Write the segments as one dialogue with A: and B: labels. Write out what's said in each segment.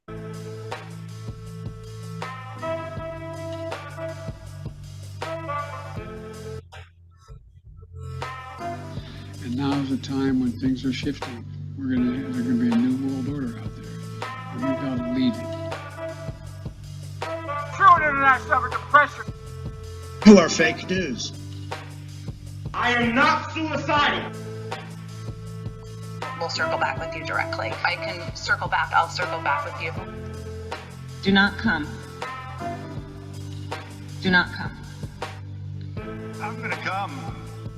A: And now is a time when things are shifting. There's gonna be a new world order out there. And we gotta lead it.
B: True internet suffered depression.
C: You are fake news.
B: I am not suicidal.
D: We'll circle back with you directly. If I can circle back, I'll circle back with you. Do not come. Do not come.
B: I'm gonna come.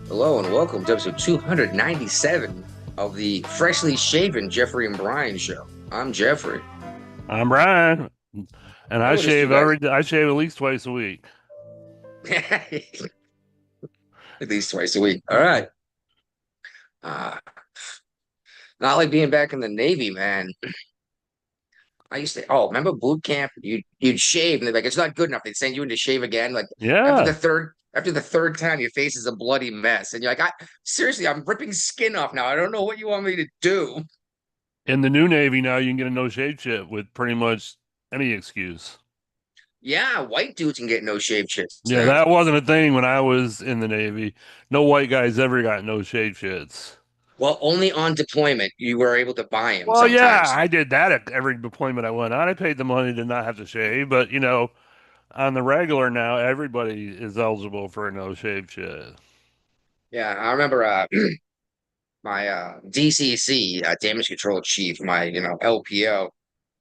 E: Hello and welcome to episode 297 of the freshly shaven Jeffrey and Brian show. I'm Jeffrey.
F: I'm Brian, and I shave at least twice a week.
E: At least twice a week. All right. Not like being back in the Navy, man. I used to. Oh, remember boot camp? You'd shave, and they're like, it's not good enough. They'd send you in to shave again. Like
F: Yeah.
E: After the third time, your face is a bloody mess, and you're like, seriously, I'm ripping skin off now. I don't know what you want me to do.
F: In the new Navy now, you can get a no shave shit with pretty much any excuse.
E: Yeah, white dudes can get no shave shits.
F: Yeah, that wasn't a thing when I was in the Navy. No white guys ever got no shave shits.
E: Well, only on deployment you were able to buy them.
F: Well,
E: sometimes.
F: yeah, I did that at every deployment I went on. I paid the money to not have to shave, but on the regular now, everybody is eligible for a no shave shit.
E: Yeah, I remember my DCC, damage control chief, my LPO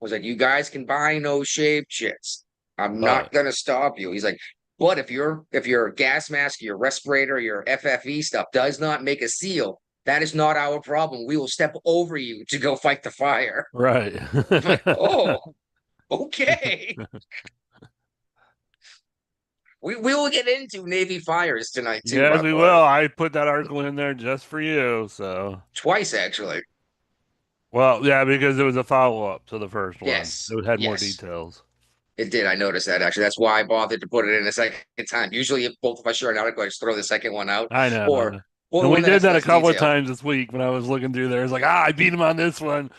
E: was like, you guys can buy no shave shits. I'm not gonna stop you. He's like, but if your gas mask, your respirator, your FFE stuff does not make a seal, that is not our problem. We will step over you to go fight the fire.
F: Right.
E: I'm like, oh, okay. We will get into Navy fires tonight, too.
F: Yes, we will. I put that article in there just for you, so.
E: Twice, actually.
F: Well, yeah, because it was a follow-up to the first one.
E: Yes.
F: It had more details.
E: It did. I noticed that, actually. That's why I bothered to put it in a second time. Usually, if both of us share an article, I just throw the second one out.
F: I know.
E: Or
F: and we did that a couple of times this week when I was looking through there. It's like, I beat him on this one.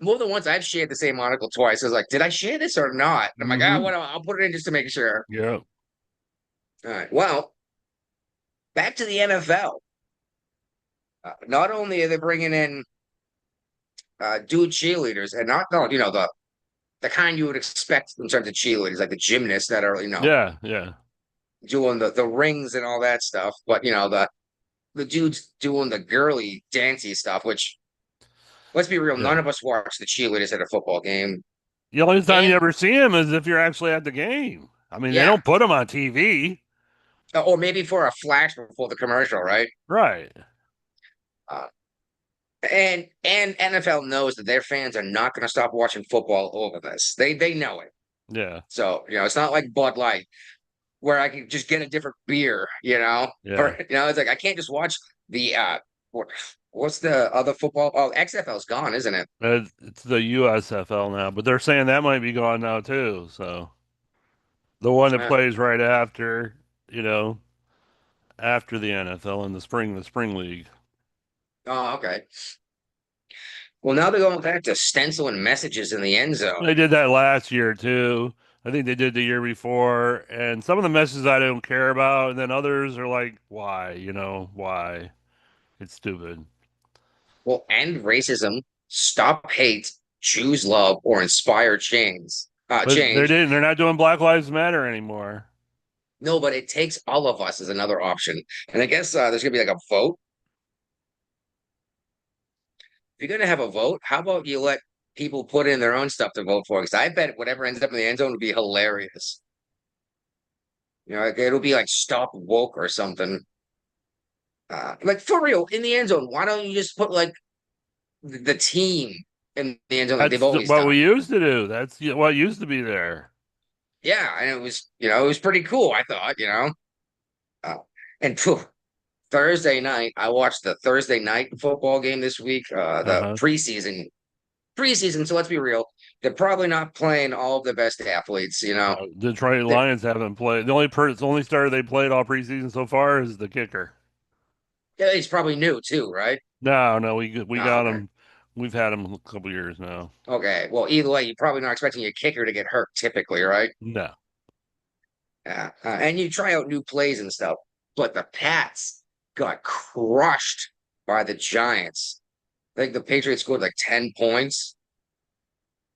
E: More than once, I've shared the same article twice. I was like, did I share this or not? And I'm like, I'll put it in just to make sure.
F: Yeah.
E: All right. Well, back to the NFL. Not only are they bringing in dude cheerleaders, and the kind you would expect in terms of cheerleaders, like the gymnasts that are doing the rings and all that stuff, but the dudes doing the girly dancey stuff, which, let's be real, none of us watch the cheerleaders at a football game.
F: The only time you ever see them is if you're actually at the game. I mean, they don't put them on TV.
E: Or maybe for a flash before the commercial, right?
F: Right.
E: And NFL knows that their fans are not going to stop watching football over this. They know it.
F: Yeah.
E: So, it's not like Bud Light where I can just get a different beer,
F: Yeah.
E: Or, it's like I can't just watch the what's the other football? Oh, XFL's gone, isn't it?
F: It's the USFL now, but they're saying that might be gone now too. So the one that plays right after, after the NFL in the spring league.
E: Oh, okay. Well, now they're going back to stenciling messages in the end zone.
F: They did that last year too. I think they did the year before, and some of the messages I don't care about, and then others are like, why? Why? It's stupid.
E: Well, end racism, stop hate, choose love, or inspire change.
F: They're not doing Black Lives Matter anymore.
E: No, but it takes all of us as another option. And I guess there's going to be like a vote. If you're going to have a vote, how about you let people put in their own stuff to vote for? Because I bet whatever ends up in the end zone would be hilarious. It'll be like stop woke or something. Like for real, in the end zone, why don't you just put like the team in the end zone like they've always done?
F: We used to do. That's what used to be there.
E: Yeah, and it was pretty cool, I thought, and Thursday night, I watched the Thursday night football game this week, the preseason. So let's be real, they're probably not playing all of the best athletes,
F: Detroit Lions haven't played. The only starter they played all preseason so far is the kicker.
E: Yeah, he's probably new too, right?
F: No, we
E: Oh,
F: got
E: okay.
F: him. We've had him a couple years now.
E: Okay. Well, either way, you're probably not expecting your kicker to get hurt typically, right?
F: No.
E: Yeah. And you try out new plays and stuff, but the Pats got crushed by the Giants. I think the Patriots scored like 10 points.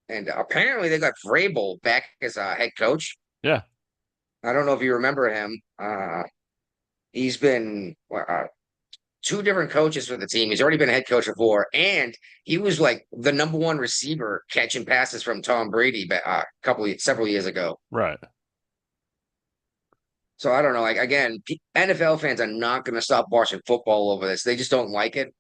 E: And apparently they got Vrabel back as a head coach.
F: Yeah.
E: I don't know if you remember him. He's been two different coaches for the team. He's already been a head coach before, and he was like the number one receiver catching passes from Tom Brady several years ago.
F: Right.
E: So I don't know. Like again, NFL fans are not going to stop watching football over this. They just don't like it.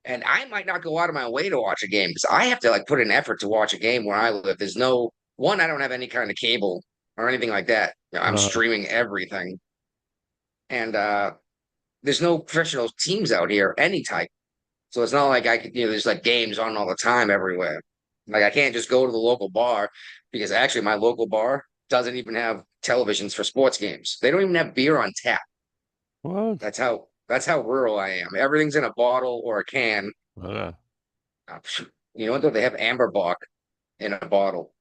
E: And I might not go out of my way to watch a game because I have to like put an effort to watch a game where I live. There's no one, I don't have any kind of cable or anything like that. I'm
F: Uh,
E: streaming everything. And there's no professional teams out here, any type. So it's not like I could, there's like games on all the time everywhere. Like I can't just go to the local bar because actually my local bar doesn't even have televisions for sports games. They don't even have beer on tap.
F: what?
E: That's how rural I am. Everything's in a bottle or a can.
F: Okay.
E: You know what though? They have Amber Bock in a bottle,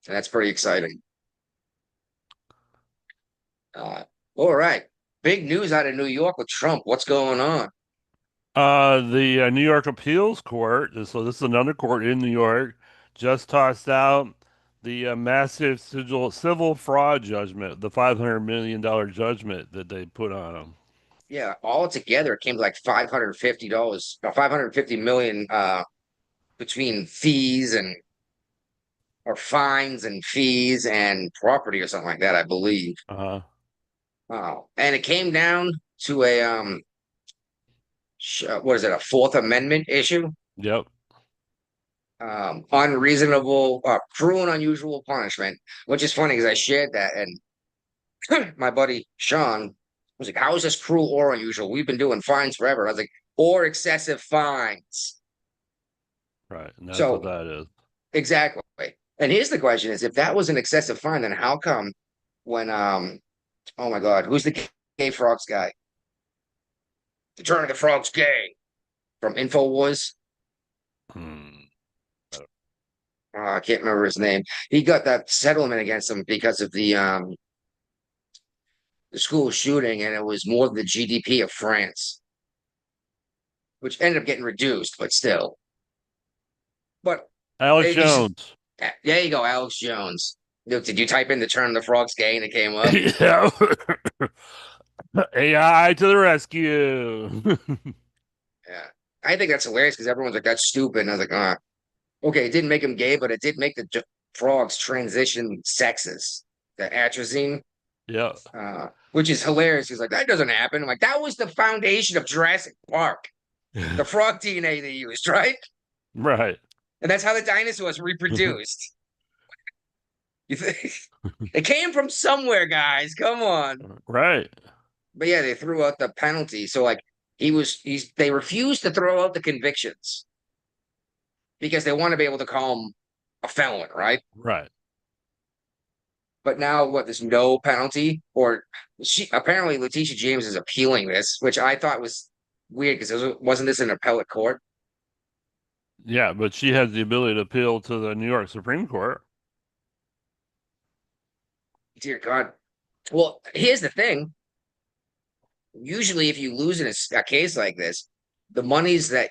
E: and that's pretty exciting. All right. Big news out of New York with Trump. What's going on?
F: The New York Appeals Court, so this is another court in New York, just tossed out the massive civil fraud judgment, the $500 million judgment that they put on him.
E: Yeah, all together it came to like $550, 550 million between fees and or fines and fees and property or something like that, I believe.
F: Uh-huh.
E: Wow. And it came down to a what is it, a Fourth Amendment issue?
F: Yep.
E: Unreasonable, cruel and unusual punishment, which is funny because I shared that and my buddy Sean was like, "How is this cruel or unusual? We've been doing fines forever." I was like, "Or excessive fines."
F: Right. And that's what
E: So
F: that is.
E: exactly. And here's the question: is if that was an excessive fine, then how come when oh my God, who's the gay frogs guy? The Turn of the Frogs gay from InfoWars.
F: Hmm.
E: I can't remember his name. He got that settlement against him because of the school shooting, and it was more than the GDP of France, which ended up getting reduced, but still. But
F: Alex
E: they just
F: Jones.
E: there you go, Alex Jones. Did you type in the Turn of the Frogs gay and it came up?
F: Yeah. AI to the rescue.
E: Yeah. I think that's hilarious because everyone's like, that's stupid. And I was like, okay, it didn't make him gay, but it did make the frogs transition sexes. The atrazine,
F: Yeah.
E: which is hilarious. He's like, that doesn't happen. I'm like, that was the foundation of Jurassic Park, the frog DNA they used, right?
F: Right.
E: And that's how the dinosaurs reproduced. You think it came from somewhere, guys? Come on.
F: Right.
E: But yeah, they threw out the penalty. So like they refused to throw out the convictions because they want to be able to call him a felon, right?
F: Right.
E: But now what? There's no penalty, or she apparently Letitia James is appealing this, which I thought was weird because wasn't this an appellate court?
F: Yeah, but she has the ability to appeal to the New York Supreme Court.
E: Dear God. Well, here's the thing. Usually, if you lose in a case like this, the monies that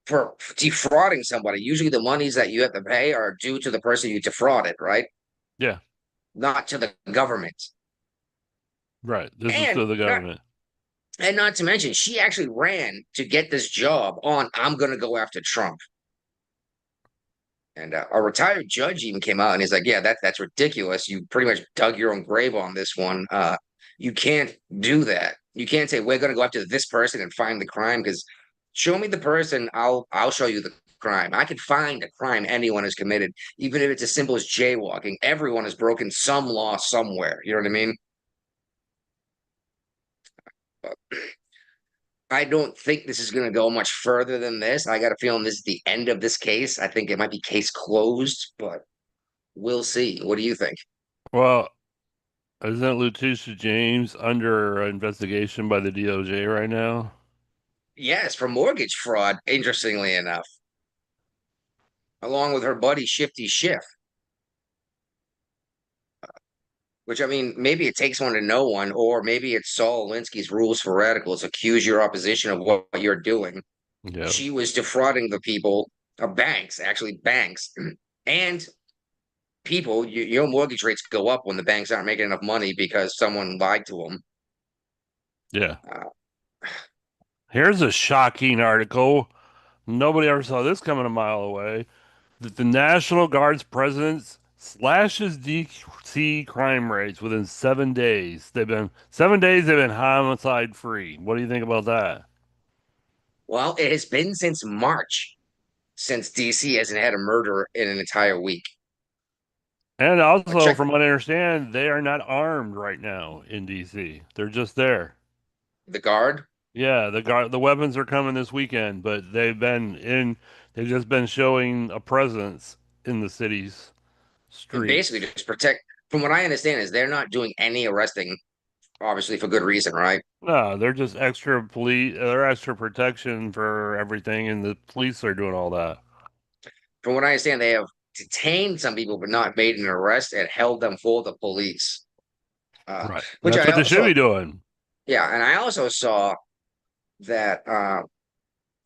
E: for defrauding somebody, usually the monies that you have to pay are due to the person you defrauded, right?
F: Yeah.
E: Not to the government.
F: Right. This is
E: And
F: to the
E: not,
F: government.
E: and not to mention, she actually ran to get this job on I'm going to go after Trump. And a retired judge even came out and he's like, "Yeah, that's ridiculous. You pretty much dug your own grave on this one. You can't do that. You can't say we're going to go after this person and find the crime because show me the person, I'll show you the crime. I can find a crime anyone has committed, even if it's as simple as jaywalking. Everyone has broken some law somewhere. You know what I mean? But I don't think this is going to go much further than this. I got a feeling this is the end of this case. I think it might be case closed, but we'll see. What do you think?
F: Well, isn't Letitia James under investigation by the DOJ right now?
E: Yes, for mortgage fraud, interestingly enough, along with her buddy Shifty Schiff. Which I mean, maybe it takes one to know one, or maybe it's Saul Alinsky's rules for radicals: accuse your opposition of what you're doing.
F: Yeah.
E: She was defrauding the people, banks, actually banks, and people. Your mortgage rates go up when the banks aren't making enough money because someone lied to them.
F: Yeah.
E: Uh,
F: Here's a shocking article. Nobody ever saw this coming a mile away. That the National Guard's president slashes DC crime rates within 7 days. They've been 7 days. They've been homicide free. What do you think about that?
E: well, it has been since March since DC hasn't had a murder in an entire week.
F: And also,
E: Check
F: from what I understand, they are not armed right now in DC. They're just there.
E: the guard.
F: Yeah, the weapons are coming this weekend, but they've just been showing a presence in the city's
E: And basically
F: streets.
E: just protect. From what I understand, is they're not doing any arresting, obviously for good reason, right?
F: No, they're just extra police, they're extra protection for everything, and the police are doing all that.
E: From what I understand, they have detained some people but not made an arrest and held them for the police.
F: Right.
E: Which
F: That's
E: I
F: what they should
E: also,
F: be doing.
E: yeah, and I also saw that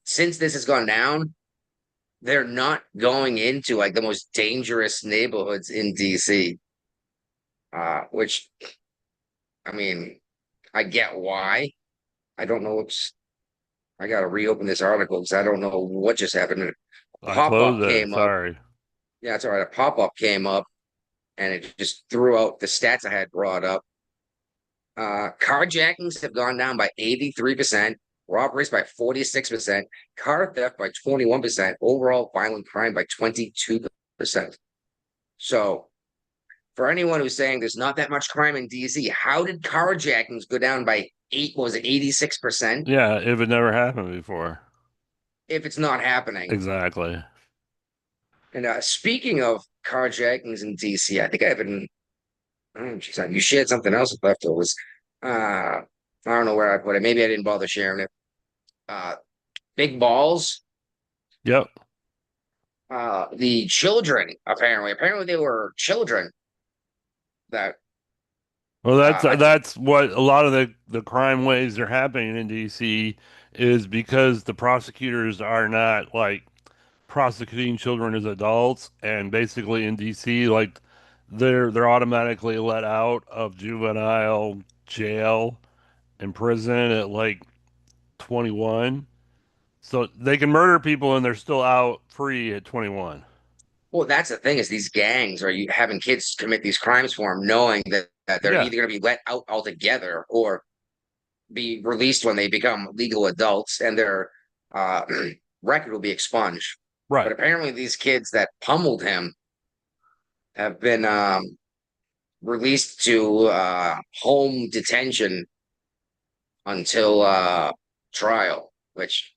E: since this has gone down, they're not going into like the most dangerous neighborhoods in DC. Which I mean, I get why. I don't know what's. I got to reopen this article because I don't know what just happened. A
F: I
E: pop up
F: closed it.
E: came up.
F: Sorry.
E: Yeah, it's all right. A pop up came up and it just threw out the stats I had brought up. Carjackings have gone down by 83%, robberies by 46%, car theft by 21%, overall violent crime by 22%. So, for anyone who's saying there's not that much crime in DC, how did carjackings go down by was it 86%
F: Yeah, if it never happened before.
E: if it's not happening?
F: Exactly.
E: And speaking of carjackings in DC, I think I've been, oh, geez, you shared something else with leftovers. I don't know where I put it. Maybe I didn't bother sharing it. Uh, Big balls.
F: Yep.
E: The children apparently they were children that
F: Well,
E: I
F: that's what a lot of the crime waves are happening in DC is because the prosecutors are not like prosecuting children as adults, and basically in DC, like they're automatically let out of juvenile jail and prison at like 21. So they can murder people and they're still out free at 21.
E: well, that's the thing is these gangs are you having kids commit these crimes for them, knowing that they're
F: Yeah,
E: either going to be let out altogether or be released when they become legal adults and their uh, record will be expunged. But
F: right.
E: apparently, these kids that pummeled him have been released to home detention until trial, which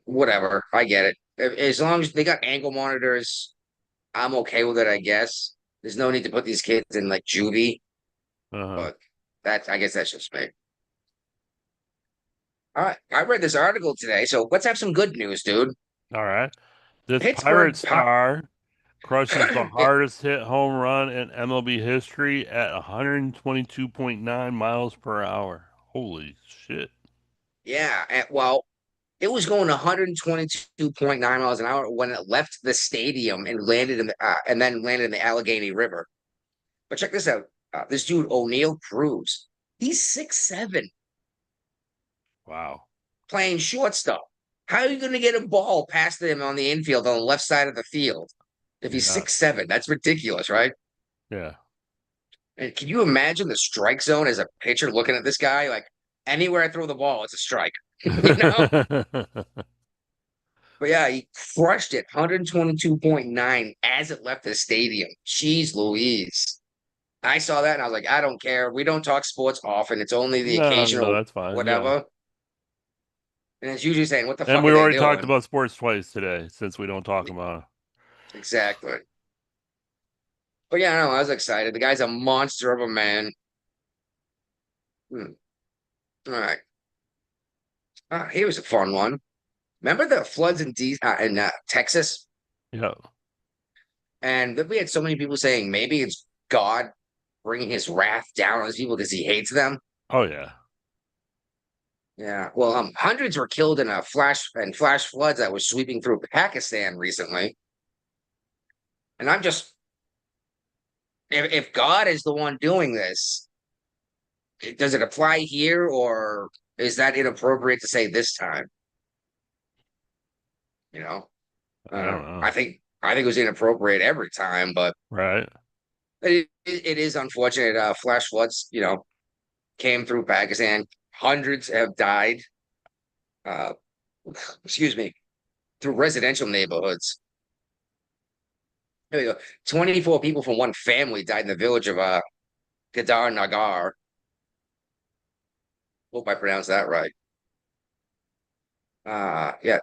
E: whatever. I get it. As long as they got ankle monitors, I'm okay with it, I guess. There's no need to put these kids in like juvie,
F: Uh-huh.
E: but I guess that's just me. All right. I read this article today, so let's have some good news, dude.
F: All right. This Pirate
E: Pittsburgh
F: Star crushes the
E: it,
F: hardest hit home run in MLB history at 122.9 miles per hour. Holy shit.
E: yeah, well, it was going 122.9 miles an hour when it left the stadium and landed in and then landed in the Allegheny River. But check this out. This dude O'Neill Cruz, he's 6'7",
F: Wow.
E: playing shortstop. How are you going to get a ball past him on the infield on the left side of the field if he's
F: Yeah.
E: 6'7"? That's ridiculous, right?
F: Yeah.
E: And can you imagine the strike zone as a pitcher looking at this guy? Like anywhere I throw the ball, it's a strike. You know? But yeah, he crushed it 122.9 as it left the stadium. Jeez Louise. I saw that and I was like, I don't care. We don't talk sports often. It's only the
F: No,
E: occasional
F: that's fine. Yeah.
E: whatever. And it's usually saying, what the
F: And
E: fuck
F: we
E: are they
F: already talked
E: doing?
F: about sports twice today since we don't talk about
E: Exactly. But yeah, no, I was excited. The guy's a monster of a man. Hmm. All right. Here's a fun one. Remember the floods in Texas?
F: Yeah.
E: And we had so many people saying maybe it's God bringing his wrath down on these people because he hates them.
F: Oh yeah.
E: Yeah. Well, hundreds were killed in a flash floods that was sweeping through Pakistan recently. And I'm just, if God is the one doing this, does it apply here, or is that inappropriate to say this time? You know,
F: I don't know.
E: I think it was inappropriate every time, but
F: Right.
E: it is unfortunate. Flash floods, came through Pakistan. Hundreds have died. Uh, excuse me, through residential neighborhoods. There you go. 24 people from one family died in the village of Kedar Nagar. Hope I pronounced that right. Yeah,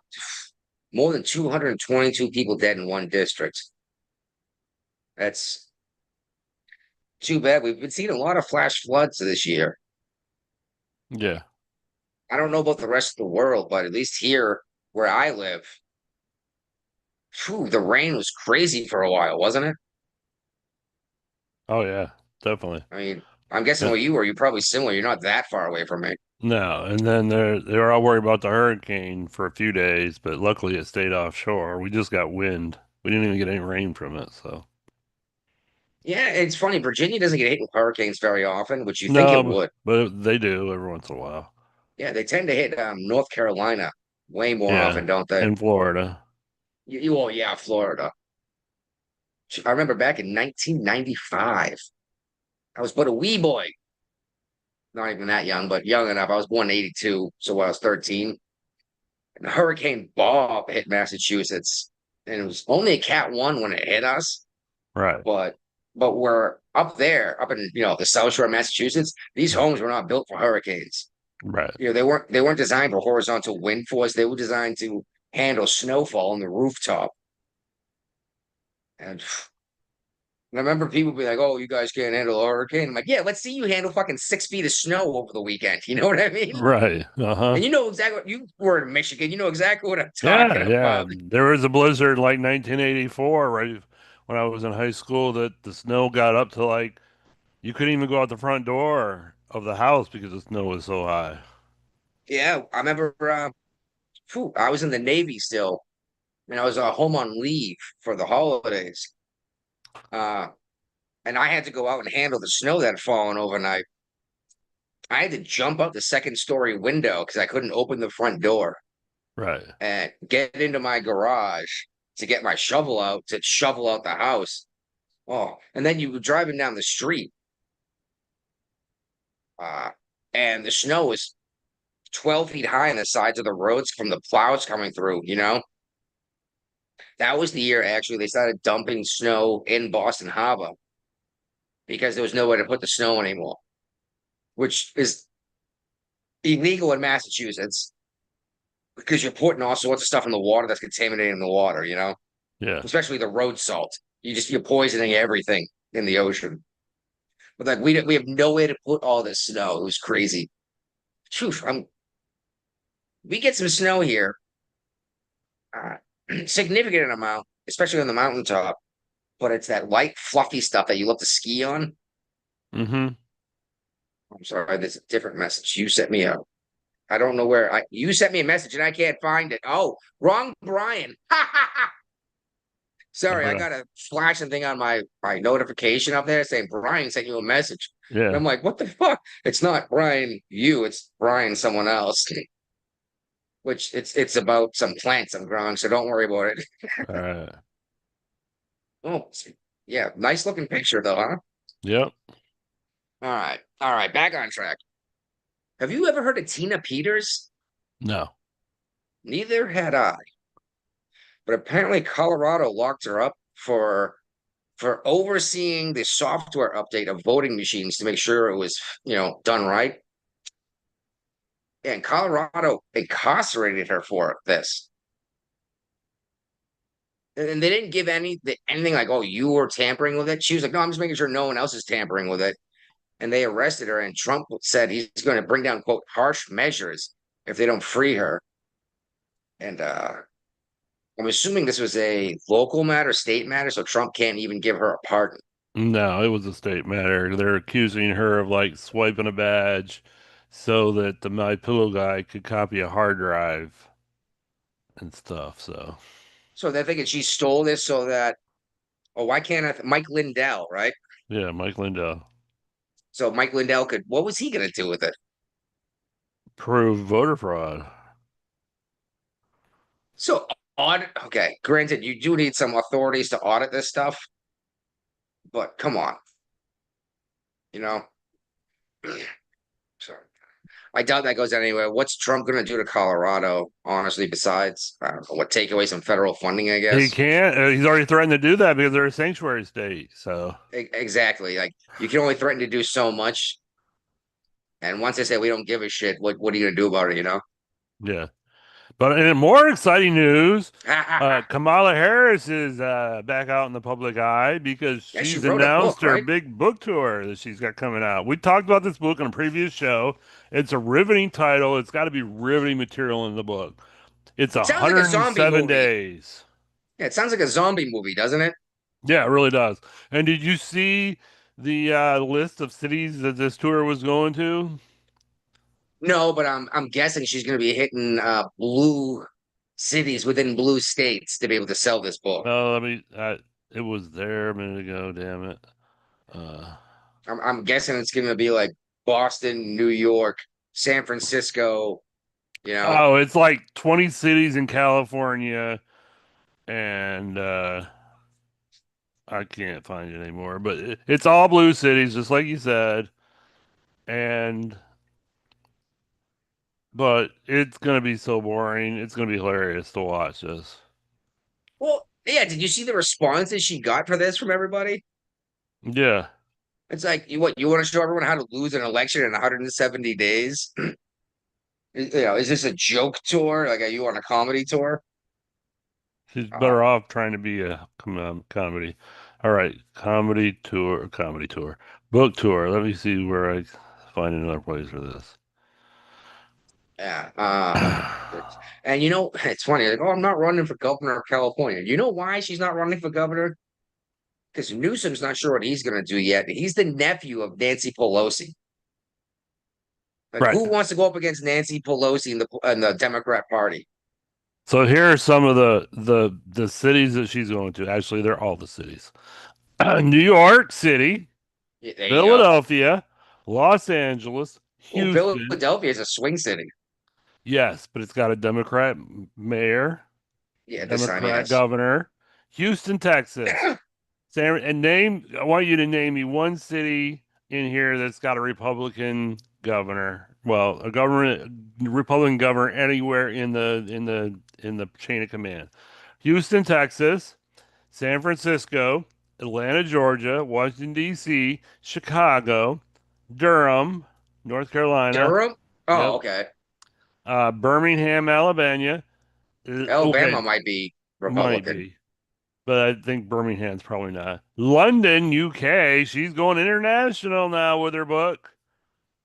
E: more than 222 people dead in one district. That's too bad. We've been seeing a lot of flash floods this year.
F: Yeah.
E: I don't know about the rest of the world, but at least here where I live, the rain was crazy for a while, wasn't it?
F: Oh yeah. Definitely.
E: I mean, I'm guessing
F: Yeah.
E: where you were, you're probably similar. You're not that far away from me.
F: No, and then they're all worried about the hurricane for a few days, but luckily it stayed offshore. We just got wind. We didn't even get any rain from it, so
E: Yeah, it's funny. Virginia doesn't get hit with hurricanes very often, which you think
F: no,
E: it would.
F: but they do every once in a while.
E: Yeah, they tend to hit North Carolina way more
F: Yeah,
E: often, don't they?
F: in Florida.
E: Oh yeah, Florida. I remember back in 1995. I was but a wee boy, not even that young, but young enough. I was born in 82, so I was 13. And Hurricane Bob hit Massachusetts, and it was only a Cat 1 when it hit us.
F: Right,
E: But we're up there, up in the South Shore of Massachusetts. These homes were not built for hurricanes.
F: right,
E: They weren't designed for horizontal wind force. They were designed to handle snowfall on the rooftop. And I remember people be like, "Oh, you guys can't handle a hurricane." I'm like, "Yeah, let's see you handle fucking 6 feet of snow over the weekend." You know what I mean?
F: right. Uh-huh.
E: And you know exactly what you were in Michigan. You know exactly what I'm
F: Yeah,
E: talking
F: yeah.
E: about.
F: There was a blizzard like 1984, right when I was in high school, that the snow got up to like you couldn't even go out the front door of the house because the snow was so high.
E: Yeah, I remember. I was in the Navy still, and I was home on leave for the holidays. Uh, and I had to go out and handle the snow that had fallen overnight. I had to jump out the second story window because I couldn't open the front door
F: Right.
E: and get into my garage to get my shovel out to shovel out the house. Oh, and then you were driving down the street, uh, and the snow was 12 feet high on the sides of the roads from the plows coming through, That was the year actually they started dumping snow in Boston Harbor because there was nowhere to put the snow anymore, which is illegal in Massachusetts because you're putting all sorts of stuff in the water that's contaminating the water,
F: Yeah.
E: especially the road salt. You're poisoning everything in the ocean. But like we have nowhere to put all this snow. It was crazy. Phew, we get some snow here, significant amount, especially on the mountaintop. But it's that light, fluffy stuff that you love to ski on.
F: Mm-hmm.
E: I'm sorry, there's a different message. You sent me a. I don't know where you sent me a message and I can't find it. Oh, wrong Brian. Sorry, I got a flashing thing on my notification up there saying Brian sent you a message. And
F: Yeah.
E: I'm like, what the fuck? It's not Brian it's Brian someone else. Which it's about some plants I'm growing, so don't worry about it.
F: All right.
E: Oh, yeah, nice looking picture though, huh?
F: Yep.
E: All right, back on track. Have you ever heard of Tina Peters?
F: No.
E: Neither had I. But apparently Colorado locked her up for overseeing the software update of voting machines to make sure it was, done right. And Colorado incarcerated her for this. And they didn't give anything like, "Oh, you were tampering with it." She was like, "No, I'm just making sure no one else is tampering with it." And they arrested her. And Trump said he's going to bring down, quote, "harsh measures if they don't free her. And I'm assuming this was a local matter, state matter, so Trump can't even give her a pardon.
F: No, it was a state matter. They're accusing her of like swiping a badge so that the My Pillow guy could copy a hard drive and stuff. So
E: So they're thinking she stole this so that, oh, why can't Mike Lindell, right?
F: yeah, Mike Lindell
E: So Mike Lindell could, what was he going to do with it?
F: proved voter fraud.
E: So audit, okay, granted, you do need some authorities to audit this stuff, but come on, you know? So I doubt that goes anywhere. What's Trump going to do to Colorado, honestly, besides, I don't know, what, take away some federal funding, I
F: He
E: guess?
F: can't. He's already threatened to do that because they're a sanctuary state. So
E: Exactly. Like, you can only threaten to do so much. And once they say we don't give a shit, what are you going to do about it, you know?
F: yeah. But in more exciting news, Kamala Harris is back out in the public eye because
E: Yeah, she
F: she's
E: wrote a
F: announced
E: book,
F: her
E: right?
F: big book tour that she's got coming out. We talked about this book on a previous show. It's a riveting title. It's got to be riveting material in the book. It's
E: It sounds like a zombie
F: 107
E: movie.
F: days.
E: Yeah, it sounds like a zombie movie, doesn't it?
F: Yeah, it really does. And did you see the list of cities that this tour was going to?
E: No, but I'm guessing she's going to be hitting blue cities within blue states to be able to sell this book.
F: No, it was there a minute ago. Damn it. Uh,
E: I'm guessing it's going to be like Boston, New York, San Francisco, you know.
F: Oh, it's like 20 cities in California, and I can't find it anymore, but it's all blue cities, just like you said. And but it's gonna be so boring. It's gonna be hilarious to watch this.
E: Well, yeah, did you see the responses she got for this from everybody?
F: Yeah.
E: It's like, you want to show everyone how to lose an election in 170 days? Is this a joke tour? Like, are you on a comedy tour?
F: She's
E: Uh,
F: better off trying to be a comedy. All right, comedy tour, book tour. Let me see where I find another place for this.
E: yeah. And it's funny. Like, oh, I'm not running for governor of California. You know why she's not running for governor? Because Newsom's not sure what he's going to do yet. He's the nephew of Nancy Pelosi. Like,
F: Right.
E: who wants to go up against Nancy Pelosi in the Democrat Party?
F: So here are some of the cities that she's going to. Actually, they're all the cities. New York City,
E: Yeah, there you go.
F: Philadelphia, Los Angeles,
E: Well,
F: Houston.
E: Philadelphia is a swing city.
F: Yes, but it's got a Democrat mayor,
E: Yeah, this time,
F: Democrat
E: yes.
F: governor. Houston, Texas. I want you to name me one city in here that's got a Republican governor. Well, Republican governor anywhere in the chain of command. Houston, Texas, San Francisco, Atlanta, Georgia, Washington, D.C., Chicago, Durham, North Carolina.
E: Durham? Oh,
F: Yep.
E: okay.
F: Birmingham, Alabama.
E: Alabama
F: Okay,
E: might be
F: might
E: Republican.
F: be, but I think Birmingham's probably not. London, UK. She's going international now with her book.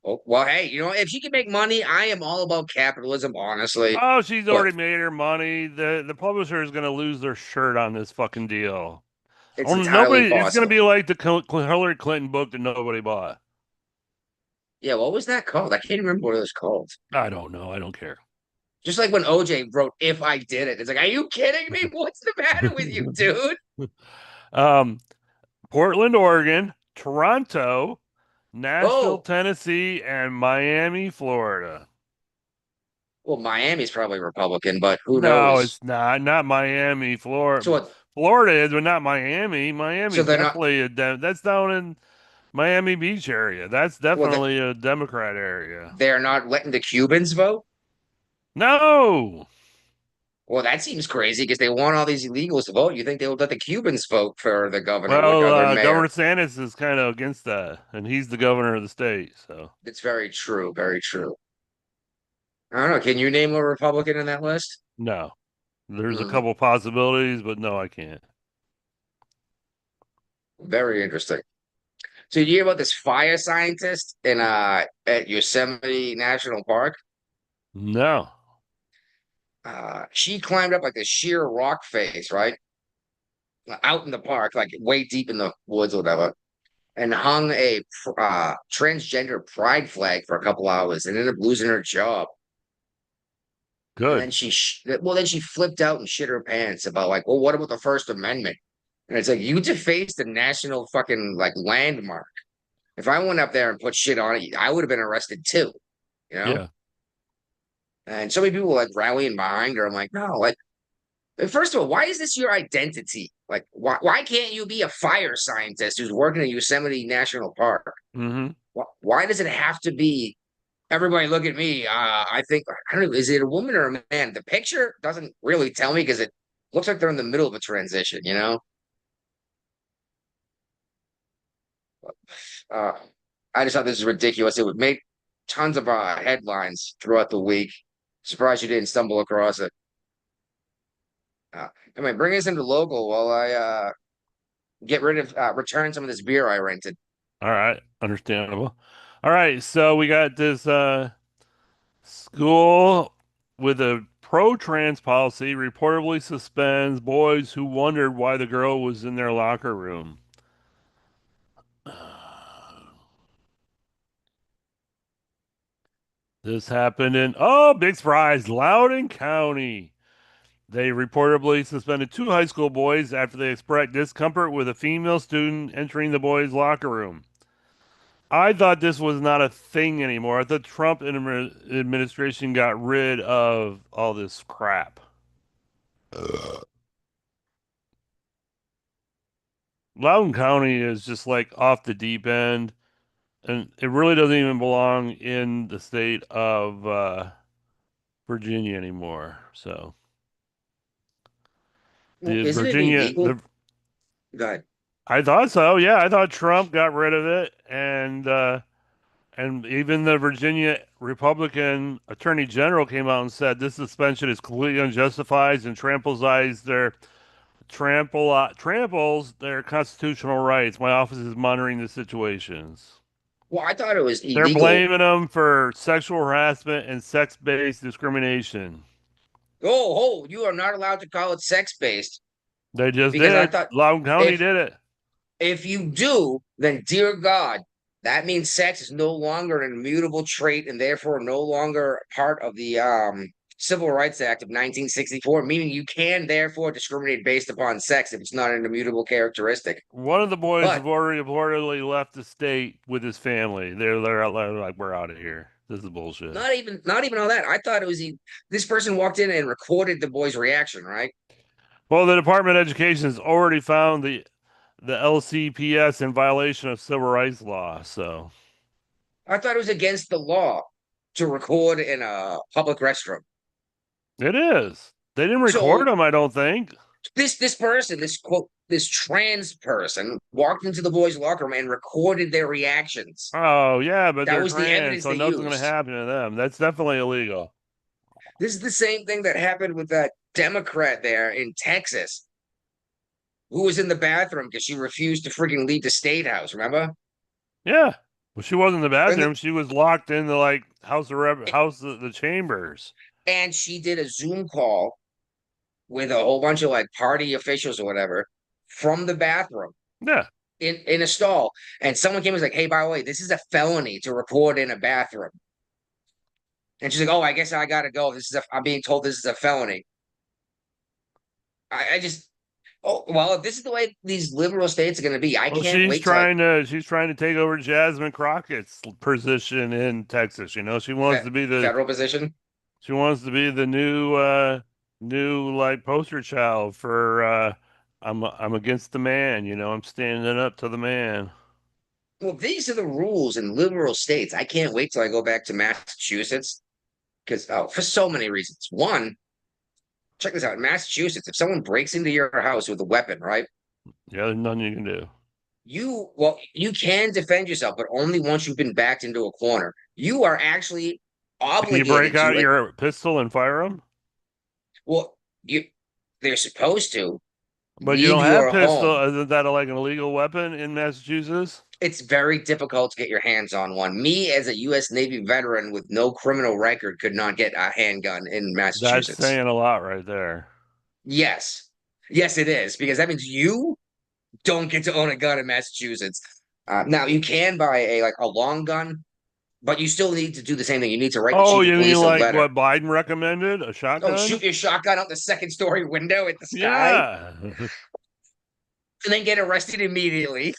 E: Oh, well, hey, if she can make money, I am all about capitalism, honestly.
F: Oh, she's
E: But
F: already made her money. The publisher is going to lose their shirt on this fucking deal.
E: it's
F: Oh,
E: entirely
F: nobody. It's going
E: possible.
F: to be like the Hillary Clinton book that nobody bought.
E: Yeah, what was that called? I can't remember what it was called.
F: I don't know. I don't care.
E: Just like when OJ wrote "If I Did It," it's like, are you kidding me? What's the matter with you, dude?
F: Portland, Oregon, Toronto, Nashville,
E: Oh,
F: Tennessee, and Miami, Florida.
E: well, Miami's probably Republican, but who
F: No,
E: knows?
F: it's not. Not Miami, Florida.
E: So what?
F: Florida is, but not Miami.
E: So
F: Miami's
E: they're not.
F: definitely that's down in Miami Beach area. That's
E: Well,
F: definitely a Democrat area.
E: they're not letting the Cubans vote.
F: No.
E: Well, that seems crazy because they want all these illegals to vote. You think they would let the Cubans vote for the governor or
F: Well,
E: governor mayor?
F: Governor Sanders is kind of against that, and he's the governor of the state. So
E: It's very true. Very true. I don't know. Can you name a Republican in that list?
F: no, there's a
E: Hmm,
F: couple possibilities, but no, I can't.
E: very interesting. So you hear about this fire scientist in at Yosemite National Park?
F: No.
E: She climbed up like a sheer rock face, right? Out in the park, like way deep in the woods or whatever, and hung a transgender pride flag for a couple hours and ended up losing her job. And then
F: Good.
E: then she flipped out and shit her pants about like, well, what about the First Amendment? And it's like you defaced a national fucking like landmark. If I went up there and put shit on it, I would have been arrested too, you know?
F: Yeah.
E: And so many people like rallying behind her. I'm like, no, like, first of all, why is this your identity? Like, why can't you be a fire scientist who's working at Yosemite National Park?
F: Mm-hmm.
E: Why does it have to be everybody look at me? I think, I don't know, is it a woman or a man? The picture doesn't really tell me because it looks like they're in the middle of a transition, you know? Uh, I just thought this is ridiculous. It would make tons of headlines throughout the week. Surprised you didn't stumble across it. Anyway, bring us into local while I return some of this beer I rented.
F: All right. Understandable. All right. So we got this school with a pro-trans policy reportedly suspends boys who wondered why the girl was in their locker room. This happened in, big surprise, Loudoun County. They reportedly suspended two high school boys after they expressed discomfort with a female student entering the boys' locker room. I thought this was not a thing anymore. I thought Trump administration got rid of all this crap. Loudoun County is just like off the deep end, and it really doesn't even belong in the state of Virginia anymore. So
E: Well,
F: the
E: isn't it
F: Virginia,
E: illegal? Go ahead.
F: I thought so. Yeah, I thought Trump got rid of it, and even the Virginia Republican Attorney General came out and said this suspension is completely unjustified and tramples their constitutional rights. My office is monitoring the situations.
E: Well, I thought it was
F: They're
E: illegal.
F: blaming them for sexual harassment and sex-based discrimination.
E: Oh, you are not allowed to call it sex-based
F: They just
E: because I
F: did.
E: thought
F: Loudoun County
E: if
F: did it.
E: if you do, then dear God, that means sex is no longer an immutable trait and therefore no longer part of the Civil Rights Act of 1964, meaning you can therefore discriminate based upon sex if it's not an immutable characteristic.
F: One of the boys
E: But
F: have already reportedly left the state with his family. They're like, we're out of here. This is bullshit.
E: not even all that. I thought it was this person walked in and recorded the boy's reaction, right?
F: Well, the Department of Education has already found the LCPS in violation of civil rights law. So
E: I thought it was against the law to record in a public restroom.
F: it is. They didn't record
E: So
F: him, I don't think.
E: this person, this trans person, walked into the boys' locker room and recorded their reactions.
F: Oh yeah, but
E: That
F: they're
E: was the
F: trans,
E: evidence
F: so
E: they
F: nothing's gonna
E: used.
F: happen to them. That's definitely illegal.
E: This is the same thing that happened with that Democrat there in Texas who was in the bathroom because she refused to freaking leave the state house. Remember?
F: Yeah. Well, she wasn't in the
E: And
F: bathroom. She was locked in the like house of the chambers.
E: and she did a Zoom call with a whole bunch of like party officials or whatever from the bathroom
F: Yeah.
E: in a stall. And someone came and was like, "Hey, by the way, this is a felony to record in a bathroom." And she's like, "Oh, I guess I gotta go. I'm being told this is a felony." I just, oh well, if this is the way these liberal states are gonna be, I
F: Well,
E: can't wait till like
F: she's trying to take over Jasmine Crockett's position in Texas. You know,
E: federal position.
F: she wants to be the new like poster child for I'm against the man, you know, I'm standing up to the man.
E: Well, these are the rules in liberal states. I can't wait till I go back to Massachusetts because for so many reasons. One, check this out. In Massachusetts, if someone breaks into your house with a weapon, right?
F: Yeah, there's nothing you can do.
E: You can defend yourself, but only once you've been backed into a corner. You are actually
F: Can you break
E: obligated to
F: out
E: like,
F: your pistol and fire them?
E: well, they're supposed to
F: But you
E: leave
F: don't have
E: your
F: pistol.
E: home.
F: Isn't that like an illegal weapon in Massachusetts?
E: it's very difficult to get your hands on one. Me, as a U.S. Navy veteran with no criminal record, could not get a handgun in
F: That's
E: Massachusetts.
F: saying a lot right there.
E: Yes. Yes, it is, because that means you don't get to own a gun in Massachusetts. Now you can buy a long gun, but you still need to do the same thing. You need to write the
F: Oh,
E: chief of
F: you mean
E: police a
F: like
E: letter.
F: what Biden recommended? A
E: Oh,
F: shotgun?
E: shoot your shotgun out the second story window at the sky,
F: Yeah.
E: and then get arrested immediately.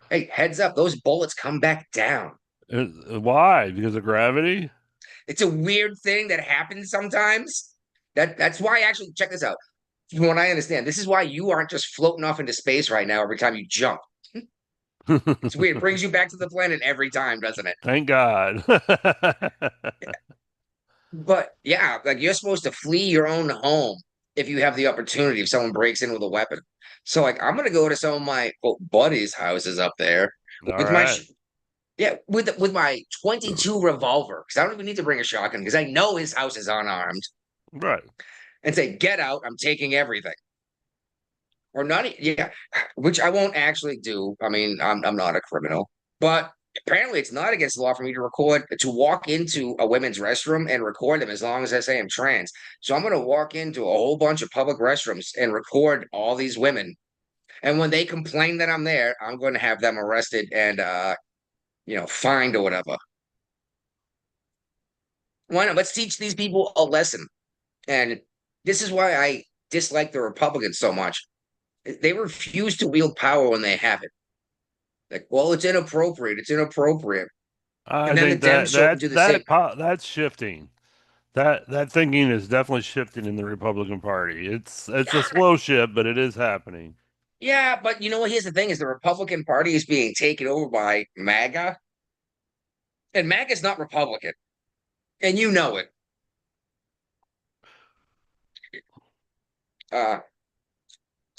E: Hey, heads up, those bullets come back down.
F: Why? Because of gravity?
E: It's a weird thing that happens sometimes. That's why actually check this out. From what I understand, this is why you aren't just floating off into space right now every time you jump. It's weird. It brings you back to the planet every time, doesn't it?
F: Thank God.
E: But yeah, like you're supposed to flee your own home if you have the opportunity if someone breaks in with a weapon. So like I'm gonna go to some of my buddies' houses up there
F: All
E: with my
F: right.
E: yeah, with my 22 revolver, because I don't even need to bring a shotgun because I know his house is unarmed,
F: Right.
E: and say, "Get out! I'm taking everything." Or not, yeah, which I won't actually do. I mean, I'm not a criminal, but apparently it's not against the law for me to walk into a women's restroom and record them as long as I say I'm trans. So I'm going to walk into a whole bunch of public restrooms and record all these women, and when they complain that I'm there, I'm going to have them arrested and fined or whatever. Why not? Let's teach these people a lesson. And this is why I dislike the Republicans so much. They refuse to wield power when they have it. Like, well, it's inappropriate. It's inappropriate.
F: I
E: And then the
F: think
E: Dems show up and do the same.
F: that's shifting. That thinking is definitely shifting in the Republican Party. It's a slow shift, but it is happening.
E: Yeah, but you know what? Here's the thing: is the Republican Party is being taken over by MAGA, and MAGA is not Republican, and you know it. Uh,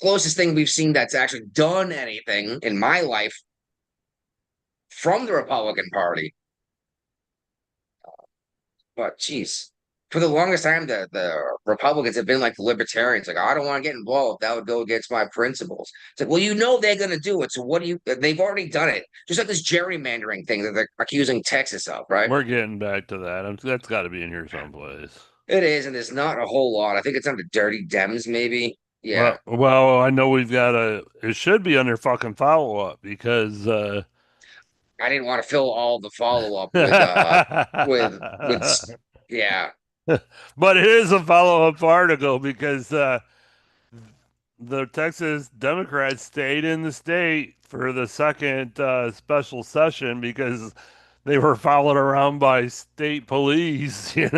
E: Closest thing we've seen that's actually done anything in my life from the Republican Party. But geez, for the longest time, the Republicans have been like the libertarians. Like, I don't want to get involved. That would go against my principles. It's like, well, you know they're going to do it. So what do you? They've already done it. Just like this gerrymandering thing that they're accusing Texas of, right?
F: We're getting back to that. That's got to be in here someplace.
E: It is, and there's not a whole lot. I think it's under Dirty Dems, maybe. Yeah,
F: Well, I know we've got a. It should be under fucking follow up because
E: I didn't want to fill all the follow up with yeah.
F: but it is a follow up article because the Texas Democrats stayed in the state for the second special session because they were followed around by state police. If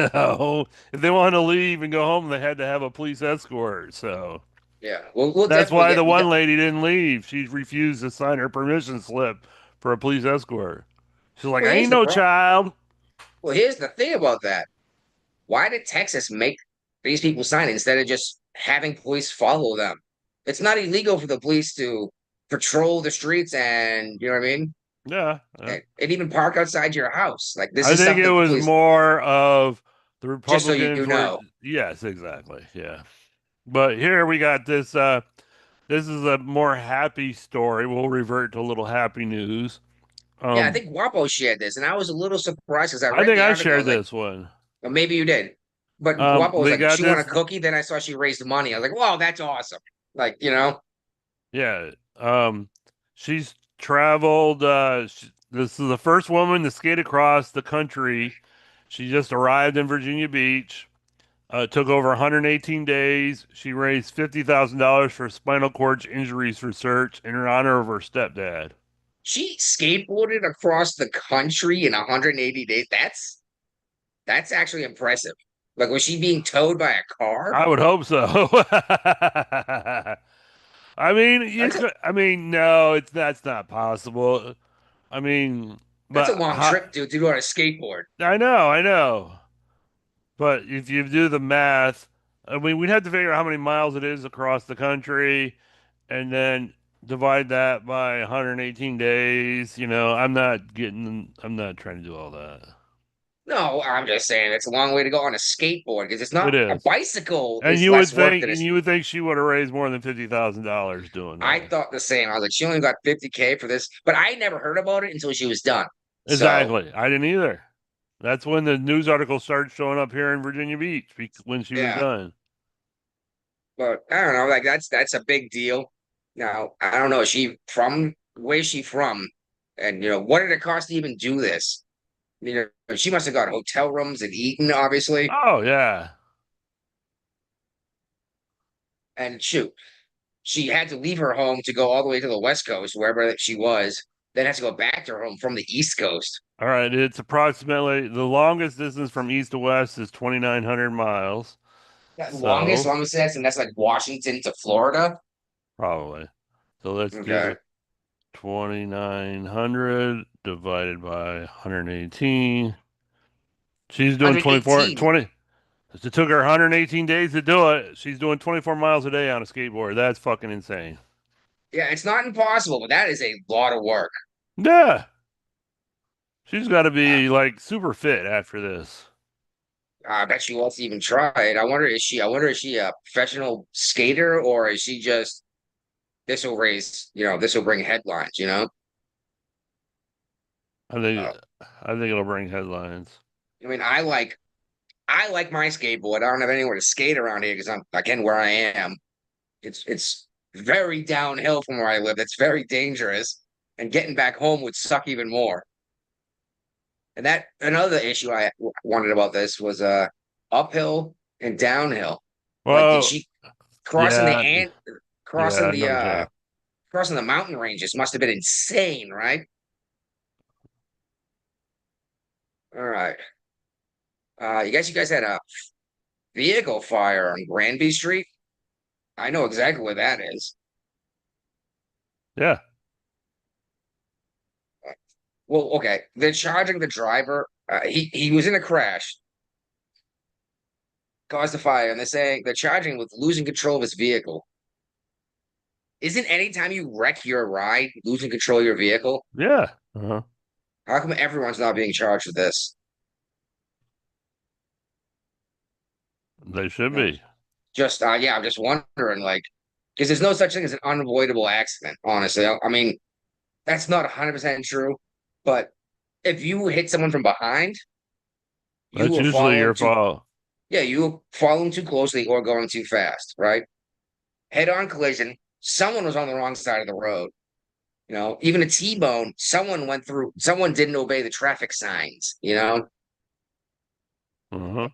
F: they wanted to leave and go home, they had to have a police escort. So
E: Yeah, we'll
F: that's
E: definitely
F: why
E: get
F: the one lady didn't leave. She refused to sign her permission slip for a police escort. She's like,
E: well,
F: I
E: here's
F: ain't
E: the
F: no
E: problem.
F: child.
E: Well, here's the thing about that. Why did Texas make these people sign it instead of just having police follow them? It's not illegal for the police to patrol the streets and you know what I mean?
F: Yeah.
E: And even park outside your house. Like this
F: I
E: is
F: think
E: stuff
F: it
E: that the
F: was
E: police
F: more of the
E: just so
F: Republicans
E: you
F: were,
E: know.
F: yes, exactly. Yeah. But here we got this this is a more happy story. We'll revert to a little happy news.
E: Yeah, I
F: Um
E: think Wapo shared this, and I was a little surprised because I
F: I
E: read
F: think
E: the
F: I
E: article. I
F: shared
E: was like,
F: this one.
E: well, maybe you did. But Wapo was
F: We
E: like,
F: got
E: she want
F: this
E: a cookie. Then I saw she raised money. I was like, wow, that's awesome. Like,
F: yeah. She's traveled this is the first woman to skate across the country. She just arrived in Virginia Beach. It took over 118 days. She raised $50,000 for spinal cord injuries research in honor of her stepdad.
E: she skateboarded across the country in 180 days. That's actually impressive. Like, was she being towed by a car?
F: I would hope so. I mean, you
E: That's a
F: could. I mean, no, it's that's not possible. I mean,
E: that's a
F: but
E: long trip, dude, to do on a skateboard.
F: I know. But if you do the math, I mean, we'd have to figure out how many miles it is across the country, and then divide that by 118 days. I'm not trying to do all that.
E: No, I'm just saying it's a long way to go on a skateboard because it's
F: It
E: not a
F: is.
E: bicycle
F: And
E: is
F: you would
E: less work
F: think,
E: than a.
F: and you would think she would have raised more than $50,000 doing
E: I
F: that.
E: thought the same. I was like, she only got 50K for this, but I never heard about it until she was done. So,
F: Exactly. I didn't either. That's when the news articles started showing up here in Virginia Beach when she was
E: yeah,
F: done.
E: but I don't know. Like that's a big deal. Now I don't know. Is she from where's she from? And what did it cost to even do this? She must have got hotel rooms and eaten, obviously.
F: Oh yeah.
E: And shoot, she had to leave her home to go all the way to the West Coast, wherever she was, then has to go back to her home from the East Coast.
F: All right. It's approximately the longest distance from east to west is 2,900 miles.
E: That
F: So
E: longest distance, and that's like Washington to Florida.
F: probably. So let's
E: Okay.
F: do 2,900 divided by 118. She's doing 24,
E: 118.
F: 20. It took her 118 days to do it. She's doing 24 miles a day on a skateboard. That's fucking insane.
E: Yeah, it's not impossible, but that is a lot of work.
F: Yeah. She's got to
E: Uh,
F: be like super fit after this.
E: I bet she wants to even try it. I wonder is she a professional skater or is she just this will bring headlines.
F: I think
E: Uh,
F: I think it'll bring headlines.
E: I mean, I like my skateboard. I don't have anywhere to skate around here because I'm again where I am. It's very downhill from where I live. It's very dangerous, and getting back home would suck even more. And that another issue I wanted about this was uphill and downhill. Like, did
F: Well,
E: she crossing the
F: yeah,
E: and crossing
F: yeah,
E: the
F: no joke.
E: crossing the mountain ranges must have been insane, right? All right. You guys had a vehicle fire on Granby Street. I know exactly where that is.
F: Yeah,
E: Well, okay. They're charging the driver. He was in a crash, caused a fire, and they're charging him with losing control of his vehicle. Isn't any time you wreck your ride losing control of your vehicle?
F: yeah. Uh-huh.
E: How come everyone's not being charged with this?
F: They should
E: You know,
F: be.
E: I'm just wondering, like, because there's no such thing as an unavoidable accident. Honestly, I mean, that's not 100% true, but if you hit someone from behind, you
F: That's
E: were
F: usually
E: following
F: your
E: too.
F: fault.
E: Yeah, you were following too closely or going too fast, right? Head-on collision. Someone was on the wrong side of the road. Even a T-bone, someone didn't obey the traffic signs.
F: Uh-huh.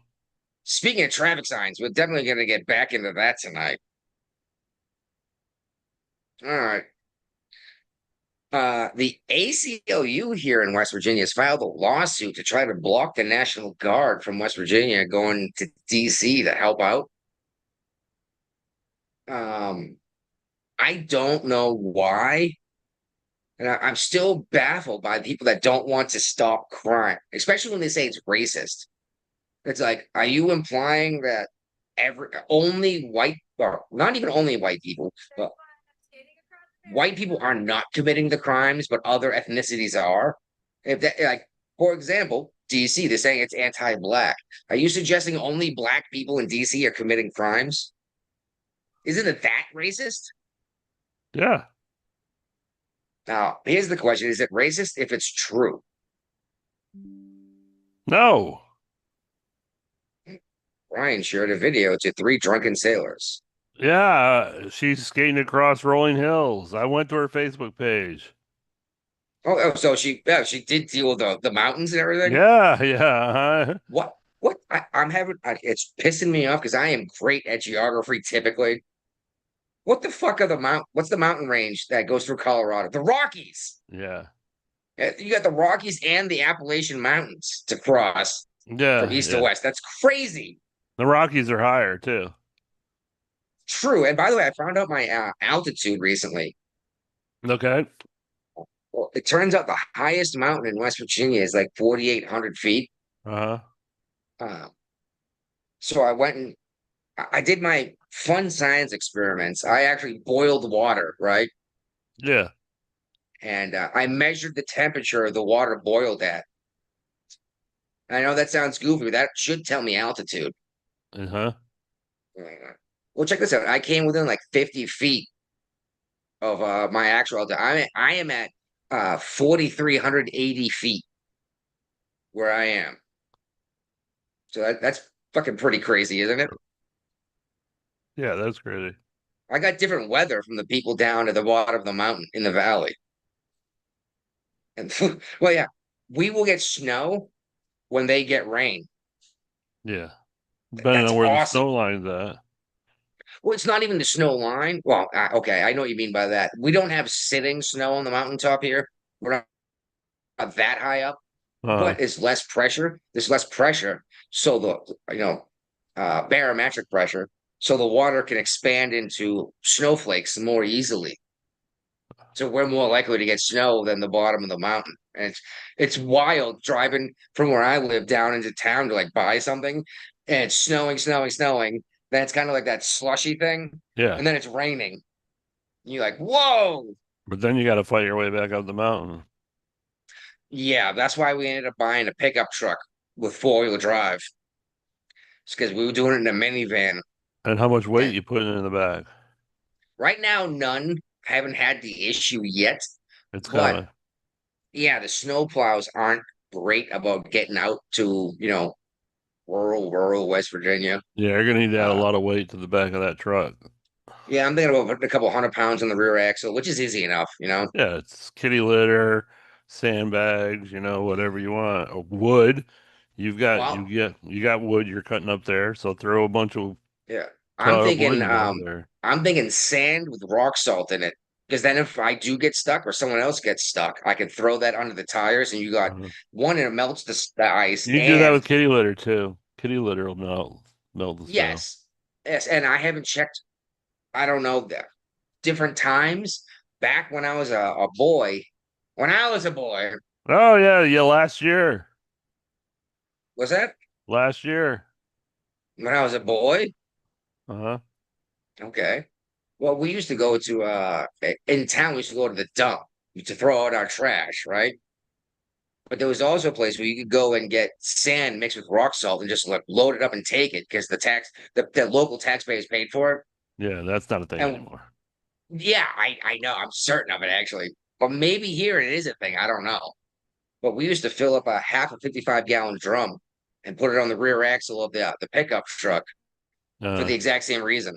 E: Speaking of traffic signs, we're definitely going to get back into that tonight. All right. The ACLU here in West Virginia has filed a lawsuit to try to block the National Guard from West Virginia going to DC to help out. Um, I don't know why. And I'm still baffled by people that don't want to stop crime, especially when they say it's racist. It's like, are you implying that only white, or not even only white people, but white people are not committing the crimes, but other ethnicities are? If that, like, for example, DC, they're saying it's anti-black. Are you suggesting only black people in DC are committing crimes? Isn't it that racist?
F: Yeah.
E: Now, here's the question: is it racist if it's true?
F: No.
E: Ryan shared a video to 3 drunken sailors.
F: Yeah, she's skating across rolling hills. I went to her Facebook page.
E: So she did deal with the mountains and everything.
F: Yeah, yeah.
E: What? It's pissing me off because I am great at geography typically. What the fuck are what's the mountain range that goes through Colorado? The Rockies.
F: Yeah.
E: You got the Rockies and the Appalachian Mountains to cross from
F: Yeah,
E: east to
F: yeah.
E: west. That's crazy.
F: The Rockies are higher too.
E: True. And by the way, I found out my altitude recently.
F: Okay.
E: Well, it turns out the highest mountain in West Virginia is like 4,800 feet.
F: Uh-huh.
E: Uh, so I did my fun science experiments. I actually boiled water, right?
F: Yeah.
E: And I measured the temperature the water boiled at. I know that sounds goofy, but that should tell me altitude.
F: Uh-huh.
E: Well, check this out. I came within like 50 feet of my actual altitude. I am at 4,380 feet where I am. So that's fucking pretty crazy, isn't it?
F: Yeah, that's crazy.
E: I got different weather from the people down at the bottom of the mountain in the valley. And well, yeah, we will get snow when they get rain.
F: Yeah. Depending
E: That's
F: on where the
E: awesome.
F: snow line's at.
E: Well, it's not even the snow line. Well, okay, I know what you mean by that. We don't have sitting snow on the mountaintop here. We're not that high up,
F: Uh,
E: but it's less pressure. There's less pressure, so barometric pressure, so the water can expand into snowflakes more easily. So we're more likely to get snow than the bottom of the mountain. And it's wild driving from where I live down into town to like buy something, and it's snowing, snowing, snowing. Then it's kind of like that slushy thing,
F: yeah.
E: and then it's raining. You're like, whoa.
F: But then you got to fight your way back up the mountain.
E: Yeah, that's why we ended up buying a pickup truck with four-wheel drive. It's because we were doing it in a minivan.
F: And how much weight
E: And
F: you putting in the back?
E: right now, none. Haven't had the issue yet.
F: It's
E: But
F: coming.
E: yeah, the snow plows aren't great about getting out to, rural West Virginia.
F: Yeah, you're gonna need to add a
E: Uh,
F: lot of weight to the back of that truck.
E: yeah, I'm thinking about putting a couple 100 pounds on the rear axle, which is easy enough.
F: Yeah, it's kitty litter, sandbags, whatever you want. Or wood.
E: Wow.
F: You got wood you're cutting up there, so throw a bunch of
E: Yeah. I'm
F: cut up wood
E: thinking
F: in over there.
E: I'm thinking sand with rock salt in it. Because then if I do get stuck or someone else gets stuck, I can throw that under the tires and you got
F: Uh-huh.
E: one, and it melts the ice.
F: You can do that
E: And
F: with kitty litter too. Kitty litter will melt the snow.
E: yes, yes. And I haven't checked, I don't know, the different times back when I was a boy. When I was a boy,
F: Oh yeah, yeah, last year.
E: was that
F: Last year.
E: when I was a boy?
F: Uh-huh.
E: Okay. Well, we used to go to in town, we used to go to the dump to throw out our trash, right? But there was also a place where you could go and get sand mixed with rock salt and just like load it up and take it because the local taxpayers paid for it.
F: Yeah, that's not a thing
E: And
F: anymore.
E: yeah, I know, I'm certain of it actually. But maybe here it is a thing. I don't know. But we used to fill up a half a 55-gallon drum and put it on the rear axle of the pickup truck for
F: Uh,
E: the exact same reason.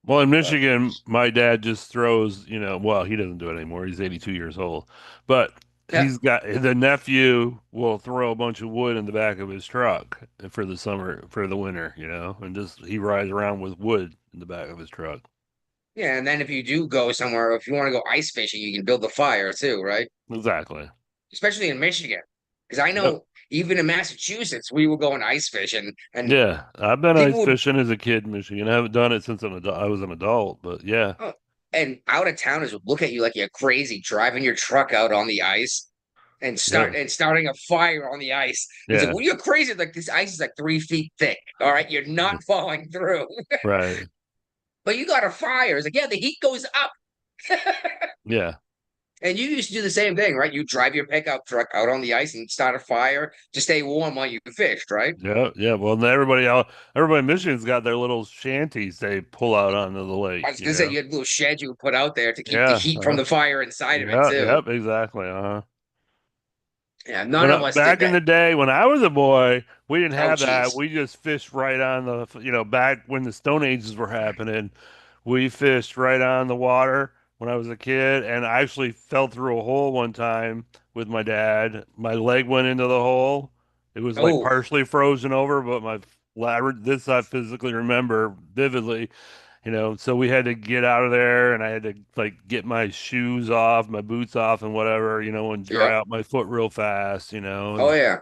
F: well, in
E: But
F: Michigan, my dad just throws, well, he doesn't do it anymore. He's 82 years old. But
E: yeah,
F: the nephew will throw a bunch of wood in the back of his truck for the summer, for the winter, and just he rides around with wood in the back of his truck.
E: yeah. And then if you do go somewhere, if you want to go ice fishing, you can build the fire too, right?
F: Exactly.
E: Especially in Michigan. Because I
F: Yep.
E: know even in Massachusetts, we were going ice fishing and
F: Yeah, I've been ice
E: people would,
F: fishing as a kid in Michigan. I haven't done it since I was an adult, but yeah,
E: oh, and out of towners would look at you like you're crazy driving your truck out on the ice and
F: yeah,
E: starting a fire on the ice. It's like,
F: yeah,
E: well, you're crazy. Like this ice is like 3 feet thick. All right. You're not falling through.
F: right.
E: But you got a fire. It's like, yeah, the heat goes up.
F: Yeah.
E: And you used to do the same thing, right? You drive your pickup truck out on the ice and start a fire to stay warm while you fished, right?
F: Yeah, yeah. Well, everybody in Michigan's got their little shanties they pull out onto the
E: I
F: lake,
E: was gonna say you had little sheds you would put out there to keep the
F: Yeah.
E: heat from the fire inside of it
F: Yeah,
E: too.
F: yep, exactly.
E: Yeah, none of us did
F: Back in
E: that.
F: the day when I was a boy, we didn't
E: Oh,
F: have that.
E: geez.
F: We just fished right on back when the Stone Ages were happening. We fished right on the water when I was a kid, and I actually fell through a hole one time with my dad. My leg went into the hole. It was like
E: Oh,
F: partially frozen over, but this I physically remember vividly. So we had to get out of there and I had to like get my shoes off, my boots off and whatever, and dry
E: yep.
F: out my foot real fast.
E: Oh,
F: And
E: yeah.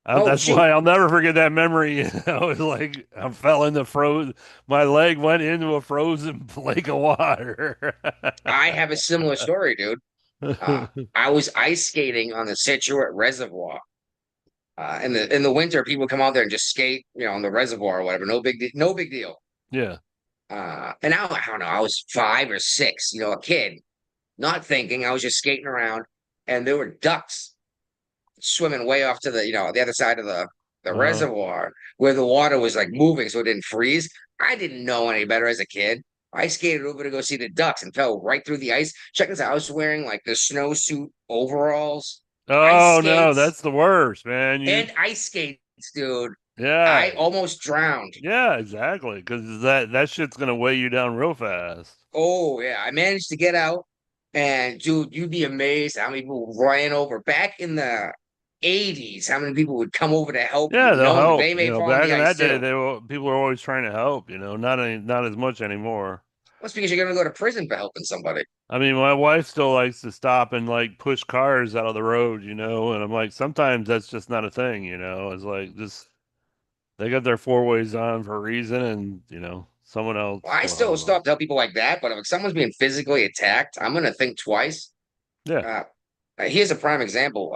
E: Oh,
F: that's
E: shoot.
F: why I'll never forget that memory. It's like I fell in the my leg went into a frozen lake of water.
E: I have a similar story, dude. I was ice skating on the Situate Reservoir. In the winter, people come out there and just skate, on the reservoir or whatever. No big deal.
F: Yeah.
E: And I don't know, I was 5 or 6, a kid, not thinking. I was just skating around, and there were ducks swimming way off to the the other side of the
F: Uh,
E: reservoir where the water was like moving so it didn't freeze. I didn't know any better as a kid. I skated over to go see the ducks and fell right through the ice. Check this out. I was wearing like the snowsuit overalls, ice
F: oh no,
E: skates,
F: that's the worst, man.
E: and ice skates, dude.
F: Yeah,
E: I almost drowned.
F: yeah, exactly. Because that shit's gonna weigh you down real fast.
E: Oh yeah, I managed to get out, and dude, you'd be amazed how many people ran over back in the '80s. How many people would come over to help you,
F: Yeah, they'll
E: knowing that
F: help.
E: they
F: You
E: may
F: know,
E: fall on
F: back
E: the
F: in
E: ice
F: that day,
E: too.
F: people were always trying to help. Not as much anymore.
E: That's because you're gonna go to prison for helping somebody.
F: I mean, my wife still likes to stop and like push cars out of the road, and I'm like, sometimes that's just not a thing. It's like just they got their four ways on for a reason, and someone
E: Well,
F: else
E: I
F: will
E: still
F: help them.
E: stop to help people like that, but if someone's being physically attacked, I'm gonna think twice.
F: Yeah.
E: Uh, Here's a prime example.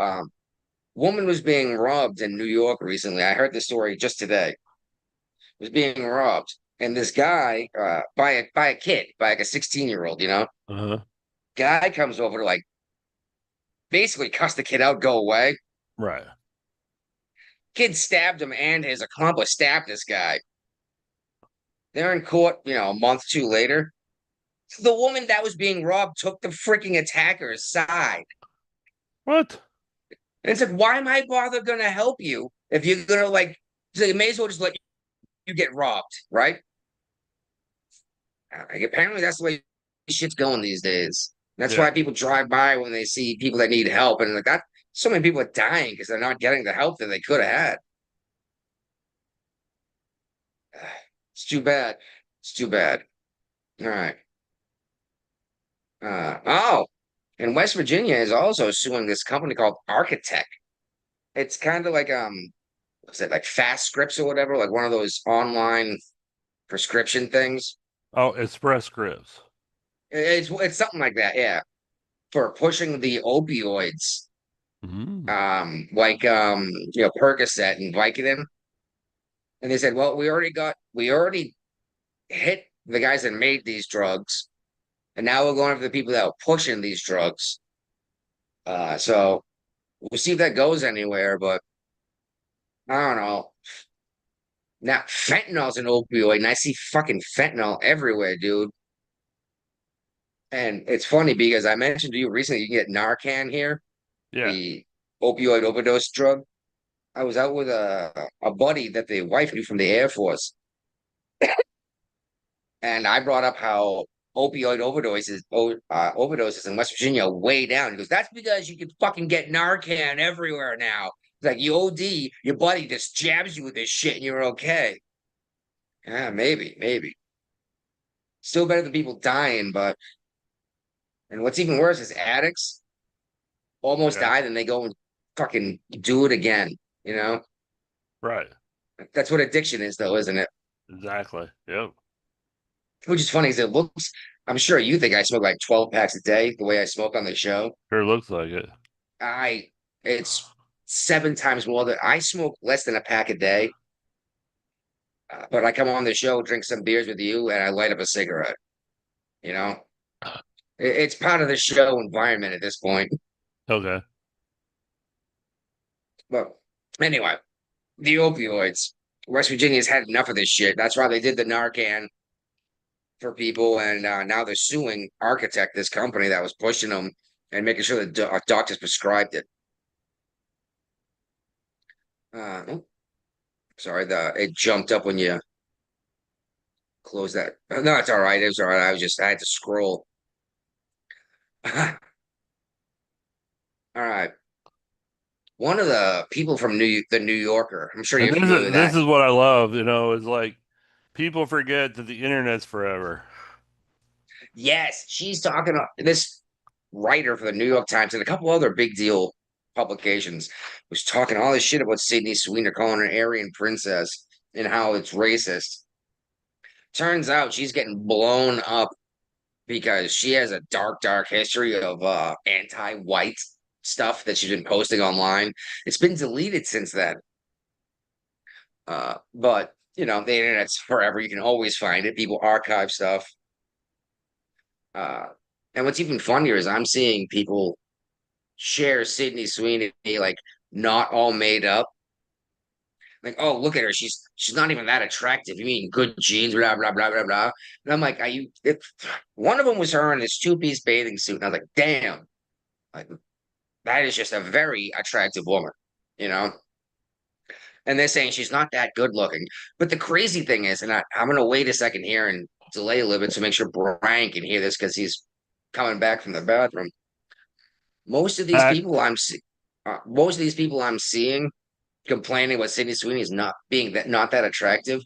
E: Woman was being robbed in New York recently. I heard the story just today. Was being robbed, and this guy, by a kid, by like a 16-year-old,
F: Uh-huh.
E: guy comes over to like basically cuss the kid out, go away.
F: Right.
E: Kid stabbed him, and his accomplice stabbed this guy. They're in court, a month, two later. The woman that was being robbed took the freaking attacker's side
F: What?
E: and said, "Why am I bother gonna help you if you're gonna like? So you may as well just let you get robbed, right?" Like, apparently, that's the way shit's going these days. That's
F: Yeah.
E: why people drive by when they see people that need help, and like that, so many people are dying because they're not getting the help that they could have had. It's too bad. It's too bad. All right. Oh, and West Virginia is also suing this company called Architect. It's kind of like what's it like Fast Scripts or whatever, like one of those online prescription things.
F: Oh, Express Scripts.
E: It's something like that, yeah. For pushing the opioids,
F: Hmm.
E: like Percocet and Vicodin. And they said, well, we already hit the guys that made these drugs, and now we're going after the people that are pushing these drugs. So we'll see if that goes anywhere, but I don't know. Now fentanyl's an opioid, and I see fucking fentanyl everywhere, dude. And it's funny because I mentioned to you recently you can get Narcan here,
F: Yeah.
E: the opioid overdose drug. I was out with a buddy that the wife knew from the Air Force, and I brought up how opioid overdoses in West Virginia are way down. He goes, "That's because you can fucking get Narcan everywhere now. It's like you OD, your buddy just jabs you with this shit, and you're okay." Yeah, maybe. Still better than people dying, but and what's even worse is addicts almost
F: Yeah.
E: die, then they go and fucking do it again. You know,
F: Right.
E: that's what addiction is, though, isn't it?
F: Exactly. Yep.
E: Which is funny, is it looks. I'm sure you think I smoke like 12 packs a day, the way I smoke on the show.
F: Sure looks like it.
E: It's 7 times more than I smoke less than a pack a day. But I come on the show, drink some beers with you, and I light up a cigarette. You know, it's part of the show environment at this point.
F: Okay.
E: But anyway, the opioids. West Virginia's had enough of this shit. That's why they did the Narcan for people, and now they're suing Architect, this company that was pushing them and making sure that doctors prescribed it. Oh, sorry, it jumped up when you closed that. No, it's all right. It was all right. I had to scroll. All right. One of the people from the New Yorker. I'm sure
F: And
E: you're
F: this
E: familiar
F: is
E: with
F: this
E: that.
F: is what I love, is like people forget that the internet's forever.
E: Yes, she's talking to this writer for the New York Times and a couple other big deal publications was talking all this shit about Sydney Sweeney calling her Aryan princess and how it's racist. Turns out she's getting blown up because she has a dark history of anti-white stuff that she's been posting online. It's been deleted since then. But the internet's forever. You can always find it. People archive stuff. Uh, and what's even funnier is I'm seeing people share Sydney Sweeney like not all made up. Like, oh, look at her. She's not even that attractive. You mean good genes, blah, blah, blah, blah, blah. And I'm like, are you if one of them was her in this two-piece bathing suit, and I was like, damn, like that is just a very attractive woman, you know? And they're saying she's not that good looking. But the crazy thing is, and I'm gonna wait a second here and delay a little bit to make sure Brian can hear this because he's coming back from the bathroom. Most of these
F: Back.
E: people most of these people I'm seeing complaining about Sydney Sweeney is not being not that attractive.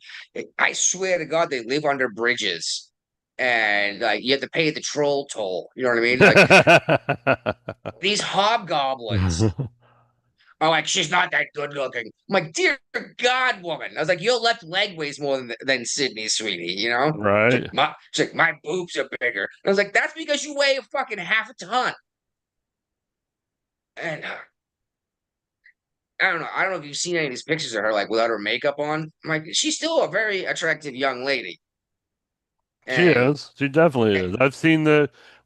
E: I swear to God, they live under bridges, and like you have to pay the troll toll. You know what I mean? Like these hobgoblins are like, she's not that good looking. I'm like, dear God, woman. I was like, your left leg weighs more than Sydney Sweeney. You know?
F: Right.
E: She's like, my boobs are bigger. I was like, that's because you weigh a fucking half a ton. And I don't know. I don't know if you've seen any of these pictures of her, like without her makeup on. I'm like, she's still a very attractive young lady.
F: She
E: And
F: is. She definitely is. I've seen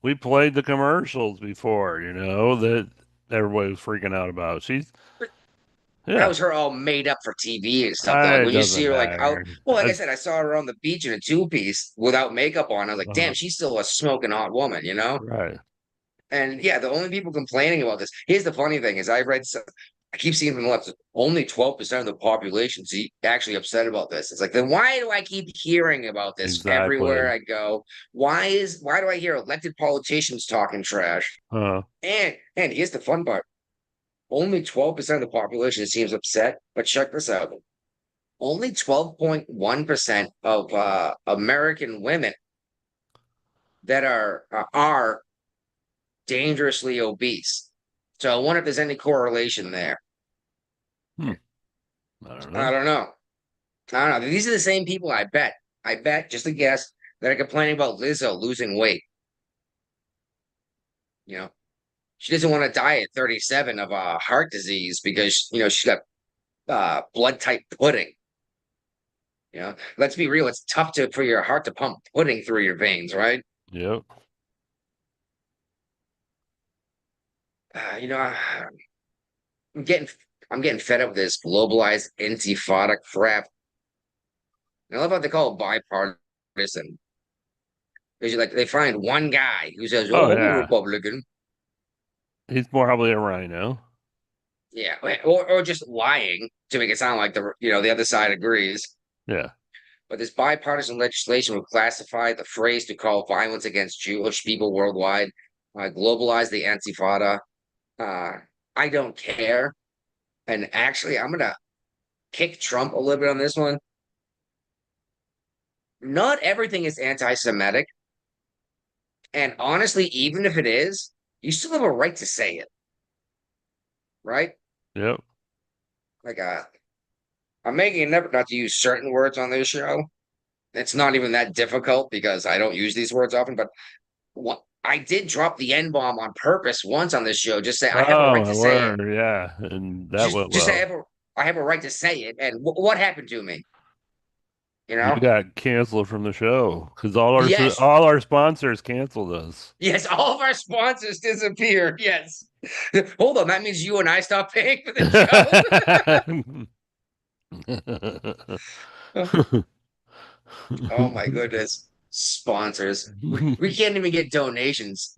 F: we played the commercials before, that everybody was freaking out about.
E: that
F: Yeah,
E: was her all made up for TV and stuff. Though. Like
F: it
E: when you see
F: doesn't
E: her like out,
F: matter.
E: well, like I said, I saw her on the beach in a two-piece without makeup on. I was like,
F: Uh,
E: damn, she's still a smoking hot woman, you know?
F: right.
E: And yeah, the only people complaining about this. Here's the funny thing: is I keep seeing from the left, only 12% of the population actually upset about this. It's like, then why do I keep hearing about this everywhere
F: Exactly.
E: I go? Why do I hear elected politicians talking trash?
F: Uh,
E: And here's the fun part: only 12% of the population seems upset. But check this out: only 12.1% of American women that are dangerously obese. So I wonder if there's any correlation there.
F: I don't
E: I
F: know.
E: don't know. I don't know. These are the same people, I bet. I bet, just a guess, that are complaining about Lizzo losing weight. You know, she doesn't want to die at 37 of heart disease because, she got blood type pudding. Let's be real. It's tough for your heart to pump pudding through your veins, right?
F: Yep.
E: Uh, you know, I'm getting I'm getting fed up with this globalized intifada crap. I love how they call it bipartisan. Because like they find one guy who says,
F: Oh
E: "Oh, I'm a
F: yeah.
E: Republican."
F: He's probably a rhino.
E: Yeah, or just lying to make it sound like the other side agrees.
F: Yeah.
E: But this bipartisan legislation would classify the phrase to call violence against Jewish people worldwide, globalize the Antifada. Uh, I don't care. And actually, I'm gonna kick Trump a little bit on this one. Not everything is anti-Semitic, and honestly, even if it is, you still have a right to say it, right?
F: Yep.
E: Like, I'm making an effort not to use certain words on this show. It's not even that difficult because I don't use these words often, but I did drop the N bomb on purpose once on this show. Just say I have a
F: Oh
E: right
F: my
E: to say it.
F: word. Yeah. And that went
E: Just say
F: well.
E: I have a right to say it. And what happened to me? You
F: You
E: know?
F: got canceled from the show because
E: Yes,
F: all our sponsors canceled us.
E: yes. All of our sponsors disappeared. Yes. Hold on, that means you and I stopped paying for the show. Oh my goodness, sponsors. We can't even get donations.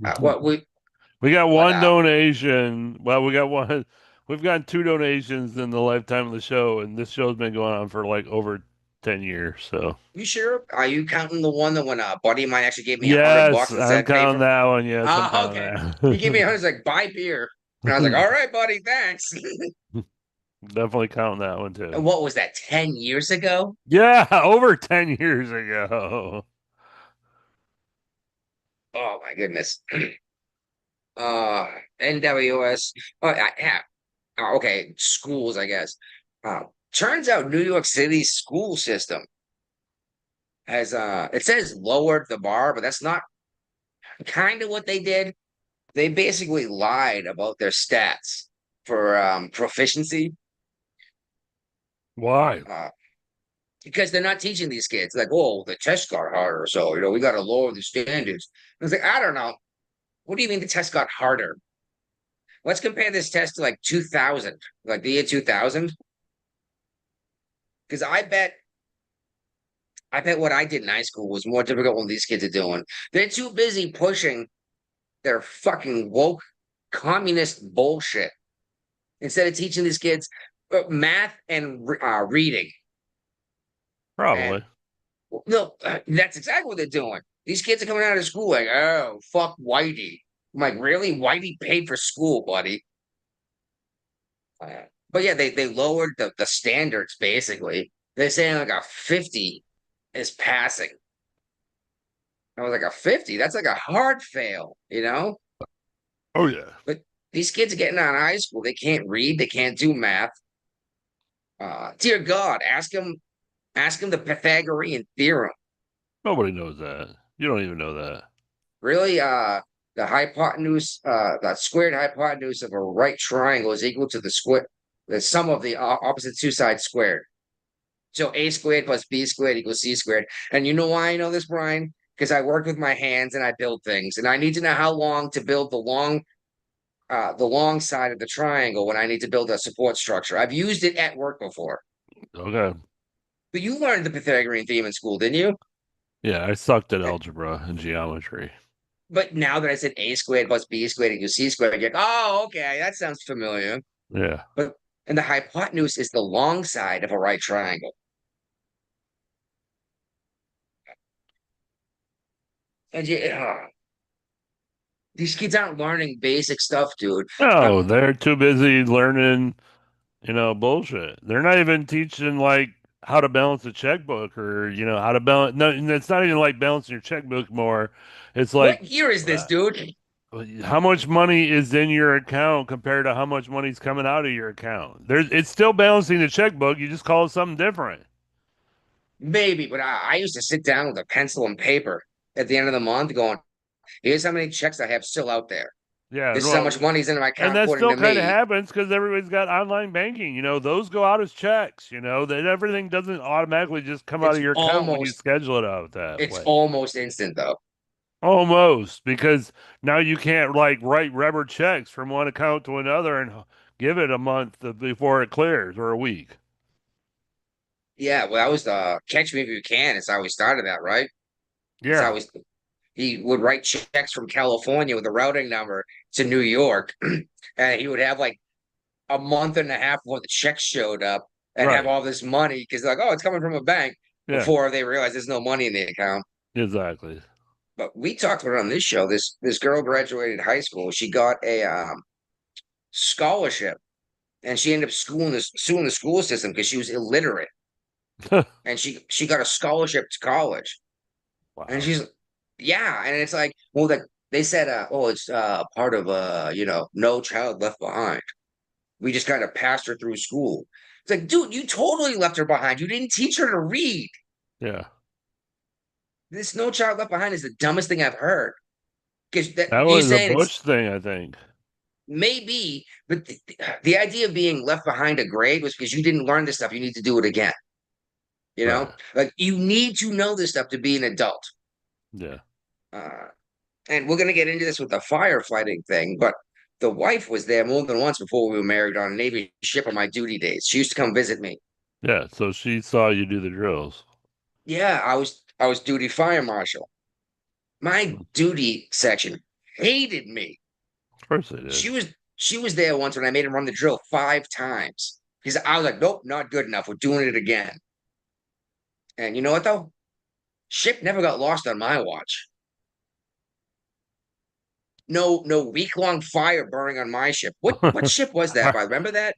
F: We got
E: What
F: one donation. Well, we got one. We've gotten two donations in the lifetime of the show, and this show's been going on for like over 10 years. So,
E: You sure? Are you counting the one that when a buddy of mine actually gave me
F: yes,
E: $100 and
F: I'm
E: said pay
F: counting
E: for?
F: that one. Yes, I'm
E: Ah,
F: counting
E: okay.
F: that.
E: He gave me 100. He's like, buy beer, and I was like, all right, buddy, thanks.
F: Definitely counting that one
E: And
F: too.
E: what was that? 10 years ago?
F: Yeah, over 10 years ago.
E: Oh my goodness. Uh, NWS. Oh, yeah. Okay, schools, I guess. Uh, Turns out New York City's school system has it says lowered the bar, but that's not kind of what they did. They basically lied about their stats for proficiency
F: Why?
E: because they're not teaching these kids like, oh, the test got harder, so we got to lower the standards. I was like, I don't know. What do you mean the test got harder? let's compare this test to like 2000, like the year 2000. Because I bet what I did in high school was more difficult than these kids are doing. They're too busy pushing their fucking woke communist bullshit instead of teaching these kids math and reading.
F: Probably.
E: And, no, that's exactly what they're doing. These kids are coming out of school like, oh, fuck Whitey. I'm like, really? Whitey paid for school, buddy. But yeah, they lowered the standards basically. They're saying like a 50 is passing. I was like, a 50? That's like a hard fail, you know?
F: Oh yeah.
E: But these kids are getting out of high school. They can't read, they can't do math. Dear God, ask them the Pythagorean theorem.
F: Nobody knows that. You don't even know that.
E: Really? The hypotenuse, the squared hypotenuse of a right triangle is equal to the sum of the opposite two sides squared. So a squared plus b squared equals c squared. And you know why I know this, Brian? Because I work with my hands and I build things, and I need to know how long to build the long side of the triangle when I need to build a support structure. I've used it at work before.
F: Okay.
E: But you learned the Pythagorean theorem in school, didn't you?
F: Yeah, I sucked at algebra and geometry.
E: But now that I said a squared plus b squared equals c squared, you're like, oh, okay, that sounds familiar.
F: Yeah.
E: And the hypotenuse is the long side of a right triangle. And these kids aren't learning basic stuff, dude.
F: No, they're too busy learning, bullshit. They're not even teaching like how to balance a checkbook or, how to balance. No, it's not even like balancing your checkbook more. It's like,
E: what year is this, dude?
F: how much money is in your account compared to how much money's coming out of your account? It's still balancing the checkbook. You just call it something different.
E: Maybe, but I used to sit down with a pencil and paper at the end of the month going, here's how many checks I have still out there.
F: Yeah,
E: This is how much money's in my account.
F: and that
E: according
F: still
E: to
F: kind
E: me.
F: of happens because everybody's got online banking. Those go out as checks. That everything doesn't automatically just come out
E: It's
F: of your account when you
E: almost-
F: schedule it out that
E: It's
F: way.
E: almost instant though.
F: Almost, because now you can't like write rubber checks from one account to another and give it a month before it clears or a week.
E: Yeah, well, that was the Catch Me If You Can. It's how we started that, right? It's how
F: Yeah,
E: he would write checks from California with a routing number to New York, and he would have like a month and a half before the checks showed up and have
F: right.
E: all this money because like, oh, it's coming from a bank
F: Yeah,
E: before they realize there's no money in the account.
F: exactly.
E: But we talked about it on this show. This girl graduated high school. She got a scholarship, and she ended up suing the school system because she was illiterate, and she got a scholarship to college.
F: Wow.
E: And she's, yeah, and it's like, well, they said, oh, it's part of No Child Left Behind. We just kind of passed her through school. It's like, dude, you totally left her behind. You didn't teach her to read.
F: Yeah,
E: This No Child Left Behind is the dumbest thing I've heard. Because
F: that
E: you're
F: was a
E: saying it's
F: Bush thing, I think.
E: maybe, but the idea of being left behind a grade was because you didn't learn this stuff. You need to do it again. You know,
F: Right.
E: like you need to know this stuff to be an adult.
F: Yeah.
E: And we're gonna get into this with the firefighting thing, but the wife was there more than once before we were married on a Navy ship on my duty days. She used to come visit me.
F: Yeah. So she saw you do the drills.
E: Yeah, I was duty fire marshal. My duty section hated me.
F: Of course they did.
E: She was there once when I made him run the drill 5 times because I was like, nope, not good enough. We're doing it again. And you know what though? Ship never got lost on my watch. No week-long fire burning on my ship. What ship was that? By remember that?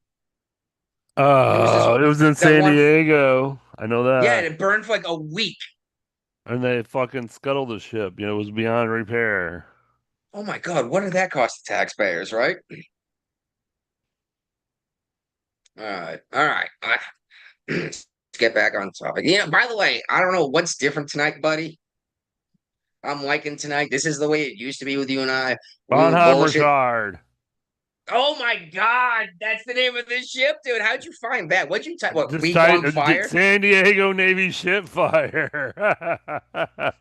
F: It was in San Diego. I know that.
E: Yeah, and it burned for like a week.
F: And they fucking scuttled the ship. It was beyond repair.
E: Oh my God, what did that cost the taxpayers, right? All right. Let's get back on topic. By the way, I don't know what's different tonight, buddy. I'm liking tonight. This is the way it used to be with you and I.
F: Bonhomme
E: Bullshit.
F: Richard.
E: Oh my God, that's the name of this ship, dude. How'd you find that? What'd you type? What,
F: Just
E: week
F: type-
E: long fire?
F: San Diego Navy ship fire.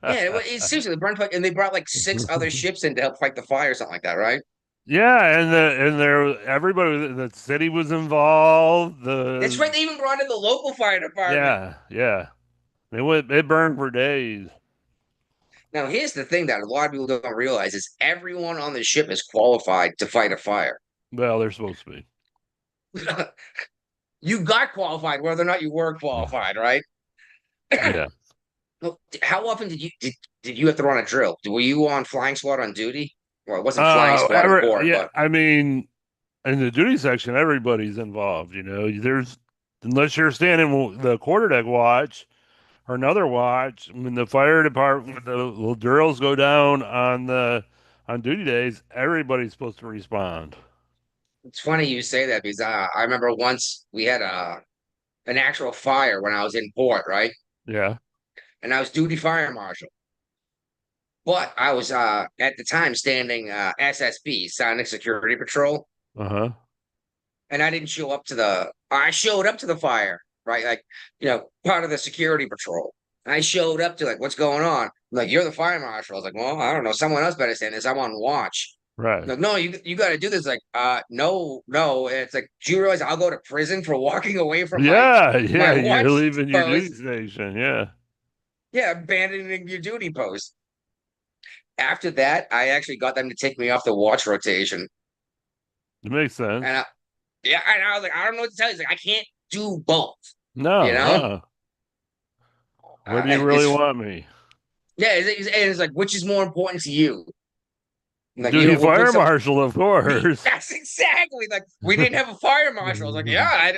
E: Yeah, seriously, they burned and they brought like 6 other ships in to help fight the fire or something like that, right?
F: Yeah, everybody, the city was involved.
E: That's right. They even brought in the local fire department.
F: Yeah. It burned for days.
E: Now, here's the thing that a lot of people don't realize is everyone on the ship is qualified to fight a fire.
F: Well, they're supposed to be.
E: You got qualified whether or not you were qualified, right?
F: Yeah.
E: Look, how often did you have to run a drill? Were you on flying squad on duty? Well, it wasn't flying squad in port,
F: Yeah,
E: but
F: I mean, in the duty section, everybody's involved. Unless you're standing the quarterdeck watch or another watch, when the fire department, the little drills go down on duty days, everybody's supposed to respond.
E: it's funny you say that because I remember once we had an actual fire when I was in port, right?
F: Yeah.
E: And I was duty fire marshal. But I was at the time standing SSB, Sonic Security Patrol,
F: Uh-huh.
E: and I didn't show up to I showed up to the fire, right? Like, part of the security patrol. I showed up to like, what's going on? Like, you're the fire marshal. I was like, well, I don't know. Someone else better stand this. I'm on watch.
F: Right.
E: Like, no, you got to do this. Like, no. And it's like, do you realize I'll go to prison for walking away from
F: Yeah,
E: my
F: you're
E: watch
F: leaving your duty
E: post?
F: station. Yeah.
E: Yeah, abandoning your duty post. After that, I actually got them to take me off the watch rotation.
F: It makes sense.
E: And I was like, I don't know what to tell you. He's like, I can't do both.
F: No.
E: You know?
F: Where do you really
E: it's-
F: want me?
E: Yeah, it's like, which is more important to you? Like,
F: Duty
E: we'll put
F: fire
E: some-
F: marshal, of course.
E: That's exactly like we didn't have a fire marshal. I was like, yeah,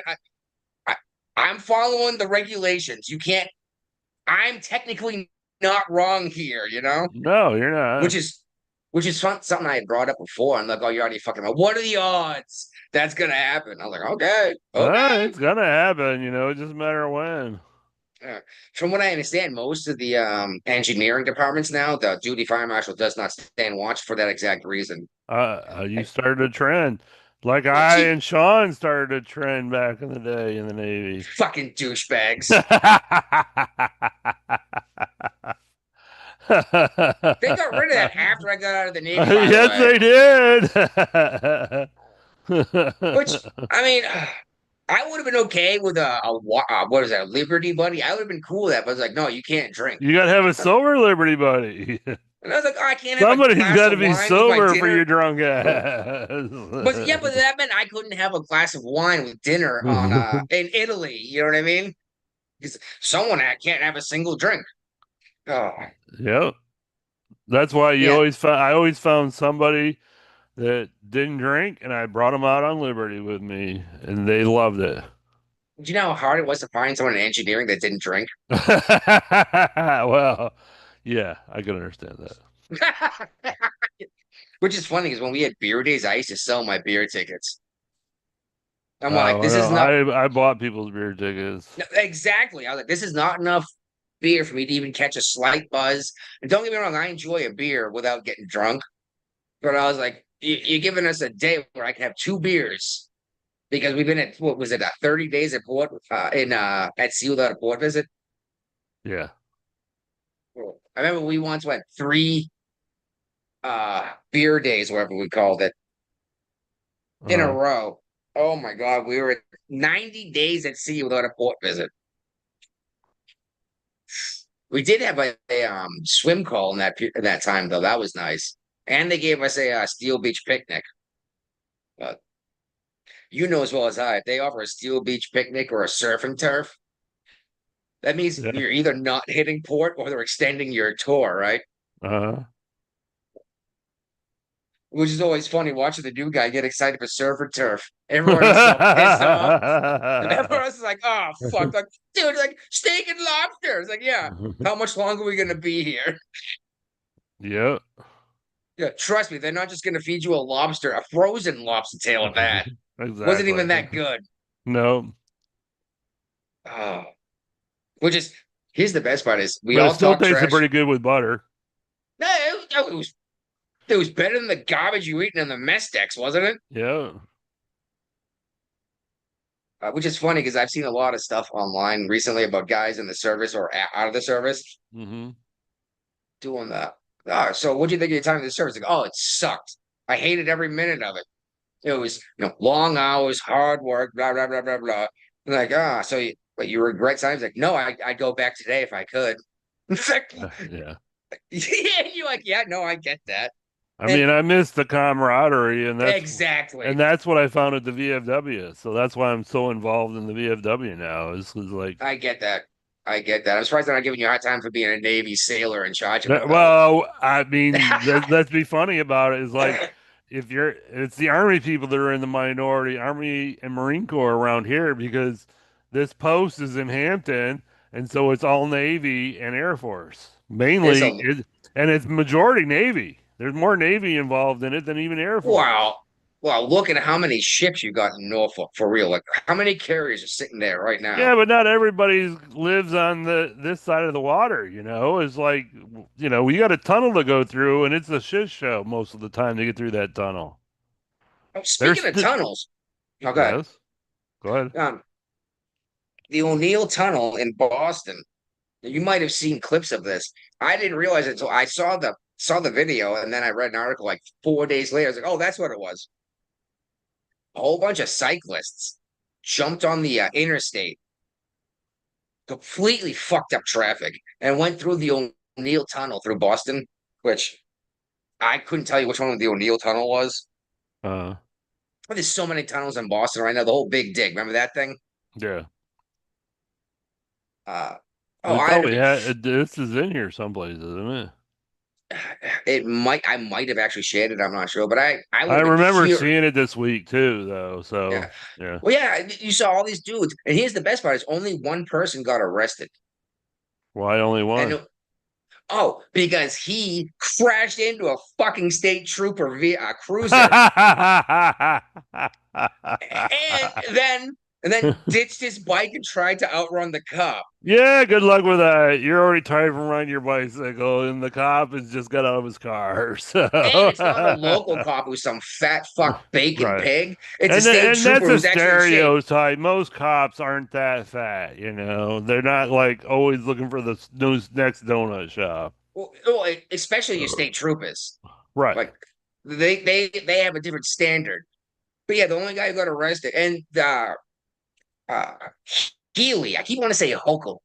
E: I'm following the regulations. You can't. I'm technically not wrong here,
F: No, you're not.
E: which is something I had brought up before. I'm like, oh, you're already fucking about. What are the odds that's gonna happen? I was like, okay.
F: It's gonna happen, it's just a matter of when.
E: From what I understand, most of the engineering departments now, the duty fire marshal does not stand watch for that exact reason.
F: You started a trend. Like I and Sean started a trend back in the day in the Navy.
E: Fucking douchebags. They got rid of that after I got out of the Navy.
F: Yes,
E: they did. Which, I mean, I would have been okay with what is that, Liberty Buddy? I would have been cool with that, but I was like, no, you can't drink.
F: You gotta have a sober Liberty Buddy.
E: And I was like, oh, I can't have
F: Somebody's
E: got to
F: be sober for your drunk ass.
E: But that meant I couldn't have a glass of wine with dinner on in Italy. You know what I mean? Because someone can't have a single drink. Oh,
F: Yep. That's why I always found somebody that didn't drink, and I brought them out on Liberty with me, and they loved it.
E: do you know how hard it was to find someone in engineering that didn't drink?
F: Well, yeah, I can understand that.
E: Which is funny because when we had beer days, I used to sell my beer tickets. I'm like, this is not
F: I bought people's beer tickets.
E: exactly. I was like, this is not enough beer for me to even catch a slight buzz. And don't get me wrong, I enjoy a beer without getting drunk. But I was like, you're giving us a day where I can have 2 beers because we've been at, what was it, 30 days at port at sea without a port visit.
F: Yeah.
E: I remember we once went 3 beer days, whatever we called it, in a row. Oh my God, we were at 90 days at sea without a port visit. We did have a swim call in that time though. That was nice, and they gave us a Steel Beach picnic. But you know as well as I, if they offer a Steel Beach picnic or a surfing turf, that means you're either not hitting port or they're extending your tour, right? Which is always funny watching the new guy get excited for surfer turf. Everyone is so pissed off. And everyone else is like, oh, fuck. Like, dude, like, steak and lobster. It's like, yeah, how much longer are we going to be here?
F: Yep.
E: Yeah, trust me, they're not just going to feed you a frozen lobster tail at that.
F: Exactly.
E: Wasn't even that good.
F: No.
E: Oh. Here's the best part is,
F: But it still tasted pretty good with butter.
E: No, it was better than the garbage you eating in the mess decks, wasn't it?
F: Yeah.
E: Which is funny because I've seen a lot of stuff online recently about guys in the service or out of the service doing that. So what do you think of your time in the service? Like, oh, it sucked. I hated every minute of it. It was, long hours, hard work, blah, blah, blah, blah, blah. I'm like, but you regret something? He's like, no, I'd go back today if I could. It's like,
F: Yeah.
E: yeah, you're like, yeah, no, I get that.
F: I mean, I miss the camaraderie, and
E: Exactly.
F: that's what I found at the VFW. So that's why I'm so involved in the VFW now. Is like,
E: I get that. I get that. I'm surprised they're not giving you a hard time for being a Navy sailor in charge of it.
F: well, I mean, let's be funny about it. Is like, it's the Army people that are in the minority, Army and Marine Corps around here, because this post is in Hampton, and so it's all Navy and Air Force
E: There's
F: mainly,
E: a
F: and it's majority Navy. There's more Navy involved in it than even Air Force.
E: wow. Well, look at how many ships you got in Norfolk for real. Like, how many carriers are sitting there right now?
F: Yeah, but not everybody lives on this side of the water, It's like, we got a tunnel to go through, and it's a shit show most of the time to get through that tunnel.
E: Oh, speaking of tunnels, go ahead.
F: Yes, go ahead.
E: The O'Neill Tunnel in Boston. You might have seen clips of this. I didn't realize it until I saw the video, and then I read an article like 4 days later. I was like, oh, that's what it was. A whole bunch of cyclists jumped on the interstate, completely fucked up traffic, and went through the O'Neill Tunnel through Boston, which I couldn't tell you which one the O'Neill Tunnel was.
F: Uh,
E: There's so many tunnels in Boston right now. The whole Big Dig, remember that thing?
F: yeah.
E: Uh,
F: We probably had this is in here someplace, isn't it?
E: I might have actually shared it. I'm not sure, but I
F: remember seeing it this week too, though. So
E: yeah. Well, yeah, you saw all these dudes, and here's the best part: is only one person got arrested.
F: Why only one?
E: Because he crashed into a fucking state trooper via cruiser, and then ditched his bike and tried to outrun the cop.
F: Yeah, good luck with that. You're already tired from riding your bicycle, and the cop has just got out of his car. So.
E: And it's not a local cop who's some fat fuck bacon pig. It's a state trooper
F: that's
E: who's
F: a stereotype. Most cops aren't that fat, They're not like always looking for the next donut shop.
E: Well, especially your state troopers,
F: right?
E: Like they have a different standard. But yeah, the only guy who got arrested, and Healy, I keep wanting to say Hochul.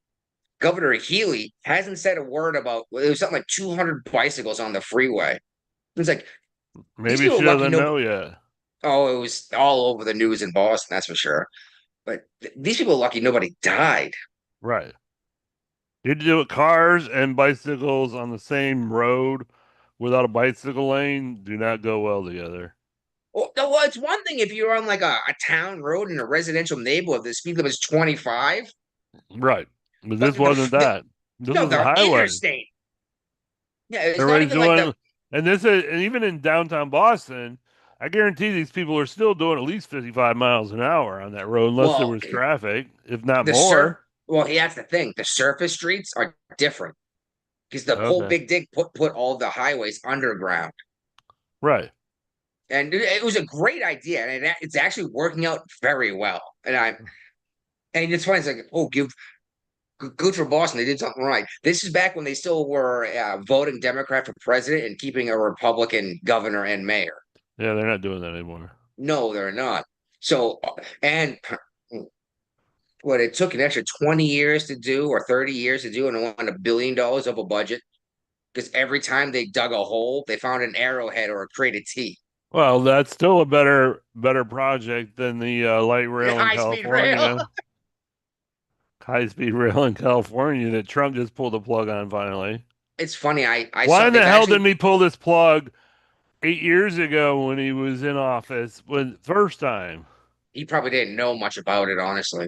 E: Governor Healy hasn't said a word about. It was something like 200 bicycles on the freeway. It's like
F: maybe she doesn't know yet.
E: Oh, it was all over the news in Boston, that's for sure. But these people are lucky nobody died.
F: Right. You do it cars and bicycles on the same road without a bicycle lane do not go well together.
E: Well, it's one thing if you're on like a town road in a residential neighborhood, the speed limit is 25.
F: Right. But this wasn't that. This was the highway.
E: Interstate. Yeah, it's
F: everybody's
E: not even
F: doing, and even in downtown Boston, I guarantee these people are still doing at least 55 miles an hour on that road, unless there was traffic, if not more.
E: Well, that's the thing. The surface streets are different because the whole Big Dig put all the highways underground.
F: Right.
E: And it was a great idea, and it's actually working out very well. And it's funny. It's like, good for Boston. They did something right. This is back when they still were voting Democrat for president and keeping a Republican governor and mayor.
F: Yeah, they're not doing that anymore.
E: No, they're not. So, and what it took an extra 20 years to do or 30 years to do, and it won $1 billion of a budget because every time they dug a hole, they found an arrowhead or a crate of tea.
F: Well, that's still a better project than the light rail in California. High-speed rail in California that Trump just pulled the plug on finally.
E: It's funny.
F: Why in the hell didn't he pull this plug 8 years ago when he was in office? First time.
E: He probably didn't know much about it, honestly.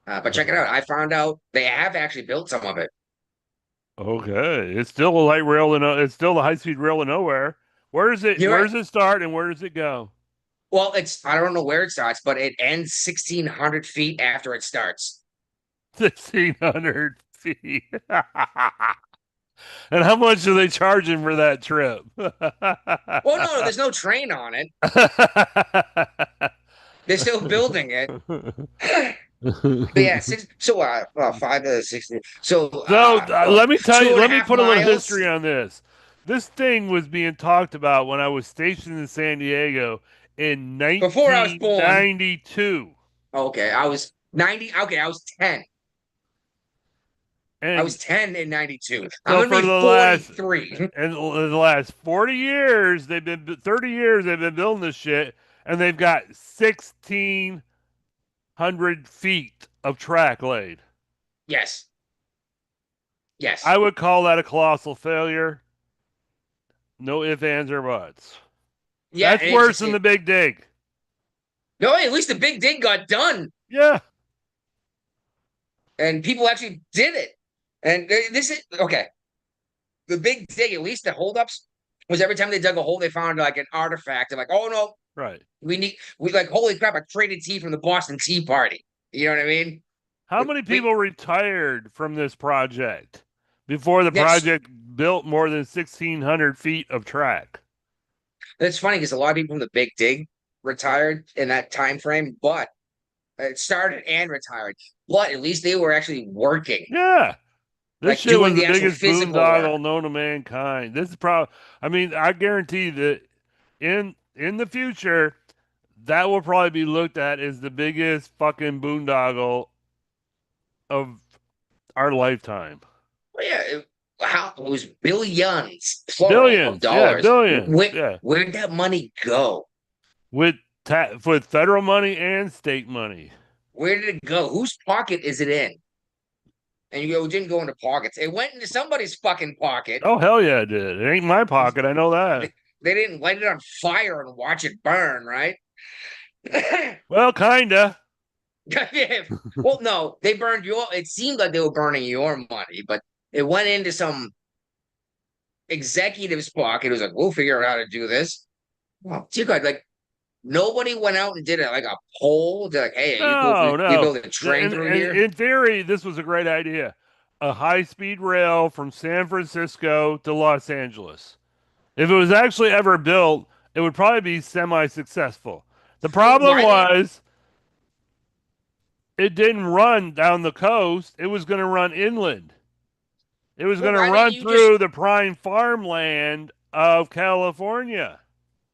E: But check it out. I found out they have actually built some of it.
F: Okay, it's still a light rail it's still the high-speed rail to nowhere. Where does it start and where does it go?
E: Well, I don't know where it starts, but it ends 1,600 feet after it starts.
F: 1,600 feet. And how much are they charging for that trip?
E: Well, no, there's no train on it. They're still building it. But yeah, 5 to 16. So
F: let me tell you. Let me put a little history on this. This thing was being talked about when I was stationed in San Diego in
E: Before I was born.
F: 1992.
E: Okay, I was 90. Okay, I was 10. I
F: And
E: was 10 in 92.
F: so
E: I'm
F: for
E: gonna be
F: the last
E: 43.
F: and the last 40 years, 30 years they've been building this shit, and they've got 1,600 feet of track laid.
E: Yes. Yes.
F: I would call that a colossal failure. No ifs, ands, or buts.
E: Yeah,
F: That's
E: and
F: worse than the Big Dig.
E: No, at least the Big Dig got done,
F: Yeah.
E: and people actually did it. And this is okay. The Big Dig, at least the holdups was every time they dug a hole, they found like an artifact. They're like, oh no,
F: Right.
E: we like, holy crap, I traded tea from the Boston Tea Party. You know what I mean?
F: How many people retired from this project before the project built more than 1,600 feet of track?
E: It's funny because a lot of people from the Big Dig retired in that time frame, but it started and retired. But at least they were actually working.
F: Yeah. This
E: Like,
F: shit was
E: doing
F: the
E: the actual
F: biggest
E: physical
F: boondoggle
E: work.
F: known to mankind. This is probably, I mean, I guarantee that in the future, that will probably be looked at as the biggest fucking boondoggle of our lifetime.
E: Well, yeah, it was billions, plural,
F: Billions,
E: of dollars.
F: yeah, billions, yeah.
E: Where'd that money go?
F: With federal money and state money.
E: Where did it go? Whose pocket is it in? And you go, it didn't go into pockets. It went into somebody's fucking pocket.
F: Oh, hell yeah, it did. It ain't my pocket. I know that.
E: They didn't light it on fire and watch it burn, right?
F: Well, kinda.
E: Well, no, they burned it seemed like they were burning your money, but it went into some executive's pocket. It was like, we'll figure out how to do this. Well, dear God, like, nobody went out and did it like a poll. They're like, hey, we build a train through here.
F: In theory, this was a great idea. A high-speed rail from San Francisco to Los Angeles. If it was actually ever built, it would probably be semi-successful. The problem was it didn't run down the coast. It was going to run inland. It was going to run through the prime farmland of California.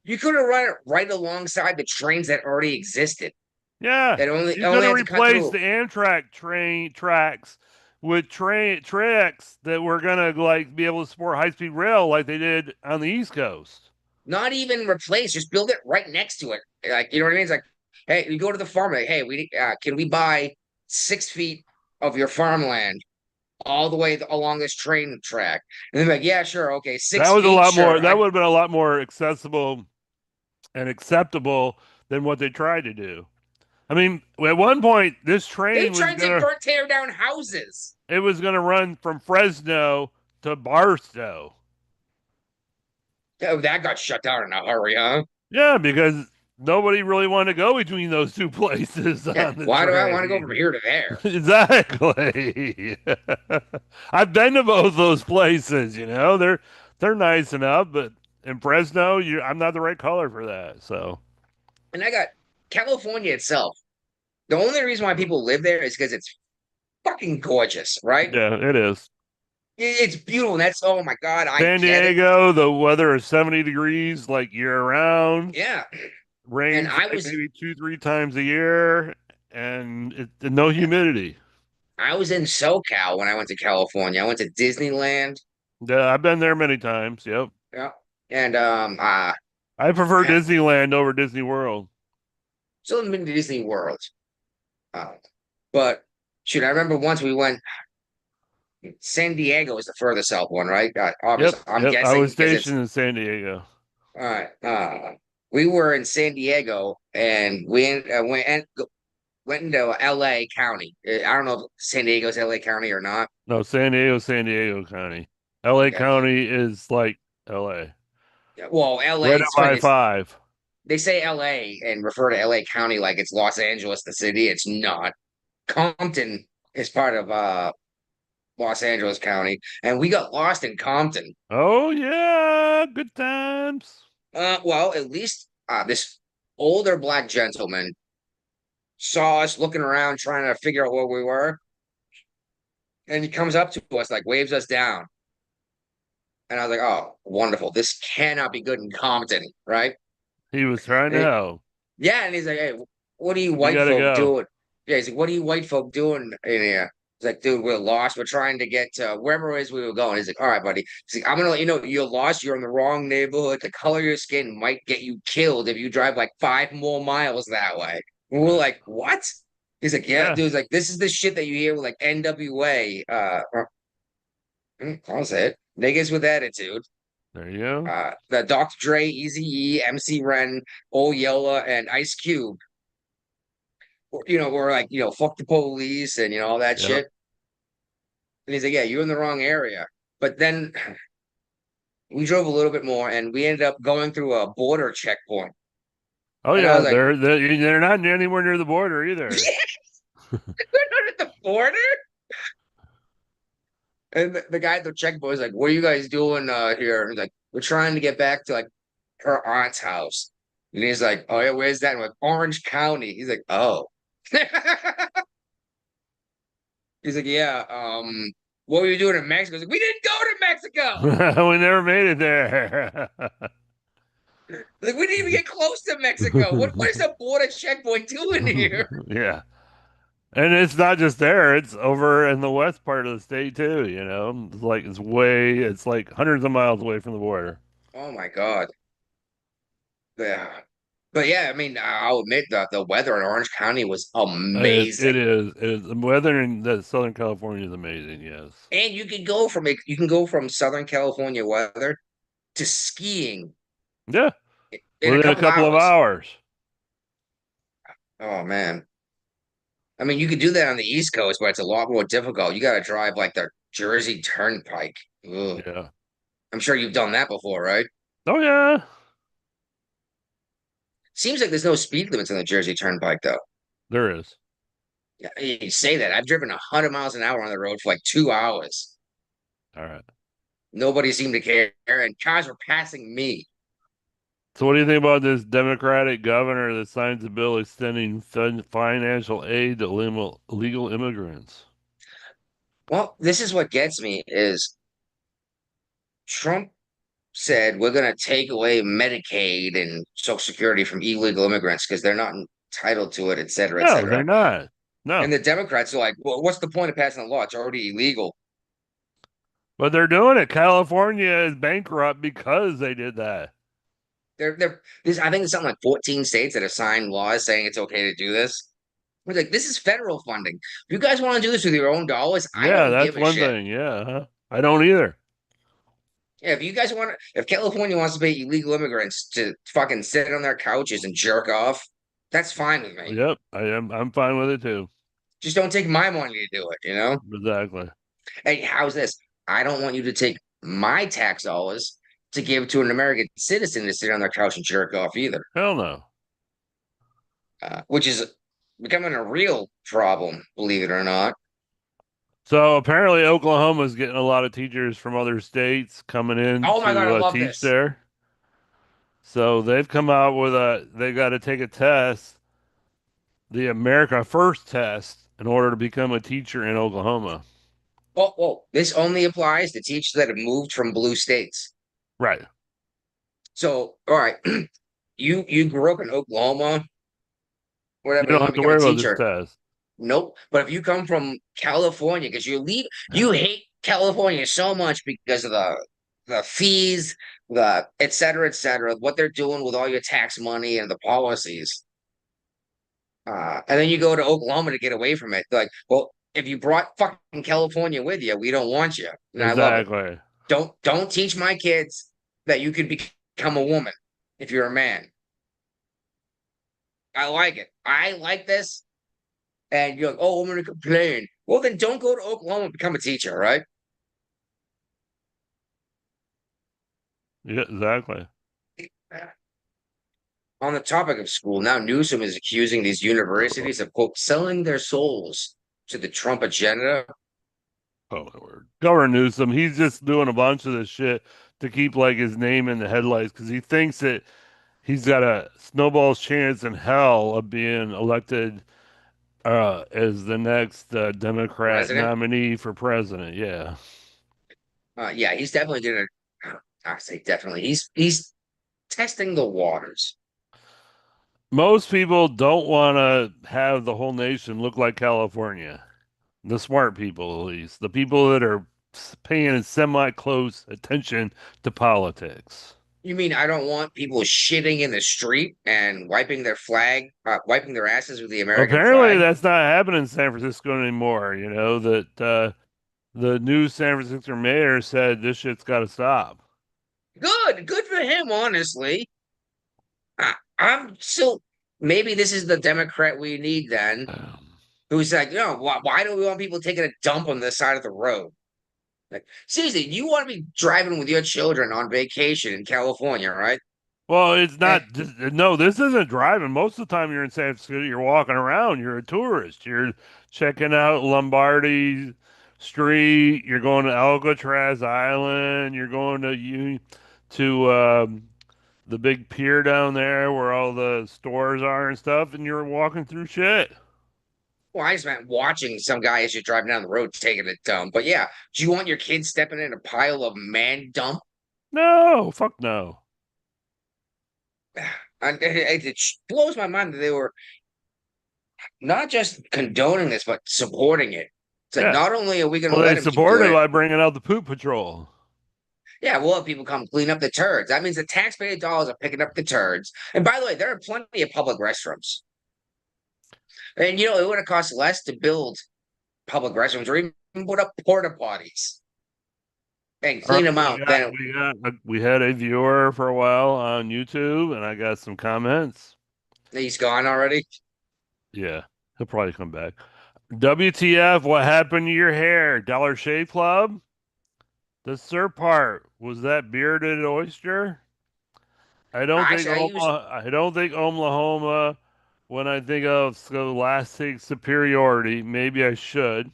E: You could have run it right alongside the trains that already existed.
F: Yeah,
E: you
F: could have replaced the Amtrak train tracks with tracks that were gonna like be able to support high speed rail like they did on the East Coast.
E: Not even replace, just build it right next to it. Like, you know what I mean? It's like, hey, you go to the farm, like, hey, can we buy 6 feet of your farmland all the way along this train track? And they're like, yeah, sure, okay, 6
F: That was
E: feet,
F: a lot
E: sure.
F: more. That would have been a lot more accessible and acceptable than what they tried to do. I mean, at one point, this train
E: was tried to tear down houses.
F: It was going to run from Fresno to Barstow.
E: Oh, that got shut down in a hurry, huh?
F: Yeah, because nobody really wanted to go between those two places.
E: Yeah, why do I want to go from here to there?
F: Exactly. I've been to both those places. You know, they're nice enough, but in Fresno, I'm not the right color for that. So,
E: and I got California itself. The only reason why people live there is because it's fucking gorgeous, right?
F: Yeah, it is.
E: It's beautiful. That's, oh my God.
F: San Diego, the weather is 70 degrees like year round.
E: Yeah.
F: Rains maybe 2-3 times a year, and no humidity.
E: I was in SoCal when I went to California. I went to Disneyland.
F: Yeah, I've been there many times. Yep.
E: Yeah. And
F: I prefer Disneyland over Disney World.
E: Still haven't been to Disney World. But shoot, I remember once we went. San Diego is the furthest south one, right? Obviously,
F: I'm guessing. I was stationed in San Diego.
E: All right. We were in San Diego, and we went into L.A. County. I don't know if San Diego's L.A. County or not.
F: No, San Diego County. L.A. County is like L.A.
E: Yeah, well, L.A.
F: Right by 5.
E: They say L.A. and refer to L.A. County like it's Los Angeles, the city. It's not. Compton is part of Los Angeles County, and we got lost in Compton.
F: Oh yeah, good times.
E: Well, at least this older black gentleman saw us looking around trying to figure out where we were, and he comes up to us, like waves us down. And I was like, oh, wonderful. This cannot be good in Compton, right?
F: He was trying to
E: And
F: help.
E: yeah, and he's like, hey, what are you
F: You
E: white
F: gotta
E: folk
F: go.
E: doing? Yeah, he's like, what are you white folk doing in here? He's like, dude, we're lost. We're trying to get to wherever it is we were going. He's like, all right, buddy. He's like, I'm gonna let you know you're lost. You're in the wrong neighborhood. The color of your skin might get you killed if you drive like 5 more miles that way. And we're like, what? He's like, yeah, dude.
F: Yeah,
E: He's like, this is the shit that you hear with like NWA. I'll say it. Niggas with attitude.
F: there you go.
E: The Dr. Dre, Eazy-E, MC Ren, Old Yella, and Ice Cube. We're like, fuck the police and all that
F: Yep.
E: shit. And he's like, yeah, you're in the wrong area. But then we drove a little bit more and we ended up going through a border checkpoint.
F: Oh
E: And I
F: yeah,
E: was like,
F: they're not anywhere near the border either.
E: we're not at the border. And the guy at the checkpoint was like, what are you guys doing here? And he's like, we're trying to get back to like her aunt's house. And he's like, oh yeah, where's that? And we're like, Orange County. He's like, oh. He's like, yeah, what were you doing in Mexico? He's like, we didn't go to Mexico.
F: We never made it there.
E: Like, we didn't even get close to Mexico. What is a border checkpoint doing here?
F: Yeah. And it's not just there, it's over in the west part of the state too, you know. It's like hundreds of miles away from the border.
E: Oh my God. Yeah. But yeah, I mean, I'll admit that the weather in Orange County was
F: It
E: amazing.
F: is. It is. The weather in Southern California is amazing, yes.
E: And you can go from Southern California weather to skiing
F: Yeah.
E: in a
F: Within a
E: couple
F: couple of
E: hours.
F: hours.
E: Oh man. I mean, you could do that on the East Coast, but it's a lot more difficult. You got to drive like the Jersey Turnpike. Ugh.
F: Yeah.
E: I'm sure you've done that before, right?
F: Oh yeah.
E: Seems like there's no speed limits on the Jersey Turnpike, though.
F: There is.
E: Yeah, you say that. I've driven 100 miles an hour on the road for like 2 hours.
F: All right.
E: Nobody seemed to care, and cars were passing me.
F: So what do you think about this Democratic governor that signs a bill extending financial aid to illegal immigrants?
E: Well, this is what gets me is Trump said we're going to take away Medicaid and Social Security from illegal immigrants because they're not entitled to it, et cetera, et
F: No, they're
E: cetera.
F: not. No.
E: And the Democrats are like, well, what's the point of passing the law? It's already illegal.
F: But they're doing it. California is bankrupt because they did that.
E: I think there's something like 14 states that have signed laws saying it's okay to do this. We're like, this is federal funding. If you guys want to do this with your own dollars, I
F: Yeah,
E: don't
F: that's
E: give a
F: one
E: shit.
F: thing. Yeah, huh? I don't either.
E: Yeah, if you guys want to, if California wants to pay illegal immigrants to fucking sit on their couches and jerk off, that's fine with me.
F: Yep, I am. I'm fine with it too.
E: Just don't take my money to do it.
F: Exactly.
E: Hey, how's this? I don't want you to take my tax dollars to give to an American citizen to sit on their couch and jerk off either,
F: Hell no.
E: which is becoming a real problem, believe it or not.
F: So apparently Oklahoma's getting a lot of teachers from other states coming in
E: Oh my God, I
F: to
E: love
F: teach
E: this.
F: there. So they've come out with they got to take a test, the America First test, in order to become a teacher in Oklahoma.
E: Oh, this only applies to teachers that have moved from blue states.
F: Right.
E: So, all right, you grew up in Oklahoma,
F: You
E: whatever, you
F: don't
E: want
F: have
E: to
F: to
E: become a
F: worry about this
E: teacher.
F: test.
E: Nope. But if you come from California, because you hate California so much because of the fees, the et cetera, what they're doing with all your tax money and the policies. And then you go to Oklahoma to get away from it. They're like, well, if you brought fucking California with you, we don't want you. And I love it.
F: Exactly.
E: Don't teach my kids that you could become a woman if you're a man. I like it. I like this. And you're like, oh, I'm gonna complain. Well, then don't go to Oklahoma and become a teacher, right?
F: Yeah, exactly.
E: On the topic of school, now Newsom is accusing these universities of quote selling their souls to the Trump agenda.
F: Oh my word. Governor Newsom, he's just doing a bunch of this shit to keep like his name in the headlights because he thinks that he's got a snowball's chance in hell of being elected as the next Democrat
E: President.
F: nominee for president. Yeah.
E: Yeah, he's definitely gonna I say definitely. He's testing the waters.
F: Most people don't want to have the whole nation look like California. The smart people, at least. The people that are paying semi-close attention to politics.
E: You mean I don't want people shitting in the street and wiping their asses with the American
F: Apparently,
E: flag?
F: that's not happening in San Francisco anymore. That the new San Francisco mayor said this shit's got to stop.
E: Good for him, honestly. I'm still maybe this is the Democrat we need then, who's like, why do we want people taking a dump on the side of the road? Like, seriously, you want to be driving with your children on vacation in California, right?
F: Well, it's
E: And,
F: not. No, this isn't driving. Most of the time, you're in San Francisco. You're walking around. You're a tourist. You're checking out Lombardi Street. You're going to Alcatraz Island. You're going to the big pier down there where all the stores are and stuff. And you're walking through shit.
E: well, I just meant watching some guy as you're driving down the road taking a dump. But yeah, do you want your kids stepping in a pile of man dump?
F: No, fuck no.
E: And it blows my mind that they were not just condoning this, but supporting it. It's like
F: Yeah.
E: not only are we going to
F: Well,
E: let
F: they
E: him keep
F: support
E: doing
F: it
E: it,
F: by bringing out the poop patrol.
E: yeah, we'll have people come clean up the turds. That means the taxpayer dollars are picking up the turds. And by the way, there are plenty of public restrooms. And it would have cost less to build public restrooms or even put up porta potties and clean them out. Then
F: We had a viewer for a while on YouTube, and I got some comments.
E: he's gone already.
F: Yeah, he'll probably come back. WTF? What happened to your hair? Dollar Shave Club? The sir part was that bearded oyster? I don't think
E: Actually, I used
F: I don't think Oklahoma. When I think of scholastic superiority, maybe I should.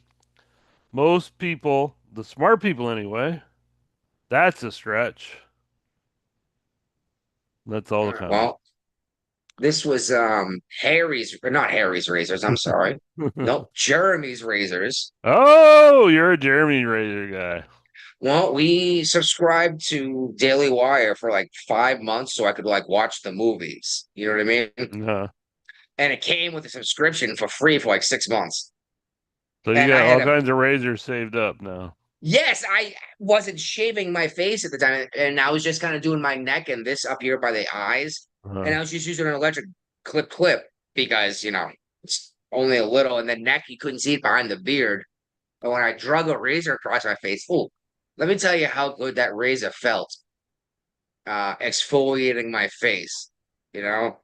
F: Most people, the smart people anyway, that's a stretch. That's all the comment.
E: well, this was Harry's, or not Harry's razors. I'm sorry. Nope, Jeremy's razors.
F: Oh, you're a Jeremy Razor guy.
E: Well, we subscribed to Daily Wire for like 5 months so I could like watch the movies. You know what I mean?
F: Uh,
E: And it came with a subscription for free for like 6 months.
F: so you
E: And I
F: got
E: had
F: all kinds of razors saved up now.
E: yes, I wasn't shaving my face at the time, and I was just kind of doing my neck and this up here by the eyes. And I was just using an electric clip because, it's only a little, and the neck, you couldn't see it behind the beard. But when I drug a razor across my face, oh, let me tell you how good that razor felt, exfoliating my face. You know,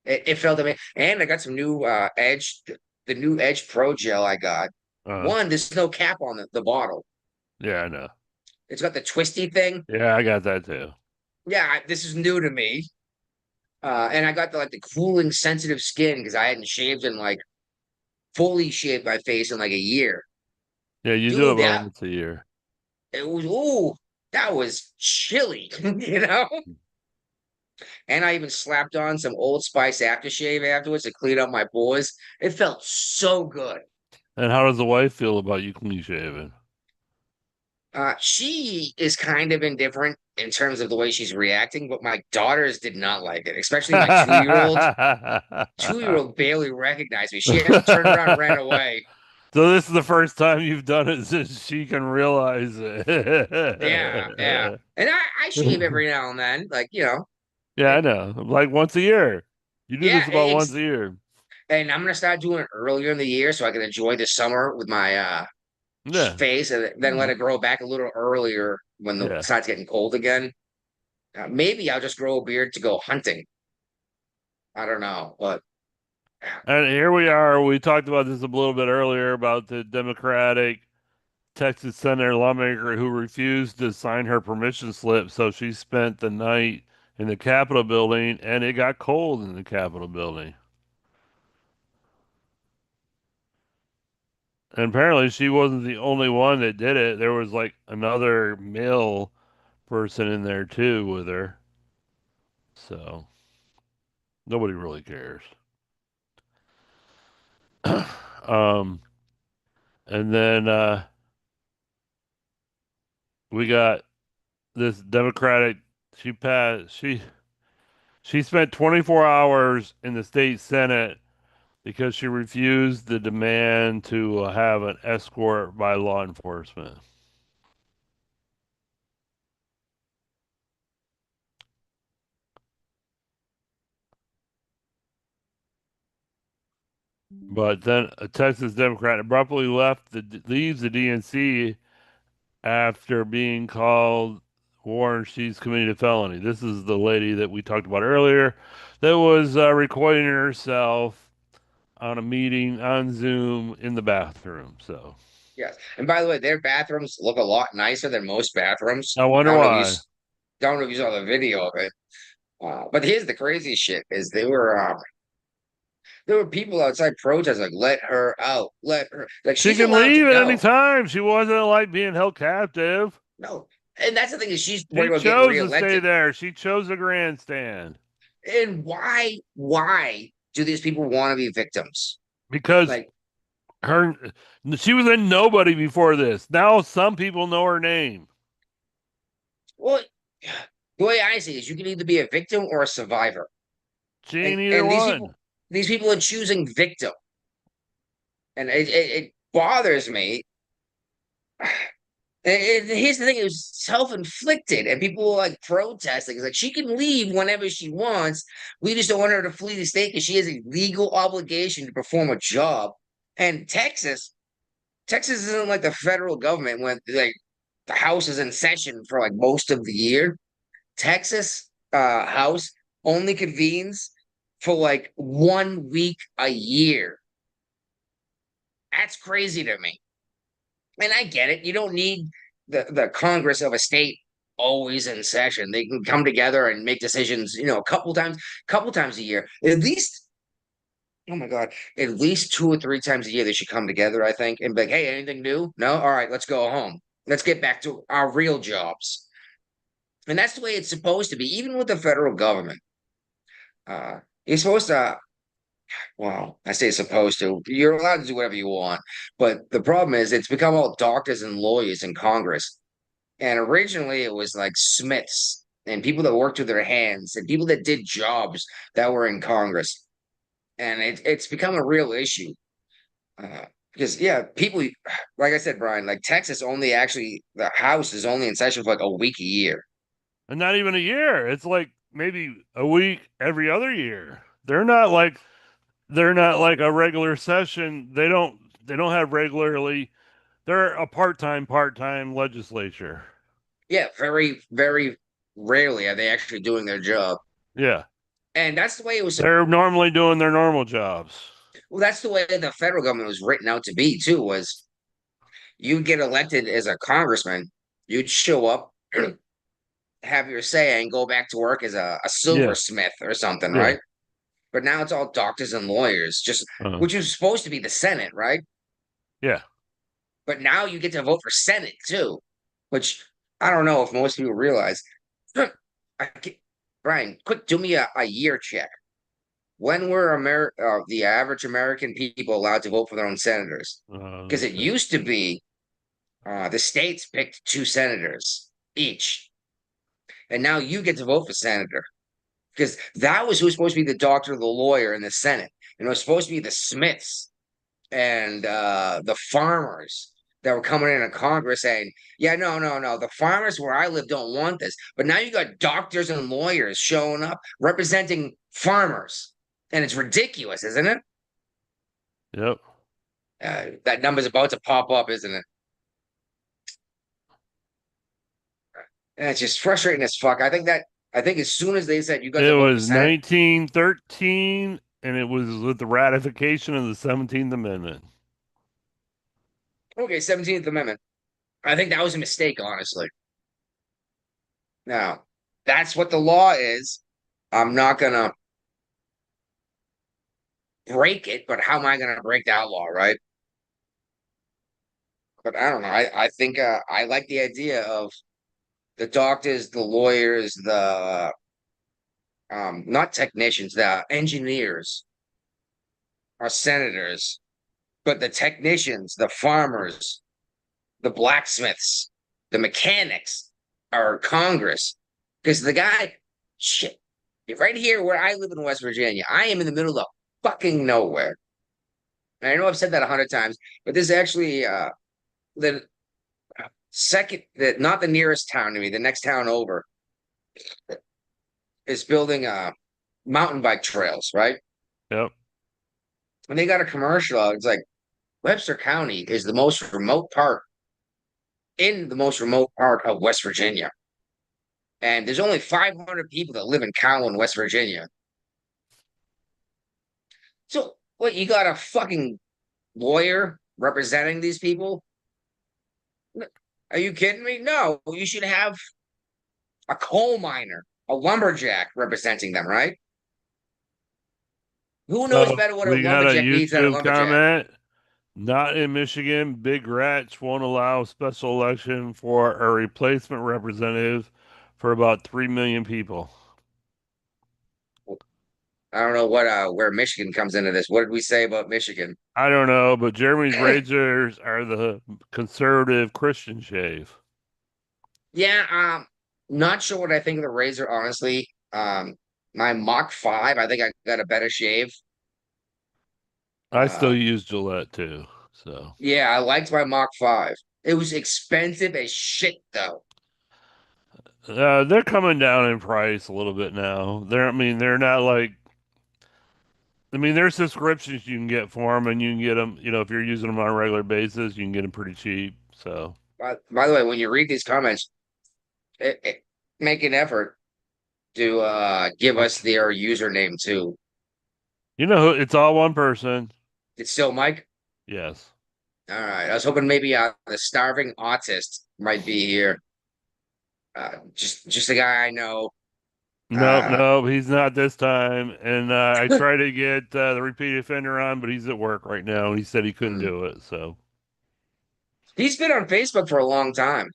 E: it felt amazing. And I got some new the new Edge Pro gel I got.
F: Uh,
E: One, there's no cap on the bottle.
F: yeah, I know.
E: It's got the twisty thing.
F: Yeah, I got that too.
E: Yeah, this is new to me. And I got the cooling sensitive skin because I hadn't shaved in like fully shaved my face in like a year.
F: Yeah, you do
E: Dude,
F: it
E: that
F: once a year.
E: it was that was chilly, you know? And I even slapped on some Old Spice aftershave afterwards to clean up my pores. It felt so good.
F: And how does the wife feel about you clean shaven?
E: She is kind of indifferent in terms of the way she's reacting, but my daughters did not like it, especially my 2-year-old. 2-year-old barely recognized me. She actually turned around and ran away.
F: So this is the first time you've done it since she can realize it.
E: Yeah. And I shave every now and then,
F: Yeah, I know. Like once a year. You do
E: yeah,
F: this about once a year.
E: and I'm gonna start doing it earlier in the year so I can enjoy the summer with my
F: Yeah.
E: face, and then let it grow back a little earlier when
F: Yeah.
E: it starts getting cold again. Maybe I'll just grow a beard to go hunting. I don't know, but
F: And here we are. We talked about this a little bit earlier about the Democratic Texas Senator lawmaker who refused to sign her permission slip. So she spent the night in the Capitol building and it got cold in the Capitol building. And apparently she wasn't the only one that did it. There was like another male person in there too with her. So nobody really cares. um, and then we got this Democratic she spent 24 hours in the state Senate because she refused the demand to have an escort by law enforcement. But then a Texas Democrat abruptly leaves the DNC after being called warned she's committing a felony. This is the lady that we talked about earlier that was recording herself on a meeting on Zoom in the bathroom. So
E: Yes. And by the way, their bathrooms look a lot nicer than most bathrooms.
F: I wonder why.
E: Don't know if you saw the video of it. But here's the crazy shit: is there were people outside protesting, like, let her out, let her. Like,
F: She
E: she's
F: can
E: allowed
F: leave
E: to
F: at
E: go.
F: any time. She wasn't like being held captive.
E: No, and that's the thing, is she's
F: She
E: worried about getting
F: chose to stay
E: reelected.
F: there. She chose the grandstand
E: And why do these people want to be victims?
F: because
E: Like,
F: she was a nobody before this. Now some people know her name.
E: well, the way I see it is, you can either be a victim or a survivor.
F: She ain't
E: And
F: either one.
E: these people are choosing victim, and it bothers me. And here's the thing: it was self-inflicted, and people were like protesting. It's like, she can leave whenever she wants. We just don't want her to flee the state because she has a legal obligation to perform a job. And Texas isn't like the federal government when, like, the House is in session for like most of the year. Texas House only convenes for like 1 week a year. That's crazy to me. And I get it. You don't need the Congress of a state always in session. They can come together and make decisions, a couple times a year. At least, oh my God, at least 2 or 3 times a year they should come together, I think, and be like, hey, anything new? No? All right, let's go home. Let's get back to our real jobs. And that's the way it's supposed to be, even with the federal government. You're supposed to, well, I say supposed to. You're allowed to do whatever you want. But the problem is, it's become all doctors and lawyers in Congress. And originally it was like smiths and people that worked with their hands and people that did jobs that were in Congress. And it's become a real issue. Because, yeah, people, like I said, Brian, like Texas the House is only in session for like a week a year.
F: And not even a year. It's like maybe a week every other year. They're not like a regular session. They don't have regularly. They're a part-time legislature.
E: Yeah, very, very rarely are they actually doing their job.
F: Yeah.
E: And that's the way it was.
F: They're normally doing their normal jobs.
E: Well, that's the way the federal government was written out to be too, was you get elected as a congressman, you'd show up, have your say, and go back to work as a
F: Yeah.
E: silversmith or something,
F: Yeah.
E: right? But now it's all doctors and lawyers, which is supposed to be the Senate, right?
F: Yeah.
E: But now you get to vote for Senate too, which I don't know if most people realize. Brian, quick, do me a year check. When were the average American people allowed to vote for their own senators? Because it used to be the states picked 2 senators each. And now you get to vote for senator. Because that was who was supposed to be the doctor, the lawyer in the Senate. And it was supposed to be the Smiths and the farmers that were coming into Congress saying, yeah, no. The farmers where I live don't want this. But now you got doctors and lawyers showing up representing farmers. And it's ridiculous, isn't it?
F: Yep.
E: That number's about to pop up, isn't it? And it's just frustrating as fuck. I think as soon as they said you got
F: It
E: to vote for
F: was
E: Senate,
F: 1913, and it was with the ratification of the 17th Amendment.
E: okay, 17th Amendment. I think that was a mistake, honestly. Now, that's what the law is. I'm not gonna break it, but how am I gonna break that law, right? But I don't know. I think I like the idea of the doctors, the lawyers, the not technicians, the engineers, our senators, but the technicians, the farmers, the blacksmiths, the mechanics, or Congress, because the guy, shit, right here where I live in West Virginia, I am in the middle of fucking nowhere. And I know I've said that 100 times, but this is actually the second, that not the nearest town to me, the next town over is building mountain bike trails, right?
F: Yep.
E: And they got a commercial out. It's like Webster County is the most remote part in the most remote part of West Virginia. And there's only 500 people that live in Cowan, West Virginia. So, what, you got a fucking lawyer representing these people? Are you kidding me? No, you should have a coal miner, a lumberjack representing them, right? Who knows better what a
F: We got a
E: lumberjack needs than a
F: YouTube
E: lumberjack?
F: comment. Not in Michigan, Big Rats won't allow special election for a replacement representative for about 3 million people.
E: I don't know what where Michigan comes into this. What did we say about Michigan?
F: I don't know, but Jeremy's Razors are the conservative Christian shave.
E: Yeah, not sure what I think of the razor, honestly. My Mach 5, I think I got a better shave.
F: I still use Gillette too. So
E: Yeah, I liked my Mach 5. It was expensive as shit though.
F: they're coming down in price a little bit now. They're not like. There's subscriptions you can get for them, and you can get them. If you're using them on a regular basis, you can get them pretty cheap. So,
E: By the way, when you read these comments, make an effort to give us their username too.
F: it's all one person.
E: It's still Mike?
F: Yes.
E: All right. I was hoping maybe the starving autist might be here. Just a guy I know.
F: No, he's not this time. And I tried to get the repeat offender on, but he's at work right now, and he said he couldn't do it. So
E: He's been on Facebook for a long time.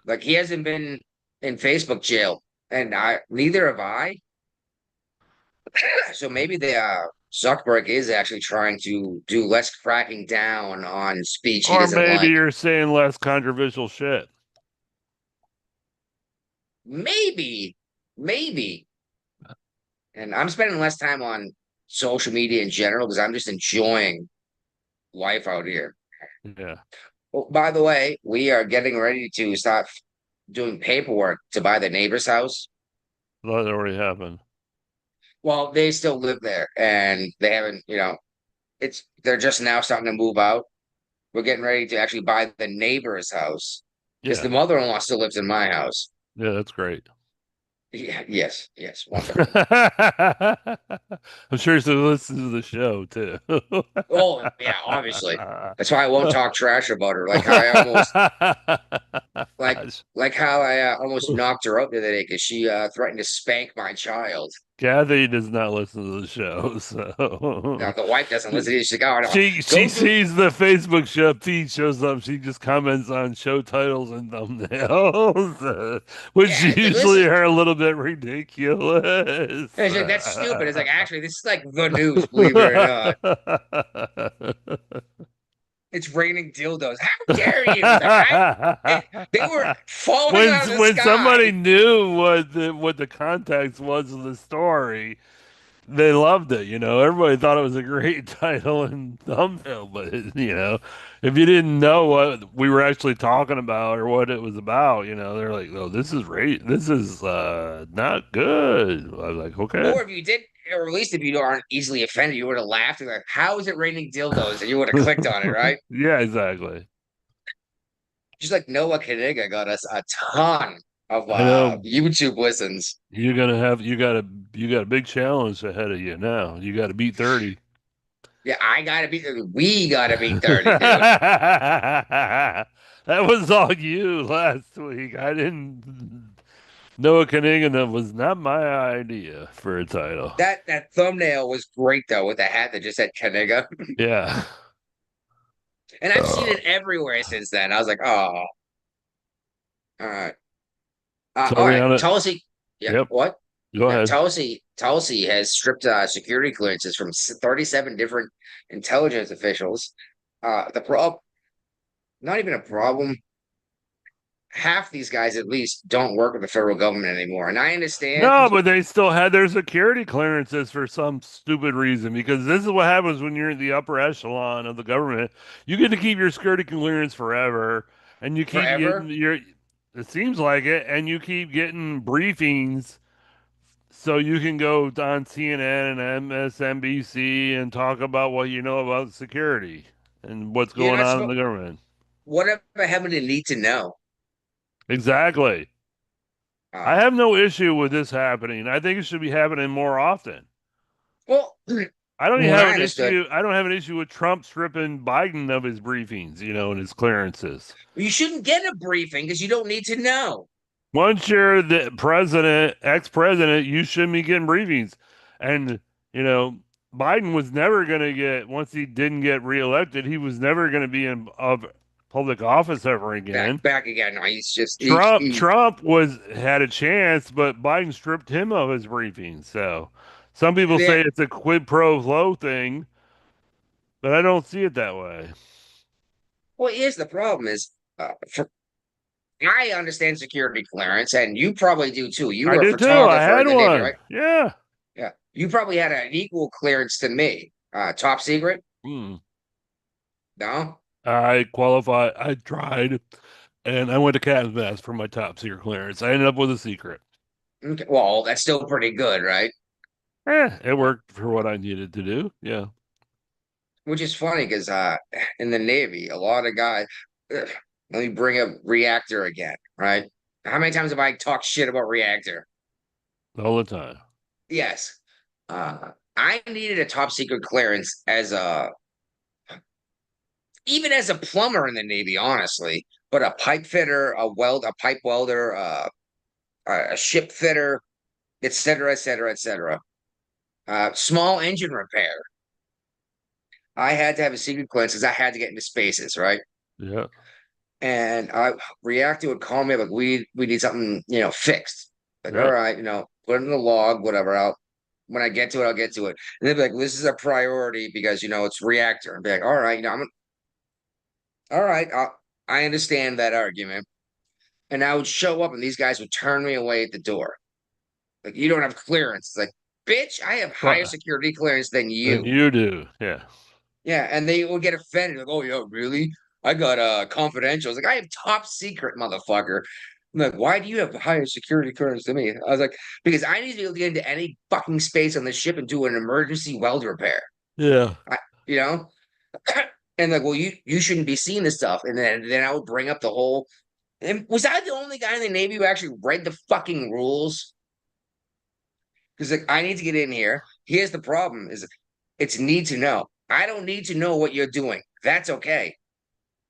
E: Like he hasn't been in Facebook jail, and neither have I. So maybe the Zuckerberg is actually trying to do less cracking down on speech he
F: or
E: doesn't
F: maybe
E: like.
F: you're saying less controversial shit.
E: Maybe. And I'm spending less time on social media in general because I'm just enjoying life out here.
F: Yeah.
E: Oh, by the way, we are getting ready to start doing paperwork to buy the neighbor's house.
F: That already happened.
E: Well, they still live there and they haven't, they're just now starting to move out. We're getting ready to actually buy the neighbor's house because
F: Yeah.
E: the mother-in-law still lives in my house.
F: Yeah, that's great.
E: Yeah, yes, wonderful.
F: I'm sure she listens to the show too.
E: Oh, yeah, obviously. That's why I won't talk trash about her. Like how I almost knocked her out the other day because she threatened to spank my child.
F: Kathy does not listen to the show, so
E: Now the wife doesn't listen to it. She's like, oh, no.
F: she sees the Facebook show feed shows up. She just comments on show titles and thumbnails, which usually are a little bit ridiculous.
E: She's like, that's stupid. It's like, actually, this is like the news, believe it or not. It's raining dildos. How dare you? They were falling out of the
F: when
E: sky.
F: somebody knew what the context was of the story, they loved it. Everybody thought it was a great title and thumbnail, but if you didn't know what we were actually talking about or what it was about, they're like, "Oh, this is not good." I was like, "Okay."
E: Or if you did, or at least if you aren't easily offended, you would have laughed and like, "How is it raining dildos?" And you would have clicked on it, right?
F: Yeah, exactly.
E: Just like Noah Kaniga got us a ton of YouTube listens.
F: You got a big challenge ahead of you now. You got to beat 30.
E: Yeah, we gotta beat 30, dude.
F: That was all you last week. I didn't. Noah Kaniga was not my idea for a title.
E: That thumbnail was great though, with the hat that just said Kaniga.
F: Yeah.
E: And I've seen it everywhere since then. I was like, oh. All right. All right. Tulsi. Yeah,
F: yep.
E: What?
F: Go ahead.
E: Tulsi has stripped security clearances from 37 different intelligence officials. The problem, not even a problem. half these guys at least don't work with the federal government anymore. And I understand.
F: No, but they still had their security clearances for some stupid reason, because this is what happens when you're in the upper echelon of the government. You get to keep your security clearance forever, and you keep
E: Forever?
F: getting your, it seems like it, and you keep getting briefings so you can go on CNN and MSNBC and talk about what you know about security and what's
E: You're
F: going
E: not
F: on in
E: supposed.
F: the government.
E: Whatever happened to need to know?
F: Exactly. I
E: Uh,
F: have no issue with this happening. I think it should be happening more often.
E: well,
F: I don't even
E: what
F: have
E: I
F: an
E: understood,
F: issue. I don't have an issue with Trump stripping Biden of his briefings, and his clearances.
E: you shouldn't get a briefing because you don't need to know.
F: Once you're the president, ex-president, you shouldn't be getting briefings. And, Biden was never going to once he didn't get reelected, he was never going to be in of public office ever again.
E: Back again. No, he's just
F: Trump had a chance, but Biden stripped him of his briefings. So some people
E: yeah,
F: say it's a quid pro quo thing, but I don't see it that way.
E: well, here's the problem: is I understand security clearance, and you probably do too. You
F: I
E: were a
F: did too. I
E: photographer
F: had
E: in the Navy,
F: one.
E: right?
F: Yeah.
E: Yeah, you probably had an equal clearance to me. Top secret?
F: Hmm.
E: No.
F: I qualified. I tried, and I went to Captain's Mast for my top secret clearance. I ended up with a secret.
E: Okay. Well, that's still pretty good, right?
F: It worked for what I needed to do. Yeah.
E: Which is funny because in the Navy, a lot of guys. Ugh, let me bring up reactor again, right? How many times have I talked shit about reactor?
F: All the time.
E: Yes. I needed a top secret clearance as even as a plumber in the Navy, honestly. But a pipe fitter, a pipe welder, a ship fitter, et cetera, et cetera, et cetera. Small engine repair. I had to have a secret clearance because I had to get into spaces, right?
F: Yeah.
E: And reactor would call me like, we need something, fixed. Like,
F: Yeah.
E: all right, put it in the log, whatever. When I get to it, I'll get to it. And they'd be like, this is a priority because it's reactor. I'd be like, all right, all right, I understand that argument. And I would show up and these guys would turn me away at the door. Like, you don't have clearance. It's like, bitch, I have higher
F: Well,
E: security clearance than
F: and
E: you.
F: you do. Yeah.
E: Yeah, and they would get offended. Like, oh, yeah, really? I got confidential. I was like, I have top secret, motherfucker. I'm like, why do you have higher security clearance than me? I was like, because I need to be able to get into any fucking space on the ship and do an emergency weld repair.
F: Yeah.
E: You know? And like, well, you shouldn't be seeing this stuff. And then I would bring up the whole. And was I the only guy in the Navy who actually read the fucking rules? Because like, I need to get in here. Here's the problem: is it's need to know. I don't need to know what you're doing. That's okay.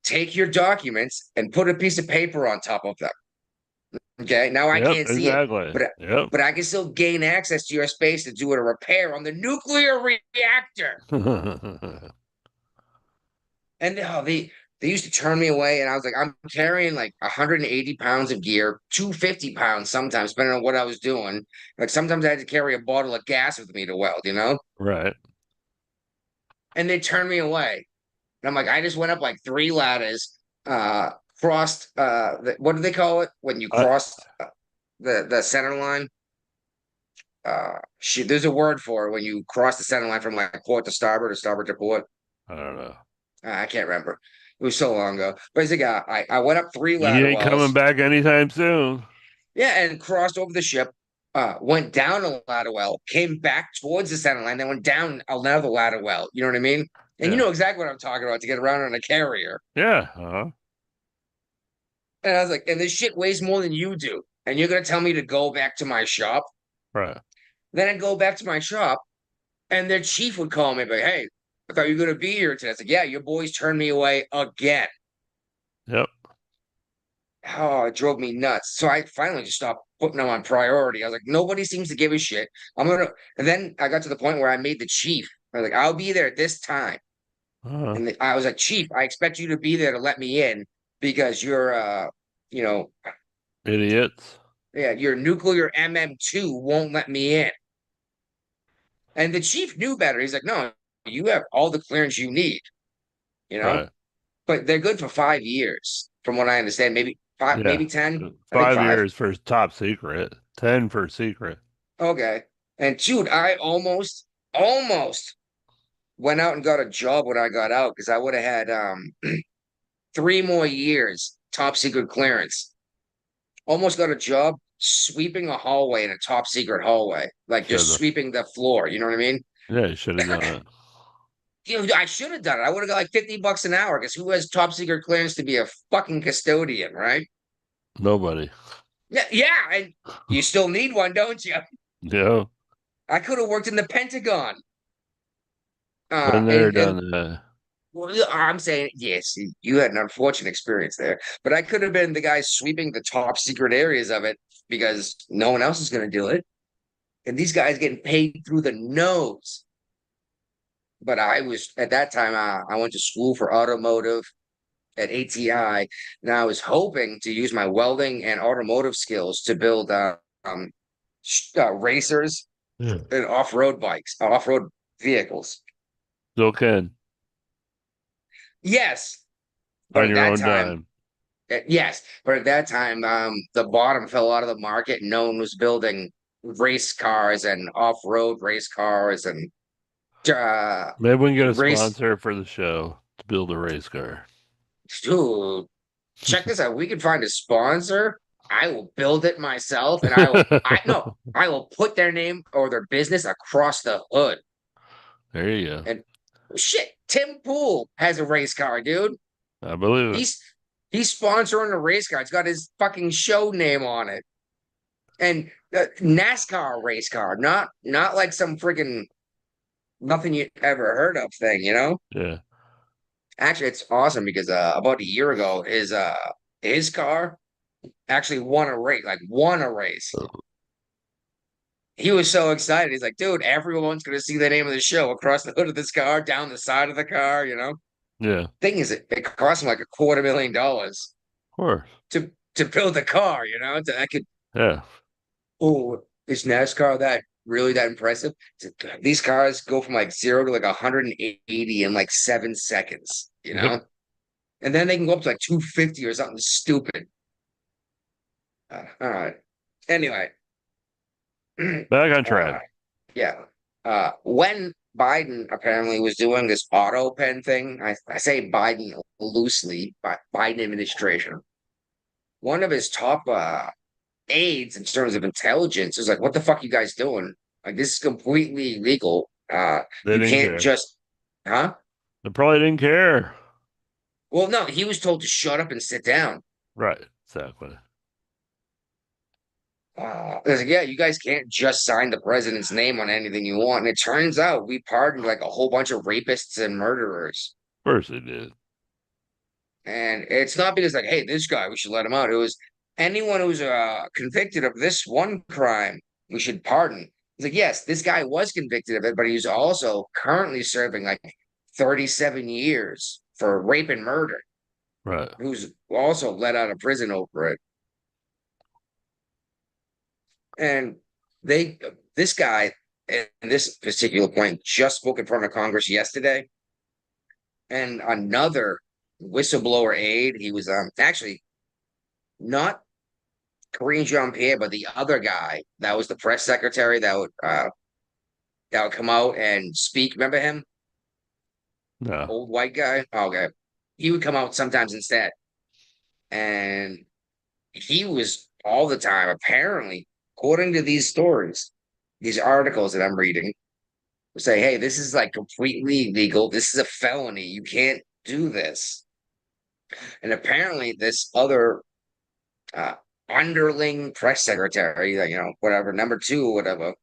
E: Take your documents and put a piece of paper on top of them. Okay. Now I
F: Yep.
E: can't see it,
F: Exactly. Yep.
E: but I can still gain access to your space to do a repair on the nuclear reactor. And they used to turn me away, and I was like, I'm carrying like 180 pounds of gear, 250 pounds sometimes, depending on what I was doing. Like sometimes I had to carry a bottle of gas with me to weld.
F: Right.
E: And they turned me away. And I'm like, I just went up like 3 ladders, crossed what do they call it when you
F: I,
E: cross the center line? Shit, there's a word for it when you cross the center line from like port to starboard or starboard to port.
F: I don't know.
E: I can't remember. It was so long ago. But it's like I went up 3
F: You
E: ladder
F: ain't coming
E: wells.
F: back anytime soon.
E: Yeah, and crossed over the ship. Went down a ladder well, came back towards the center line, then went down another ladder well. You know what I mean? And you
F: Yeah.
E: know exactly what I'm talking about to get around on a carrier.
F: Yeah. Uh-huh.
E: And I was like, and this shit weighs more than you do. And you're gonna tell me to go back to my shop?
F: Right.
E: Then I'd go back to my shop, and their chief would call me, like, hey, I thought you were gonna be here today. I was like, yeah, your boys turned me away again.
F: Yep.
E: Oh, it drove me nuts. So I finally just stopped putting them on priority. I was like, nobody seems to give a shit. And then I got to the point where I made the chief. I was like, I'll be there at this time.
F: Uh-huh.
E: And I was like, Chief, I expect you to be there to let me in because you're,
F: Idiots.
E: yeah, your nuclear MM2 won't let me in. And the chief knew better. He's like, no, you have all the clearance you need,
F: Right.
E: but they're good for 5 years, from what I understand, maybe 5,
F: Yeah.
E: maybe 10. I think
F: 5
E: 5.
F: years for top secret, 10 for secret.
E: Okay. And dude, I almost went out and got a job when I got out because I would have had 3 more years top secret clearance. Almost got a job sweeping a hallway in a top secret hallway, like just
F: Shoulda.
E: sweeping the floor. You know what I mean?
F: Yeah, you should have done it.
E: You know, I should have done it. I would have got like $50 an hour because who has top secret clearance to be a fucking custodian, right?
F: Nobody.
E: Yeah, yeah, and you still need one, don't you?
F: Yeah.
E: I could have worked in the Pentagon.
F: Been there,
E: And
F: done that.
E: well, I'm saying yes, you had an unfortunate experience there, but I could have been the guy sweeping the top secret areas of it because no one else is going to do it, and these guys getting paid through the nose. But I was at that time. I went to school for automotive at ATI, and I was hoping to use my welding and automotive skills to build racers
F: Yeah.
E: and off-road bikes, off-road vehicles.
F: Still can
E: Yes, but
F: on
E: at
F: your
E: that
F: own
E: time,
F: dime.
E: yes, but at that time, the bottom fell out of the market. No one was building race cars and off-road race cars and
F: Maybe we can get a
E: race.
F: sponsor for the show to build a race car.
E: Dude, check this out. We can find a sponsor. I will build it myself, and I will put their name or their business across the hood.
F: There you go.
E: And shit, Tim Pool has a race car, dude.
F: I believe it.
E: He's sponsoring a race car. It's got his fucking show name on it. And NASCAR race car, not like some freaking nothing you ever heard of thing, you know?
F: Yeah.
E: Actually, it's awesome because about a year ago, his car actually won a race. He was so excited. He's like, dude, everyone's gonna see the name of the show across the hood of this car, down the side of the car, you know?
F: Yeah.
E: Thing is, it cost him like $250,000
F: Of course.
E: to build the car, you know?
F: Yeah.
E: Oh, is NASCAR that impressive? These cars go from like 0 to like 180 in like 7 seconds, you know?
F: Yep.
E: And then they can go up to like 250 or something stupid. All right. Anyway.
F: Back on track.
E: Yeah. When Biden apparently was doing this auto pen thing, I say Biden loosely, but Biden administration. One of his top aides in terms of intelligence is like, what the fuck you guys doing? Like, this is completely illegal.
F: They
E: You
F: didn't
E: can't
F: care.
E: just, huh?
F: They probably didn't care.
E: Well, no, he was told to shut up and sit down.
F: Right. Exactly.
E: Like, yeah, you guys can't just sign the president's name on anything you want. And it turns out we pardoned like a whole bunch of rapists and murderers.
F: Of course they did.
E: And it's not because like, hey, this guy, we should let him out. It was anyone who's convicted of this one crime, we should pardon. It's like, yes, this guy was convicted of it, but he's also currently serving like 37 years for rape and murder.
F: Right.
E: Who's also let out of prison over it. And this guy, at this particular point, just spoke in front of Congress yesterday. And another whistleblower aide, he was actually not Karine Jean-Pierre, but the other guy that was the press secretary that would come out and speak. Remember him?
F: No.
E: Old white guy. Okay. He would come out sometimes instead. And he was all the time, apparently, according to these stories, these articles that I'm reading, say, hey, this is like completely illegal. This is a felony. You can't do this. And apparently, this other underling press secretary, you know, whatever, number 2, whatever.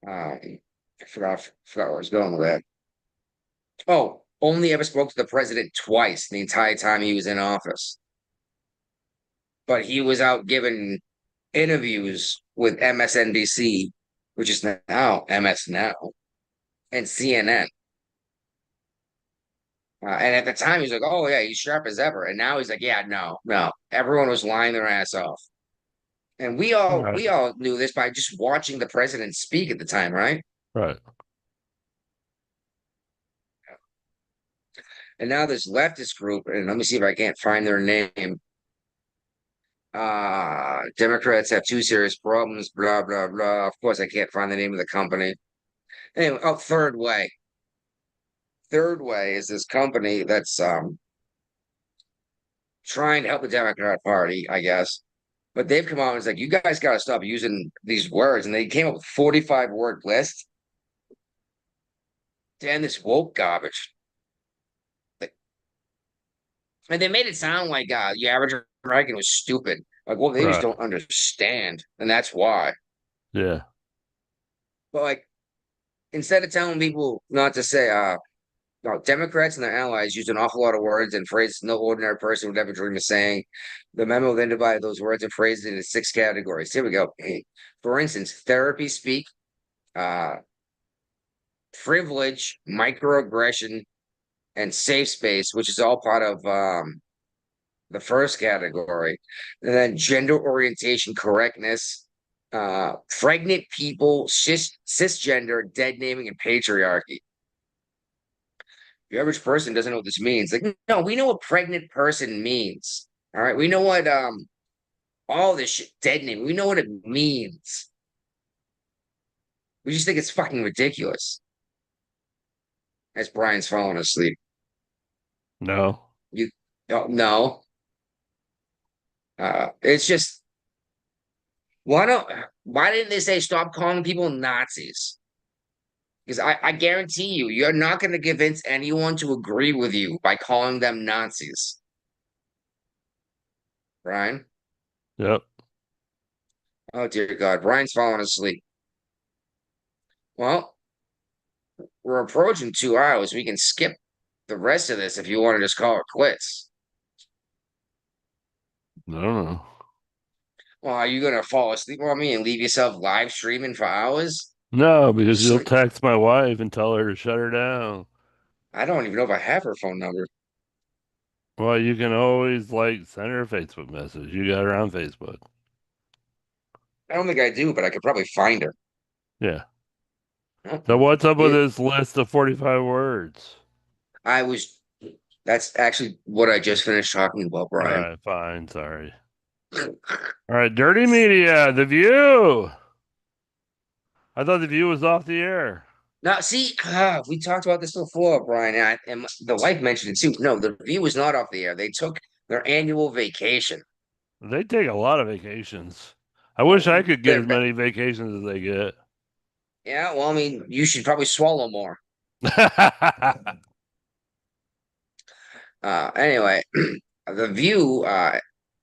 E: I forgot where I was going with that. Oh, only ever spoke to the president twice the entire time he was in office. But he was out giving interviews with MSNBC, which is now MS Now, and CNN. And at the time, he was like, oh, yeah, he's sharp as ever. And now he's like, yeah, no. Everyone was lying their ass off. And we all knew this by just watching the president speak at the time, right?
F: Right.
E: And now this leftist group, and let me see if I can't find their name. Democrats have two serious problems, blah, blah, blah. Of course, I can't find the name of the company. Anyway, oh, Third Way. Third Way is this company that's trying to help the Democrat Party, I guess. But they've come out and it's like, you guys got to stop using these words. And they came up with 45 word list to end this woke garbage. And they made it sound like the average American was stupid. Like, well, they just
F: Right.
E: don't understand. And that's why.
F: Yeah.
E: But like, instead of telling people not to say, no, Democrats and their allies use an awful lot of words and phrases no ordinary person would ever dream of saying. The memo then divided those words and phrases into 6 categories. Here we go. For instance, therapy speak, uh, privilege, microaggression, and safe space, which is all part of the first category. And then gender orientation correctness, pregnant people, cisgender, dead naming, and patriarchy. The average person doesn't know what this means. Like, no, we know what pregnant person means. All right. We know what all this shit, dead name, we know what it means. We just think it's fucking ridiculous. As Brian's falling asleep.
F: No.
E: You don't know. It's just why didn't they say stop calling people Nazis? Because I guarantee you, you're not going to convince anyone to agree with you by calling them Nazis. Brian?
F: Yep.
E: Oh dear God, Brian's falling asleep. Well, we're approaching 2 hours. We can skip the rest of this if you want to just call it quits.
F: I don't know.
E: Well, are you gonna fall asleep on me and leave yourself live streaming for hours?
F: No, because you'll
E: Sleep.
F: text my wife and tell her to shut her down.
E: I don't even know if I have her phone number.
F: Well, you can always like send her a Facebook message. You got her on Facebook.
E: I don't think I do, but I could probably find her.
F: Yeah.
E: Oh,
F: So what's up with
E: yeah,
F: this list of 45 words?
E: I was. That's actually what I just finished talking about,
F: All
E: Brian.
F: right, fine. Sorry. All right, Dirty Media, The View. I thought The View was off the air.
E: Now, see, we talked about this before, Brian, and the wife mentioned it too. No, the View was not off the air. They took their annual vacation.
F: They take a lot of vacations. I wish I could get
E: They're
F: as
E: back.
F: many vacations as they get.
E: Yeah, well, I mean, you should probably swallow more. Anyway, the View,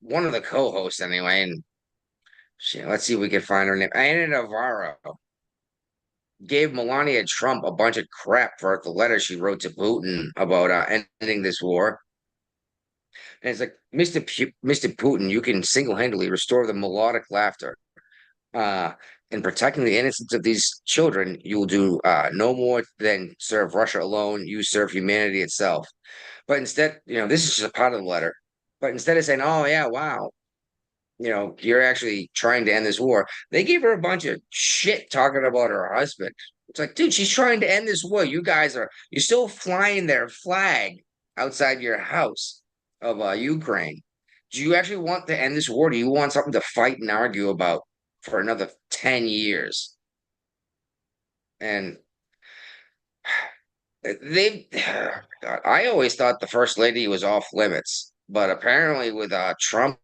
E: one of the co-hosts, anyway, and shit, let's see if we can find her name. Ana Navarro gave Melania Trump a bunch of crap for the letter she wrote to Putin about ending this war. And it's like, Mr. Putin, you can single-handedly restore the melodic laughter. In protecting the innocence of these children, you will do no more than serve Russia alone. You serve humanity itself. But instead, this is just a part of the letter. But instead of saying, "Oh yeah, wow," you're actually trying to end this war, they gave her a bunch of shit talking about her husband. It's like, dude, she's trying to end this war. You're still flying their flag outside your house of Ukraine. Do you actually want to end this war? Do you want something to fight and argue about for another 10 years? And God, I always thought the first lady was off limits, but apparently with Trump,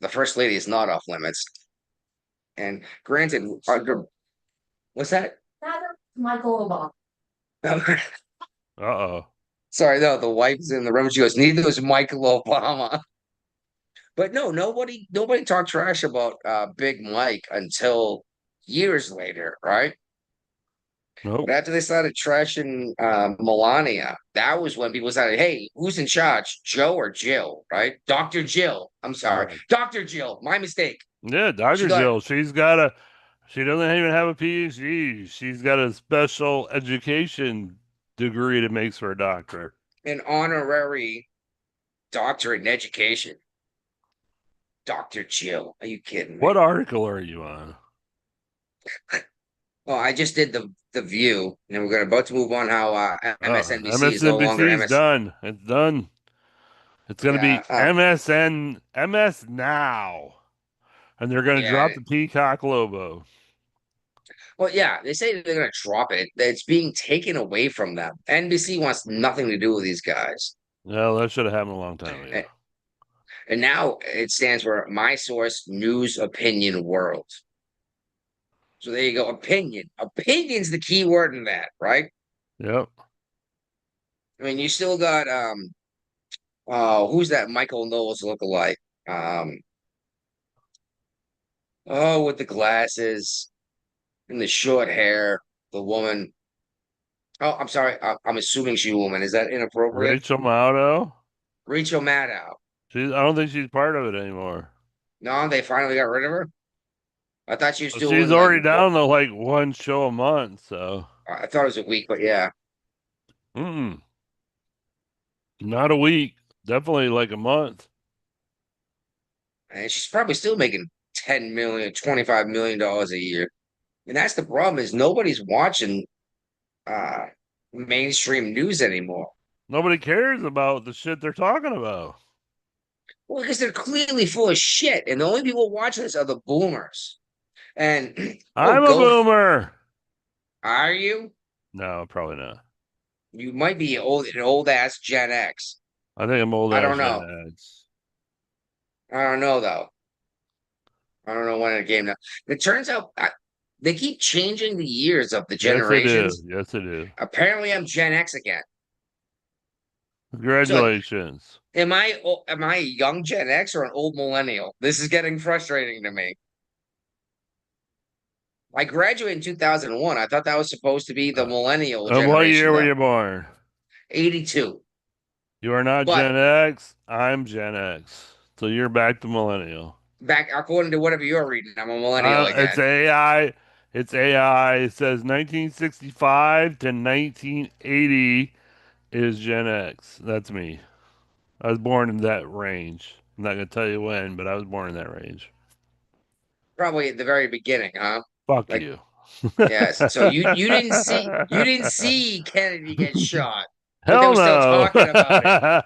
E: the first lady is not off limits. And granted, what's that?
G: Michael Obama.
F: Uh-oh.
E: Sorry, no, the wife's in the room. She goes, neither was Michael Obama. But no, nobody talked trash about Big Mike until years later, right?
F: Nope.
E: But after they started trashing Melania, that was when people started, hey, who's in charge, Joe or Jill, right? Dr. Jill. I'm sorry.
F: Right.
E: Dr. Jill, my mistake.
F: Yeah, Dr. Jill. She doesn't even have a PhD. She's got a special education degree that makes her a doctor.
E: An honorary doctorate in education. Dr. Jill. Are you kidding me?
F: What article are you on?
E: Well, I just did the View, and we're about to move on how MSNBC is no longer
F: MSNBC is done. It's done. It's going to be
E: Yeah,
F: MS Now. And they're going to
E: Yeah.
F: drop the Peacock Lobo.
E: Well, yeah, they say they're going to drop it. It's being taken away from them. NBC wants nothing to do with these guys.
F: No, that should have happened a long time ago.
E: And now it stands for My Source News Opinion World. So there you go. Opinion. Opinion's the key word in that, right?
F: Yep.
E: I mean, you still got who's that Michael Knowles lookalike? With the glasses and the short hair, the woman. Oh, I'm sorry. I'm assuming she's a woman. Is that inappropriate?
F: Rachel Maddow.
E: Rachel Maddow.
F: I don't think she's part of it anymore.
E: No, they finally got rid of her. I thought she was still.
F: She's already down to like one show a month, so.
E: I thought it was a week, but yeah.
F: Not a week. Definitely like a month.
E: And she's probably still making $10 million, $25 million a year. And that's the problem is nobody's watching mainstream news anymore.
F: Nobody cares about the shit they're talking about.
E: Well, because they're clearly full of shit, and the only people watching this are the boomers. And
F: I'm a boomer.
E: Are you?
F: No, probably not.
E: You might be an old ass Gen X.
F: I think I'm old.
E: I don't know. I don't know though. I don't know when it came now. It turns out they keep changing the years of the generations.
F: Yes, they do.
E: Apparently, I'm Gen X again.
F: Congratulations.
E: So, am I a young Gen X or an old millennial? This is getting frustrating to me. I graduated in 2001. I thought that was supposed to be the millennial generation.
F: What year were you born?
E: 82.
F: You are not Gen X. I'm Gen X. So you're back to millennial.
E: Back according to whatever you're reading, I'm a millennial again.
F: It's AI. It's AI. It says 1965 to 1980 is Gen X. That's me. I was born in that range. I'm not gonna tell you when, but I was born in that range.
E: Probably at the very beginning, huh?
F: Fuck you.
E: Yes. So you didn't see Kennedy get shot.
F: Hell
E: they were
F: no.
E: Still talking about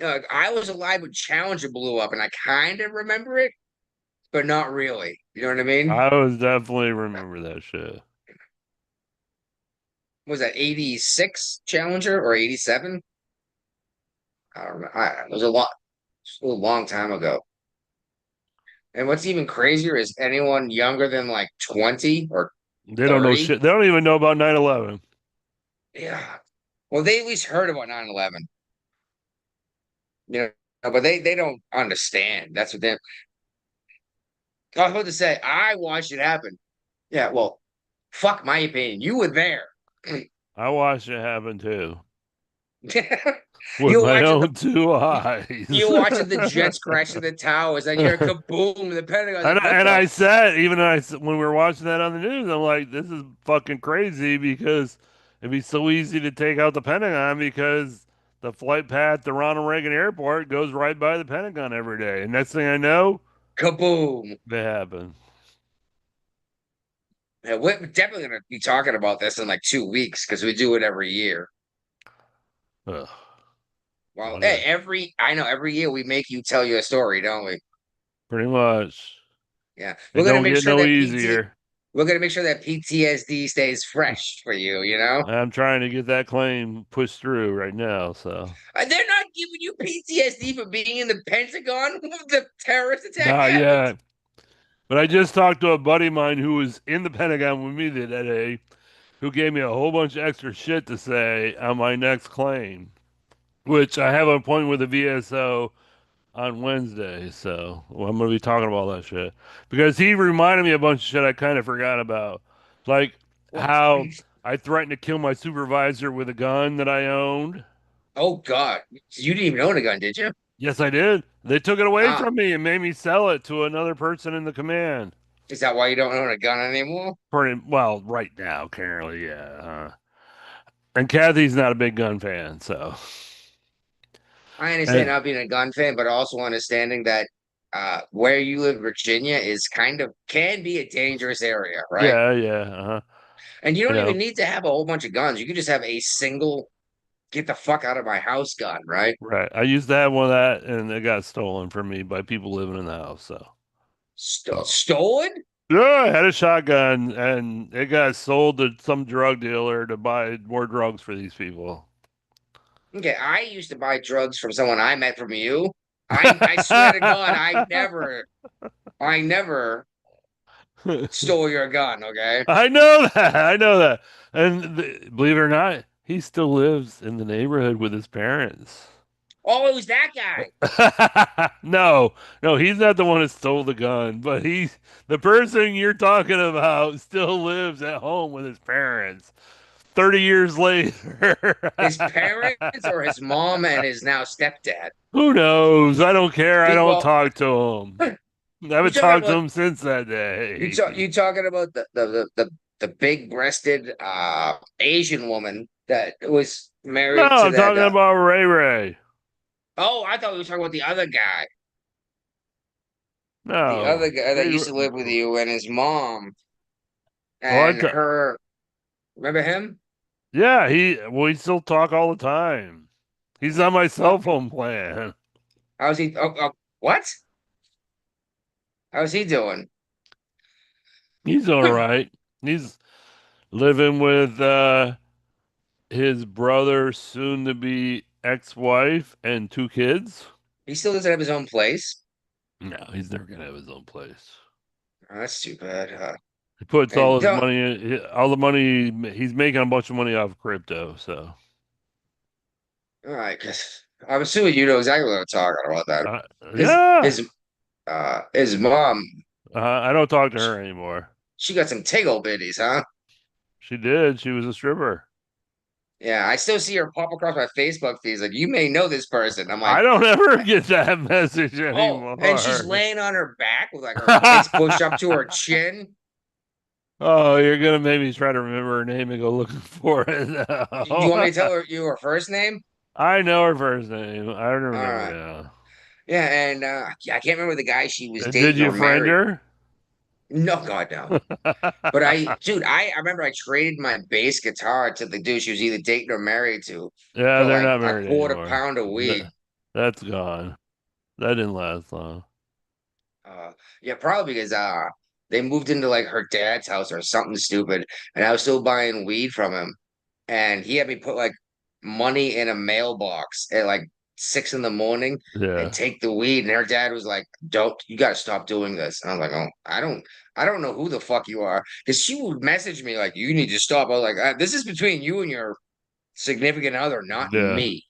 E: it. I was alive when Challenger blew up, and I kind of remember it, but not really. You know what I mean?
F: I was definitely remember that shit.
E: Was that 86 Challenger or 87? I don't know. It was a long time ago. And what's even crazier is anyone younger than like 20 or
F: they don't know shit. They don't even know about 9/11.
E: Yeah. Well, they at least heard about 9/11. You know, but they don't understand. That's what they. I was about to say, I watched it happen. Yeah, well, fuck my opinion. You were there.
F: I watched it happen too.
E: With
F: my own two eyes.
E: You watching the jets crash into the towers, and you're kaboom, the Pentagon.
F: And I said, when we were watching that on the news, I'm like, this is fucking crazy because it'd be so easy to take out the Pentagon because the flight path to Ronald Reagan Airport goes right by the Pentagon every day. And next thing I know,
E: kaboom,
F: they happen.
E: Yeah, we're definitely going to be talking about this in like 2 weeks because we do it every year.
F: Ugh.
E: Well, hey, every year we make you tell you a story, don't we?
F: Pretty much.
E: Yeah.
F: We're going to make sure easier.
E: We're going to make sure that PTSD stays fresh for you, you know?
F: I'm trying to get that claim pushed through right now, so.
E: They're not giving you PTSD for being in the Pentagon with the terrorist attack?
F: Not yet. But I just talked to a buddy of mine who was in the Pentagon with me today, who gave me a whole bunch of extra shit to say on my next claim, which I have an appointment with the VSO on Wednesday, so I'm going to be talking about all that shit. Because he reminded me a bunch of shit I kind of forgot about. Like how I threatened to kill my supervisor with a gun that I owned.
E: Oh, God. You didn't even own a gun, did you?
F: Yes, I did. They took it away from me and made me sell it to another person in the command.
E: Is that why you don't own a gun anymore?
F: Well, right now, currently, yeah. And Kathy's not a big gun fan, so.
E: I understand not being a gun fan, but also understanding that where you live, Virginia, can be a dangerous area, right?
F: Yeah.
E: And you don't even need to have a whole bunch of guns. You could just have a single get the fuck out of my house gun, right?
F: Right. I used to have one of that, and it got stolen from me by people living in the house. So
E: Stolen?
F: yeah, I had a shotgun, and it got sold to some drug dealer to buy more drugs for these people.
E: Okay, I used to buy drugs from someone I met from you. I swear to God, I never stole your gun, okay?
F: I know that. I know that. And believe it or not, he still lives in the neighborhood with his parents.
E: Oh, it was that guy.
F: No, no, he's not the one that stole the gun, but he's the person you're talking about still lives at home with his parents 30 years later.
E: His parents or his mom and his now stepdad.
F: Who knows? I don't care. I don't
E: Well,
F: talk to him. I
E: you
F: haven't
E: talking
F: talked to
E: about
F: him since that day.
E: you talking about the big breasted Asian woman that was
F: No,
E: married to
F: I'm
E: that
F: talking about Ray Ray.
E: oh, I thought we were talking about the other guy. The
F: No.
E: other guy that used to live with you and his mom
F: Oh,
E: and her. Remember him?
F: yeah, we still talk all the time. He's on my cell phone plan.
E: How's he? What? How's he doing?
F: He's all right. He's living with his brother, soon to be ex-wife, and 2 kids.
E: He still doesn't have his own place.
F: No, he's never gonna have his own place.
E: Oh, that's too bad.
F: He puts
E: And
F: all his
E: don't.
F: money, all the money he's making a bunch of money off crypto. So
E: All right, because I'm assuming you know exactly what I'm talking about. That
F: uh,
E: his
F: yeah,
E: his mom.
F: I don't talk to her anymore.
E: She got some tickle bitties, huh?
F: She did. She was a stripper.
E: Yeah, I still see her pop across my Facebook feeds. Like, you may know this person. I'm like,
F: I don't ever get that message
E: oh,
F: anymore.
E: and she's laying on her back with like her legs pushed up to her chin.
F: Oh, you're gonna make me try to remember her name and go looking for it now.
E: Do you want me to tell her you her first name?
F: I know her first name. I don't
E: All
F: remember
E: right.
F: now.
E: Yeah, and yeah, I can't remember the guy she was
F: Did
E: dating
F: you
E: or
F: friend
E: married.
F: her?
E: No, God, no. But I remember I traded my bass guitar to the dude she was either dating or married to
F: Yeah,
E: for
F: they're
E: like
F: not
E: a
F: married
E: quarter
F: anymore.
E: pound of weed.
F: That's gone. That didn't last long.
E: Yeah, probably because they moved into like her dad's house or something stupid, and I was still buying weed from him, and he had me put like money in a mailbox at like 6 in the morning and
F: Yeah.
E: take the weed. And her dad was like, "Don't, you got to stop doing this." And I was like, "Oh, I don't know who the fuck you are," because she would message me like, "You need to stop." I was like, "This is between you and your significant other, not
F: Yeah.
E: me."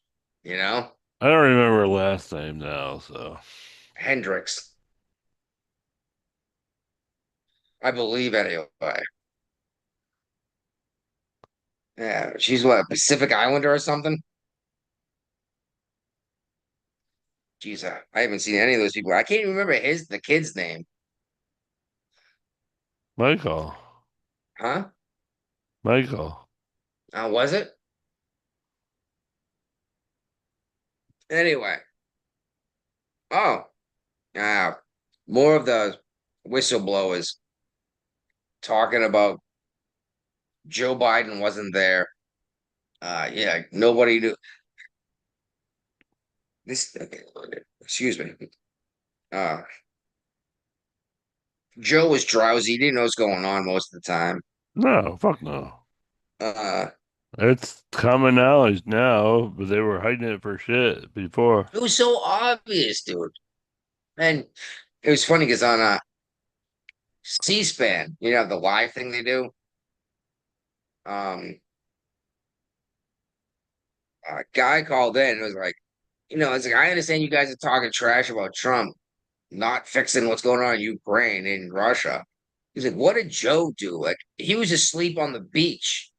E: You know,
F: I don't remember her last name now, so
E: Hendrix, I believe anyway. Yeah, she's what, Pacific Islander or something? Jeez, I haven't seen any of those people. I can't even remember the kid's name.
F: Michael.
E: Huh?
F: Michael.
E: Was it? Anyway. Oh, uh, more of the whistleblowers talking about Joe Biden wasn't there. Yeah, nobody knew this. Okay, excuse me. Uh, Joe was drowsy. He didn't know what's going on most of the time.
F: No, fuck no.
E: Uh,
F: It's common knowledge now, but they were hiding it for shit before.
E: it was so obvious, dude. And it was funny because on C-SPAN, you know, the live thing they do. Um, a guy called in and was like, it's like, I understand you guys are talking trash about Trump not fixing what's going on in Ukraine and Russia. He's like, what did Joe do? Like, he was asleep on the beach,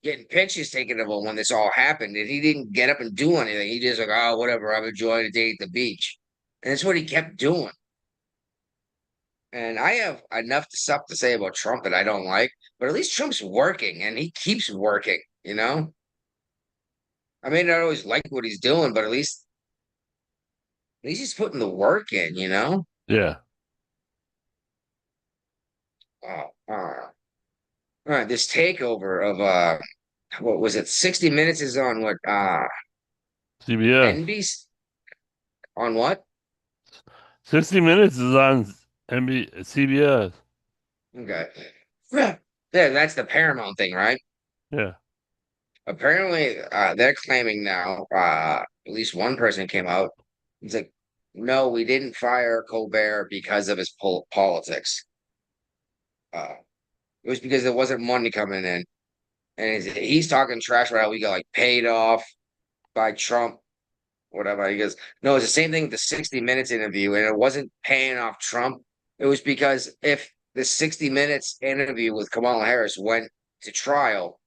E: getting pictures taken of him when this all happened, and he didn't get up and do anything. He just like, oh, whatever, I'm enjoying a day at the beach. And that's what he kept doing. And I have enough stuff to say about Trump that I don't like, but at least Trump's working and he keeps working, you know? I may not always like what he's doing, but at least he's putting the work in, you know?
F: Yeah.
E: Oh, all right. All right, this takeover of what was it? 60 Minutes is on what?
F: CBS.
E: NBC on what?
F: 60 Minutes is on CBS.
E: Okay. Yeah, that's the Paramount thing, right?
F: Yeah.
E: Apparently, they're claiming now, at least one person came out. He's like, no, we didn't fire Colbert because of his politics. It was because there wasn't money coming in. And he's talking trash about how we got like paid off by Trump, whatever. He goes, no, it's the same thing with the 60 Minutes interview, and it wasn't paying off Trump. It was because if the 60 Minutes interview with Kamala Harris went to trial,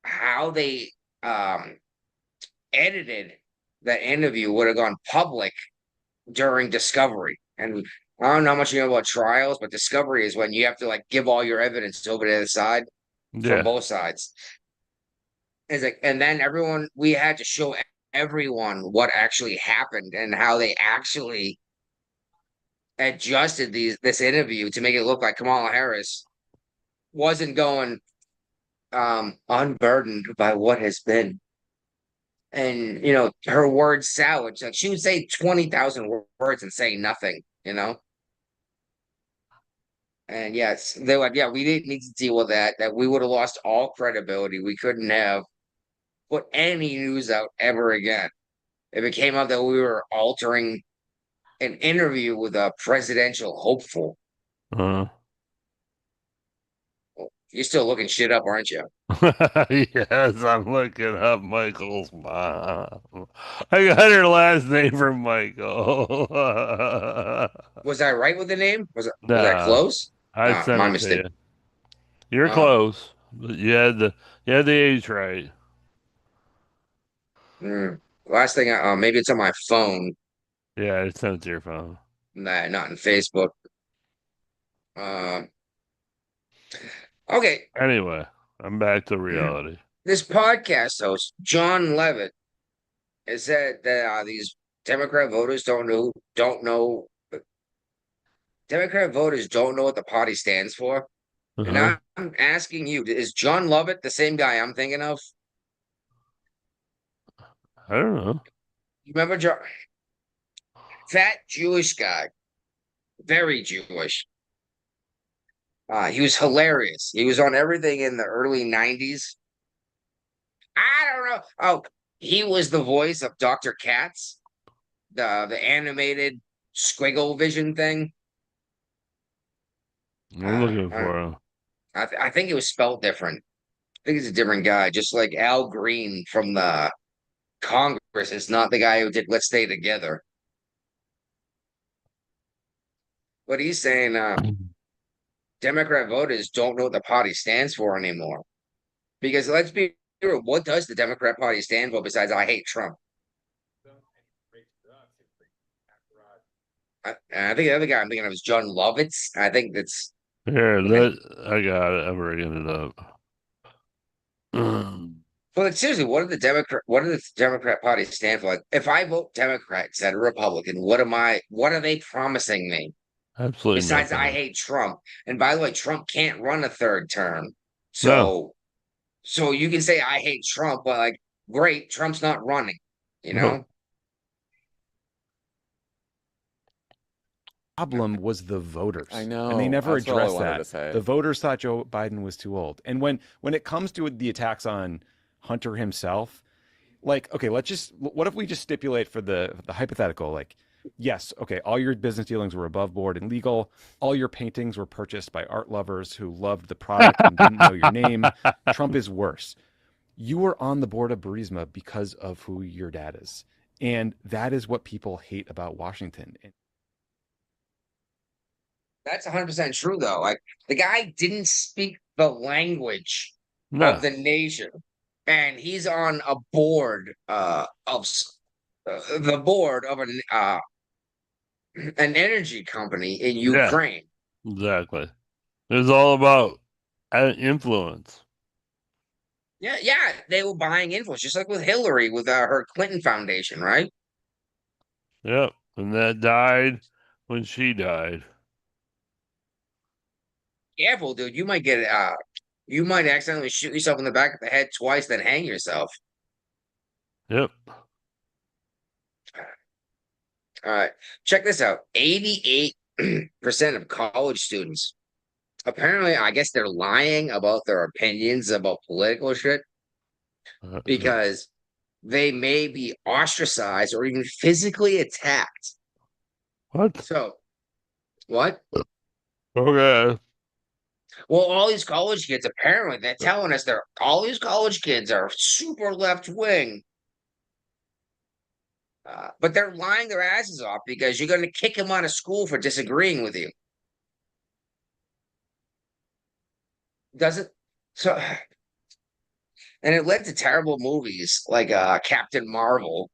E: how they edited that interview would have gone public during discovery. And I don't know how much you know about trials, but discovery is when you have to like give all your evidence over to the other side from
F: Yeah.
E: both sides. It's like, and then we had to show everyone what actually happened and how they actually adjusted this interview to make it look like Kamala Harris wasn't going unburdened by what has been. And her word salad, like she would say 20,000 words and say nothing, And yes, they're like, yeah, we didn't need to deal with that we would have lost all credibility. We couldn't have put any news out ever again if it came out that we were altering an interview with a presidential hopeful.
F: Uh,
E: You're still looking shit up, aren't you?
F: yes, I'm looking up Michael's mom. I got her last name from Michael.
E: Was I right with the name? Was that
F: Nah,
E: close?
F: I sent
E: My
F: it to
E: mistake.
F: you. You're close, but you had the age right.
E: Last thing, maybe it's on my phone.
F: Yeah, I sent it to your phone.
E: Nah, not in Facebook. Um, okay.
F: Anyway, I'm back to reality.
E: This podcast host, John Levitt, has said that these Democrat voters don't know. Democrat voters don't know what the party stands for. And
F: Uh-huh.
E: I'm asking you, is John Lovett the same guy I'm thinking of?
F: I don't know.
E: You remember John? Fat Jewish guy, very Jewish. He was hilarious. He was on everything in the early 90s. I don't know. Oh, he was the voice of Dr. Katz, the animated squiggle vision thing.
F: I'm looking for him.
E: I think it was spelled different. I think it's a different guy, just like Al Green from the Congress is not the guy who did Let's Stay Together. But he's saying Democrat voters don't know what the party stands for anymore. Because let's be real, what does the Democrat Party stand for besides I hate Trump? I think the other guy I'm thinking of is John Lovitz. I think that's
F: Here, I got it. I'm bringing it up.
E: But like, seriously, what does the Democrat Party stand for? Like, if I vote Democrat instead of Republican, what are they promising me?
F: Absolutely
E: Besides,
F: nothing.
E: I hate Trump. And by the way, Trump can't run a third term.
F: No.
E: So you can say I hate Trump, but like, great, Trump's not running, you know?
F: No.
H: Problem was the voters.
I: I know.
H: And they never
I: That's all I
H: addressed
I: wanted
H: that.
I: to say.
H: The voters thought Joe Biden was too old. And when it comes to the attacks on Hunter himself, like, okay, what if we just stipulate for the hypothetical, like, yes, okay, all your business dealings were above board and legal. All your paintings were purchased by art lovers who loved the product and didn't know your name. Trump is worse. You were on the board of Burisma because of who your dad is. And that is what people hate about Washington.
E: That's 100% true, though. Like, the guy didn't speak the language
F: No.
E: of the nation, and he's on a board of the board of an energy company in Ukraine.
F: Exactly. It's all about influence.
E: Yeah, they were buying influence, just like with Hillary with her Clinton Foundation, right?
F: Yep. And that died when she died.
E: Careful, dude. You might get you might accidentally shoot yourself in the back of the head twice, then hang yourself.
F: Yep.
E: All right, check this out. 88% of college students, apparently, I guess they're lying about their opinions about political shit because they may be ostracized or even physically attacked.
F: What?
E: So, what?
F: Okay.
E: Well, all these college kids, apparently, they're telling us all these college kids are super left wing. But they're lying their asses off because you're going to kick them out of school for disagreeing with you. Doesn't so, and it led to terrible movies like Captain Marvel.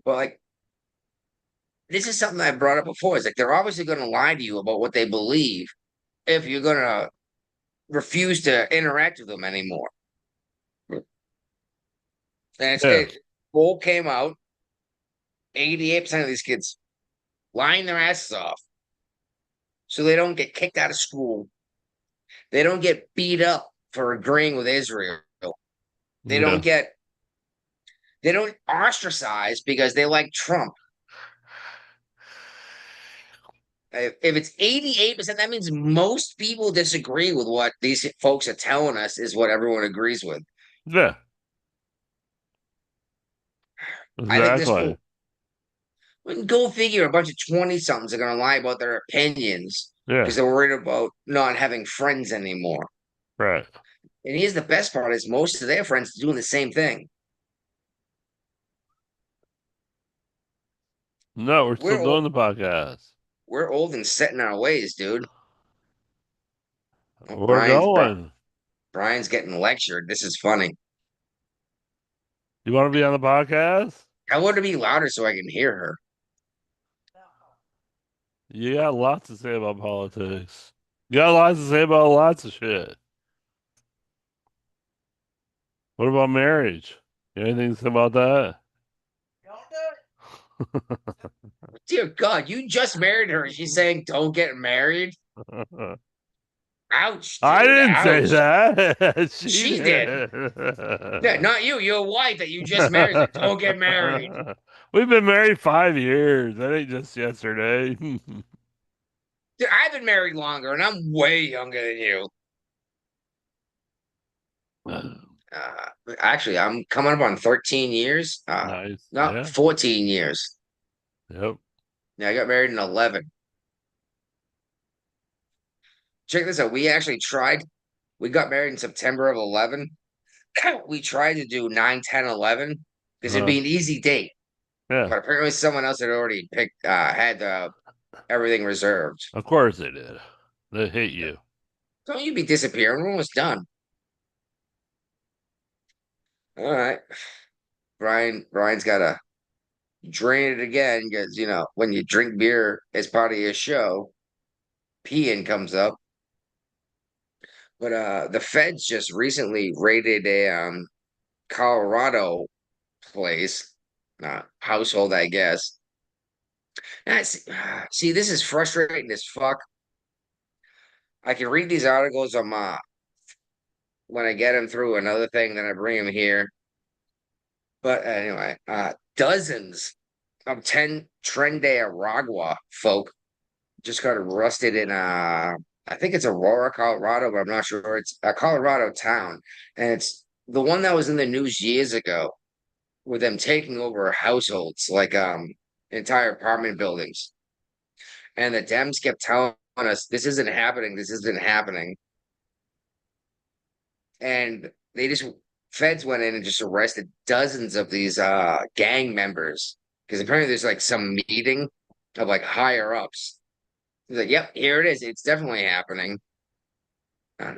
E: But like, this is something I brought up before. It's like they're obviously going to lie to you about what they believe if you're going to refuse to interact with them anymore. And poll came out, 88% of these kids lying their asses off so they don't get kicked out of school. They don't get beat up for agreeing with Israel. They don't ostracize because they like Trump. If it's 88%, that means most people disagree with what these folks are telling us is what everyone agrees with.
F: Yeah.
E: I think
F: Exactly.
E: go figure, a bunch of 20-somethings are going to lie about their opinions
F: Yeah.
E: because they're worried about not having friends anymore.
F: Right.
E: And here's the best part is most of their friends are doing the same thing.
F: No, we're
E: We're
F: still doing the podcast.
E: We're old and set in our ways, dude. Oh,
F: We're going.
E: Brian's getting lectured. This is funny.
F: You want to be on the podcast?
E: I want to be louder so I can hear her.
F: You got lots to say about politics. You got lots to say about lots of shit. What about marriage? Anything to say about that?
E: Dear God, you just married her. She's saying don't get married. Ouch. Dude,
F: I didn't
E: ouch.
F: say that.
E: She did. Yeah, not you. Your wife that you just married. Like, don't get married.
F: We've been married 5 years. That ain't just yesterday.
E: Dude, I've been married longer, and I'm way younger than you. Actually, I'm coming up on 13 years.
F: Nice.
E: No,
F: Yeah.
E: 14 years.
F: Yep.
E: Yeah, I got married in 11. Check this out. We actually tried. We got married in September of 11. We tried to do 9, 10, 11 because it'd be an easy date.
F: Yeah.
E: But apparently someone else had already had everything reserved.
F: Of course they did. They hate you.
E: Don't you be disappearing. We're almost done. All right. Brian's got to drain it again because, when you drink beer as part of your show, peeing comes up. But the feds just recently raided a Colorado place, household, I guess. See, this is frustrating as fuck. I can read these articles on when I get them through another thing, then I bring them here. But anyway, dozens of 10 Tren de Aragua folk just got arrested in I think it's Aurora, Colorado, but I'm not sure. It's a Colorado town, and it's the one that was in the news years ago with them taking over households, like entire apartment buildings. And the Dems kept telling us this isn't happening, this isn't happening. And feds went in and just arrested dozens of these gang members because apparently there's like some meeting of like higher ups. He's like, yep, here it is. It's definitely happening.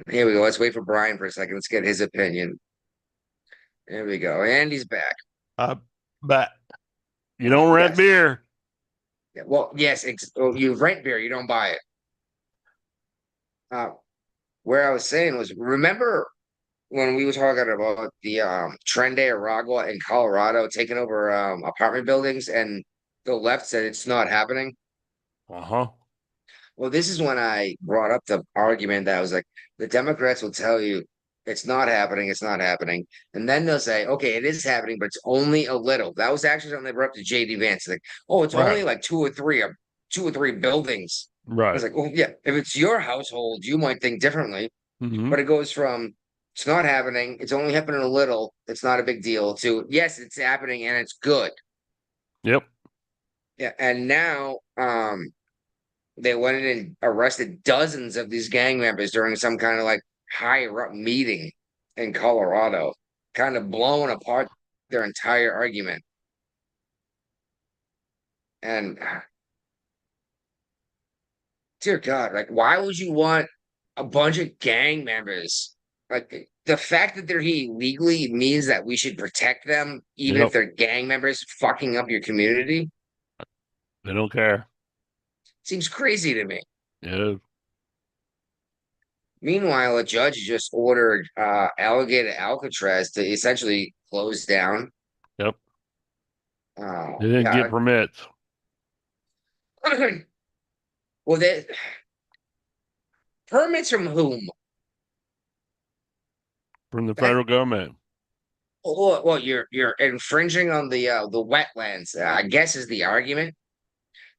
E: Here we go. Let's wait for Brian for a second. Let's get his opinion. There we go. And he's back.
F: But you don't rent beer.
E: Yeah, well, yes, you rent beer, you don't buy it. Where I was saying was, remember when we were talking about the Tren de Aragua in Colorado taking over apartment buildings, and the left said it's not happening?
F: Uh-huh.
E: Well, this is when I brought up the argument that I was like, the Democrats will tell you it's not happening, it's not happening. And then they'll say, okay, it is happening, but it's only a little. That was actually something they brought up to JD Vance. Like, oh, it's only
F: Right.
E: like two or three buildings. I was
F: Right.
E: like, well, yeah, if it's your household, you might think differently.
F: Hmm.
E: But it goes from it's not happening, it's only happening a little, it's not a big deal, to yes, it's happening and it's good.
F: Yep.
E: Yeah, and now they went in and arrested dozens of these gang members during some kind of like higher up meeting in Colorado, kind of blowing apart their entire argument. And dear God, like, why would you want a bunch of gang members? Like, the fact that they're here illegally means that we should protect them, even if
F: Yep.
E: they're gang members fucking up your community.
F: They don't care.
E: Seems crazy to me.
F: Yeah.
E: Meanwhile, a judge just ordered Alligator Alcatraz to essentially close down.
F: Yep.
E: Oh,
F: They didn't get permits
E: well, they permits from whom?
F: from the federal government.
E: Well, you're infringing on the wetlands. I guess is the argument.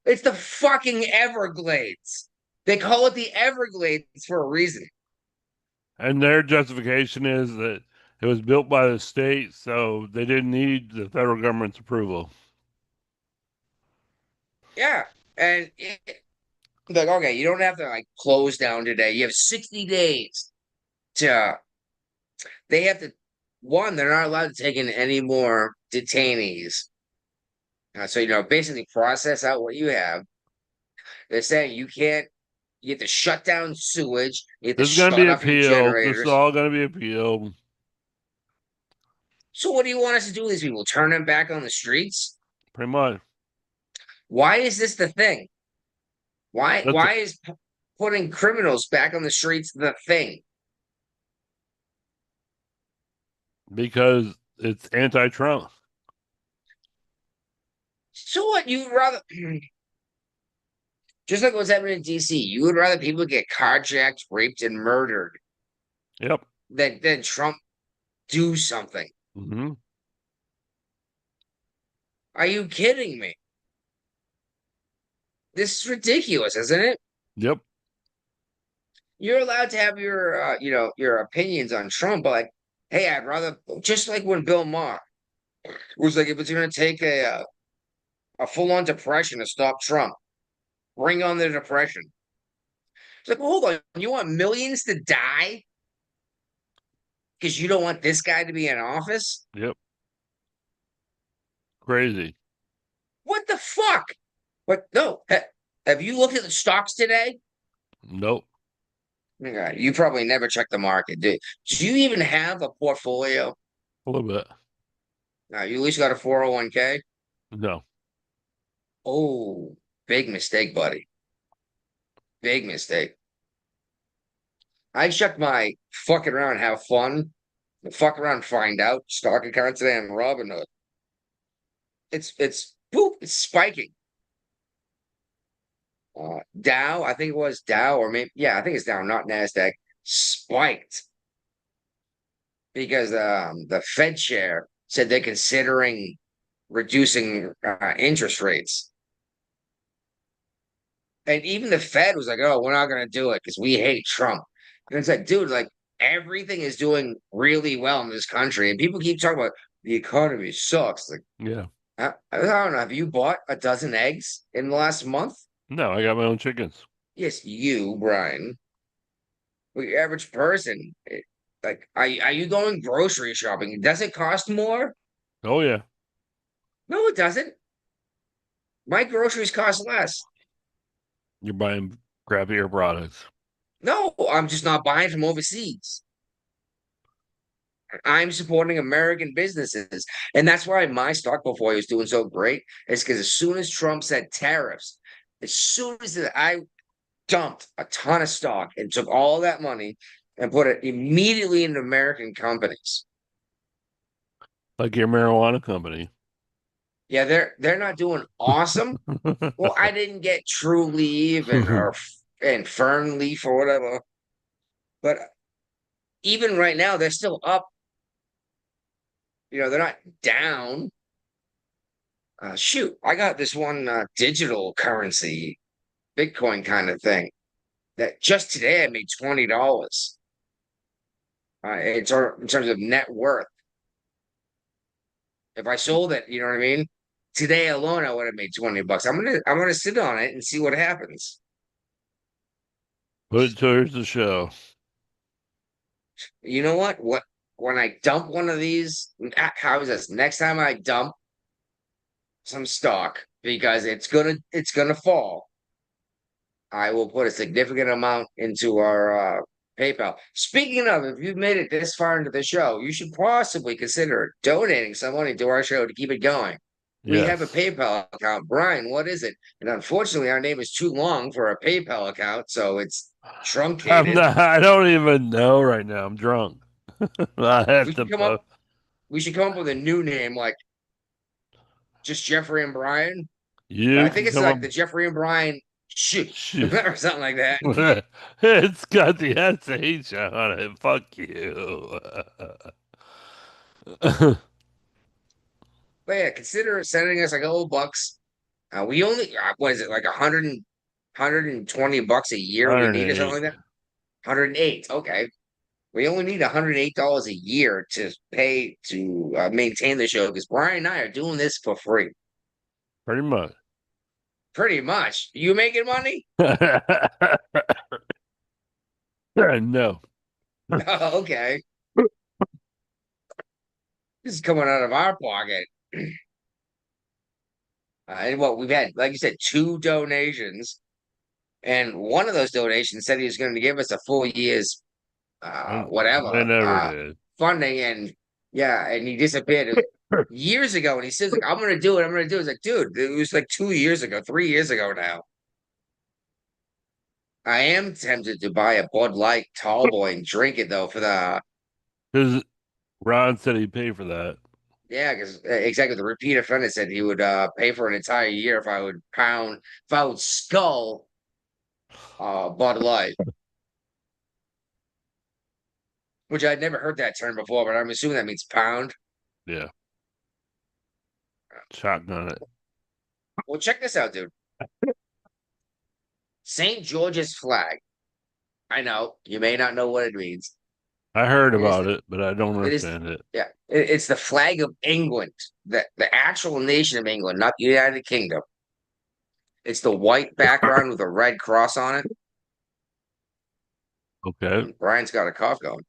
E: It's the fucking Everglades. They call it the Everglades for a reason.
F: And their justification is that it was built by the state, so they didn't need the federal government's approval.
E: Yeah, and like, okay, you don't have to like close down today. You have 60 days to. They have to. One, they're not allowed to take in any more detainees. So basically process out what you have. They're saying you can't. You have to shut down sewage. You have to
F: This is going to
E: shut
F: be
E: off your
F: appealed. This is
E: generators.
F: all going to be appealed.
E: So what do you want us to do with these people? Turn them back on the streets?
F: Pretty much.
E: Why is this the thing? Why
F: That's
E: why is putting criminals back on the streets the thing?
F: Because it's anti-Trump.
E: So what? You'd rather just like what's happening in DC, you would rather people get carjacked, raped, and murdered
F: Yep.
E: than Trump do something.
F: Hmm.
E: Are you kidding me? This is ridiculous, isn't it?
F: Yep.
E: You're allowed to have your opinions on Trump, but like, hey, I'd rather just like when Bill Maher was like, if it's going to take a full-on depression to stop Trump, bring on the depression. It's like, well, hold on, you want millions to die because you don't want this guy to be in office?
F: Yep. Crazy.
E: What the fuck? What? No. Have you looked at the stocks today?
F: Nope.
E: Oh my God, you probably never check the market. Do you even have a portfolio?
F: A little bit.
E: No, you at least got a 401k?
F: No.
E: Oh, big mistake, buddy. Big mistake. I checked my fucking around, have fun, fuck around, find out stock account today on Robinhood. It's poop, it's spiking. Dow, I think it was Dow, or maybe I think it's Dow, not NASDAQ, spiked because the Fed chair said they're considering reducing interest rates. And even the Fed was like, oh, we're not going to do it because we hate Trump. And it's like, dude, like everything is doing really well in this country. And people keep talking about the economy sucks. Like,
F: Yeah.
E: I don't know. Have you bought a dozen eggs in the last month?
F: No, I got my own chickens.
E: Yes, you, Brian. But your average person, like, are you going grocery shopping? Does it cost more?
F: Oh, yeah.
E: No, it doesn't. My groceries cost less.
F: You're buying crappier products.
E: No, I'm just not buying from overseas. I'm supporting American businesses. And that's why my stock portfolio is doing so great. It's because as soon as Trump said tariffs, as soon as I dumped a ton of stock and took all that money and put it immediately into American companies.
F: Like your marijuana company.
E: Yeah, they're not doing awesome. Well, I didn't get True Leave or and Fern Leaf or whatever. But even right now, they're still up. They're not down. Shoot, I got this one digital currency, Bitcoin kind of thing that just today I made $20. In terms of net worth. If I sold it, you know what I mean? Today alone, I would have made $20. I'm gonna sit on it and see what happens.
F: Put it towards the show.
E: You know what? When I dump one of these, how is this? Next time I dump some stock because it's gonna fall, I will put a significant amount into our PayPal. Speaking of, if you've made it this far into the show, you should possibly consider donating some money to our show to keep it going. We have a
F: Yes.
E: PayPal account. Brian, what is it? And unfortunately, our name is too long for a PayPal account, so it's truncated.
F: I don't even know right now. I'm drunk. I have
E: We
F: to
E: should come up with a new name, like just Jeffrey and Brian.
F: You
E: I think
F: can
E: it's
F: come
E: like
F: up.
E: the Jeffrey and Brian shoot
F: Shoot.
E: or something like that.
F: It's got the SH on it. Fuck you.
E: But yeah, consider sending us like $100. We only what is it, like $120 a year we need or something like that? 108. Okay. We only need $108 a year to pay to maintain the show because Brian and I are doing this for free.
F: Pretty much.
E: Pretty much. You making money?
F: No.
E: Okay. This is coming out of our pocket. And what we've had, like you said, 2 donations. And one of those donations said he was going to give us a full year's
F: I
E: whatever
F: never did.
E: funding, and he disappeared years ago. And he says, like, I'm gonna do it. It's like, dude, it was like 2 years ago, 3 years ago now. I am tempted to buy a Bud Light Tall Boy and drink it though for the
F: Because Ron said he'd pay for that.
E: because exactly the repeat offender said he would pay for an entire year if I would skull Bud Light. Which I'd never heard that term before, but I'm assuming that means pound.
F: Yeah. Shotgun it.
E: Well, check this out, dude. St. George's flag. I know you may not know what it means.
F: I heard
E: It is
F: about
E: the-
F: it, but I don't
E: it is-
F: understand it.
E: Yeah, it's the flag of England, the actual nation of England, not the United Kingdom. It's the white background with a red cross on it.
F: Okay.
E: Brian's got a cough going.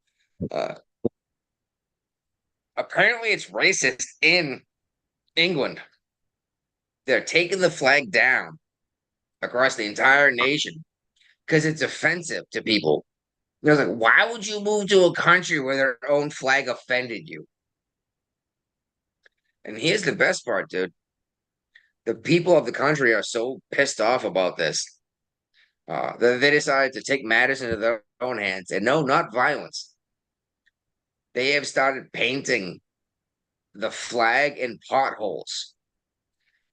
E: Apparently, it's racist in England. They're taking the flag down across the entire nation because it's offensive to people. Like, why would you move to a country where their own flag offended you? And here's the best part, dude. The people of the country are so pissed off about this that they decided to take matters into their own hands. And no, not violence. They have started painting the flag in potholes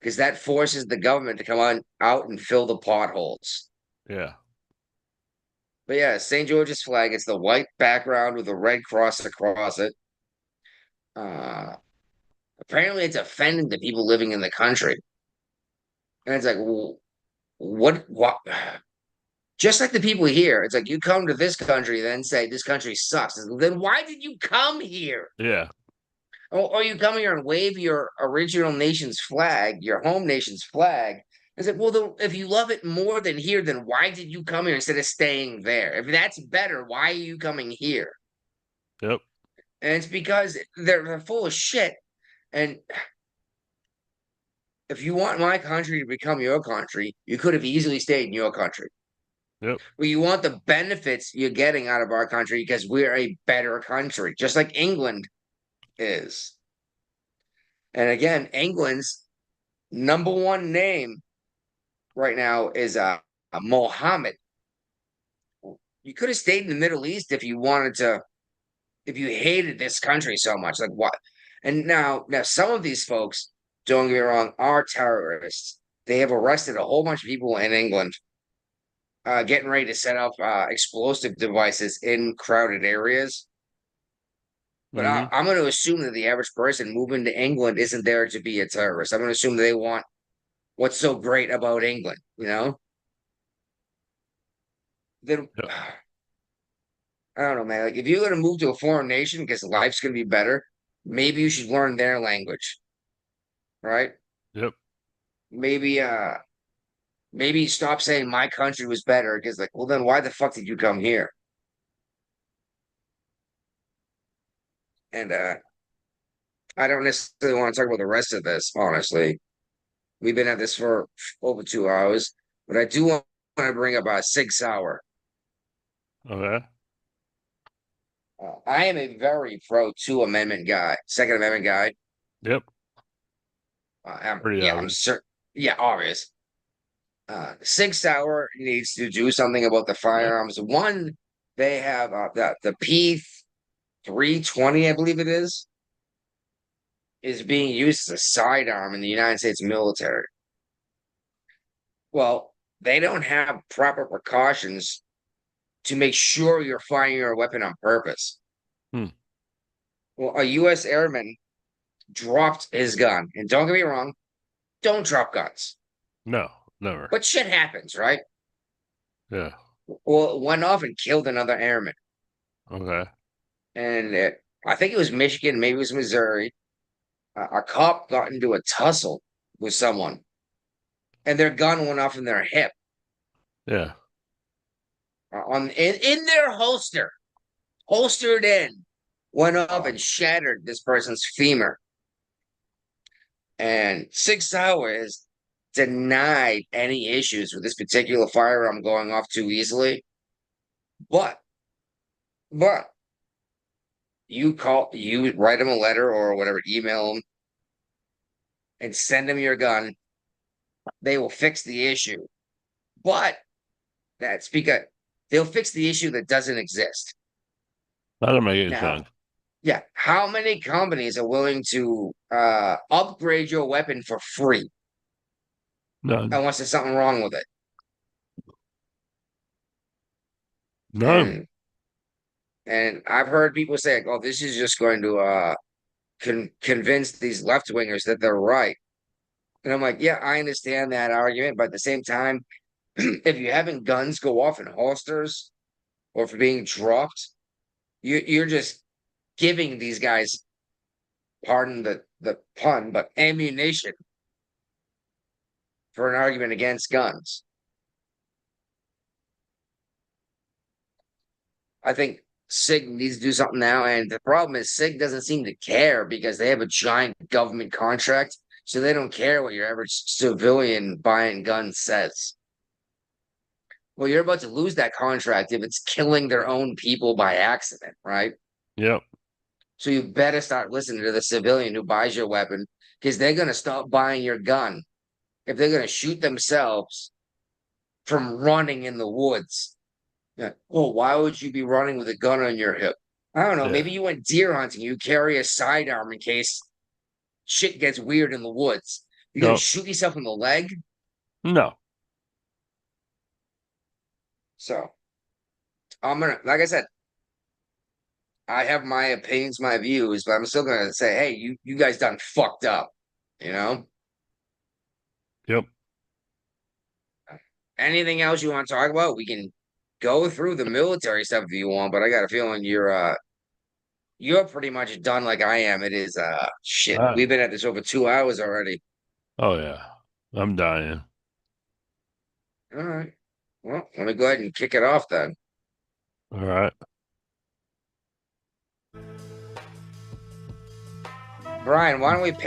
E: because that forces the government to come out and fill the potholes.
F: Yeah.
E: But yeah, St. George's flag, it's the white background with a red cross across it. Apparently it's offending the people living in the country. And it's like, well, what? Just like the people here, it's like you come to this country, then say this country sucks. Then why did you come here?
F: Yeah.
E: Or you come here and wave your original nation's flag, your home nation's flag. It's like, well, if you love it more than here, then why did you come here instead of staying there? If that's better, why are you coming here?
F: Yep.
E: And it's because they're full of shit. And if you want my country to become your country, you could have easily stayed in your country.
F: Yep.
E: Well, you want the benefits you're getting out of our country because we're a better country, just like England is. And again, England's number one name right now is Mohammed. You could have stayed in the Middle East if you wanted to, if you hated this country so much. Like what? And now some of these folks, don't get me wrong, are terrorists. They have arrested a whole bunch of people in England getting ready to set up explosive devices in crowded areas. But
F: Mhm.
E: I'm going to assume that the average person moving to England isn't there to be a terrorist. I'm going to assume they want what's so great about England, you know? Then
F: Yep.
E: I don't know, man. Like, if you're going to move to a foreign nation because life's going to be better, maybe you should learn their language, right?
F: Yep.
E: Maybe, maybe stop saying my country was better because, like, well, then why the fuck did you come here? And I don't necessarily want to talk about the rest of this, honestly. We've been at this for over 2 hours, but I do want to bring up Sig Sauer.
F: Okay.
E: I am a very pro Two Amendment guy, Second Amendment guy.
F: Yep. Pretty
E: I'm
F: obvious.
E: certain. Yeah, obvious. Sig Sauer needs to do something about the firearms. One, they have the P320, I believe it is being used as a sidearm in the United States military. Well, they don't have proper precautions to make sure you're firing your weapon on purpose.
F: Hmm.
E: Well, a U.S. airman dropped his gun. And don't get me wrong, don't drop guns.
F: No, never.
E: But shit happens, right?
F: Yeah.
E: Well, it went off and killed another airman.
F: Okay.
E: And I think it was Michigan, maybe it was Missouri. A cop got into a tussle with someone, and their gun went off in their hip,
F: Yeah.
E: in their holster, holstered in, went up and shattered this person's femur. And Sig Sauer has denied any issues with this particular firearm going off too easily. But you write him a letter or whatever, email him, and send him your gun. They will fix the issue. But that's because they'll fix the issue that doesn't exist.
F: That'll make it
E: Now,
F: sense.
E: yeah, how many companies are willing to upgrade your weapon for free
F: None.
E: unless there's something wrong with it?
F: None.
E: And I've heard people say, "Oh, this is just going to convince these left wingers that they're right." And I'm like, yeah, I understand that argument, but at the same time, if you're having guns go off in holsters or for being dropped, you're just giving these guys, pardon the pun, but ammunition for an argument against guns. I think SIG needs to do something now, and the problem is SIG doesn't seem to care because they have a giant government contract, so they don't care what your average civilian buying guns says. Well, you're about to lose that contract if it's killing their own people by accident, right?
F: Yep.
E: So you better start listening to the civilian who buys your weapon because they're going to stop buying your gun if they're going to shoot themselves from running in the woods. Yeah. Well, why would you be running with a gun on your hip? I don't know.
F: Yeah.
E: Maybe you went deer hunting. You carry a sidearm in case shit gets weird in the woods. You're going
F: No.
E: to shoot yourself in the leg?
F: No.
E: So I'm going to, like I said, I have my opinions, my views, but I'm still going to say, hey, you guys done fucked up, you know?
F: Yep.
E: Anything else you want to talk about? We can go through the military stuff if you want, but I got a feeling you're pretty much done like I am. It is shit.
F: Ah.
E: We've been at this over 2 hours already.
F: Oh yeah. I'm dying.
E: All right. Well, let me go ahead and kick it off then.
F: All right.
E: Brian, why don't we pay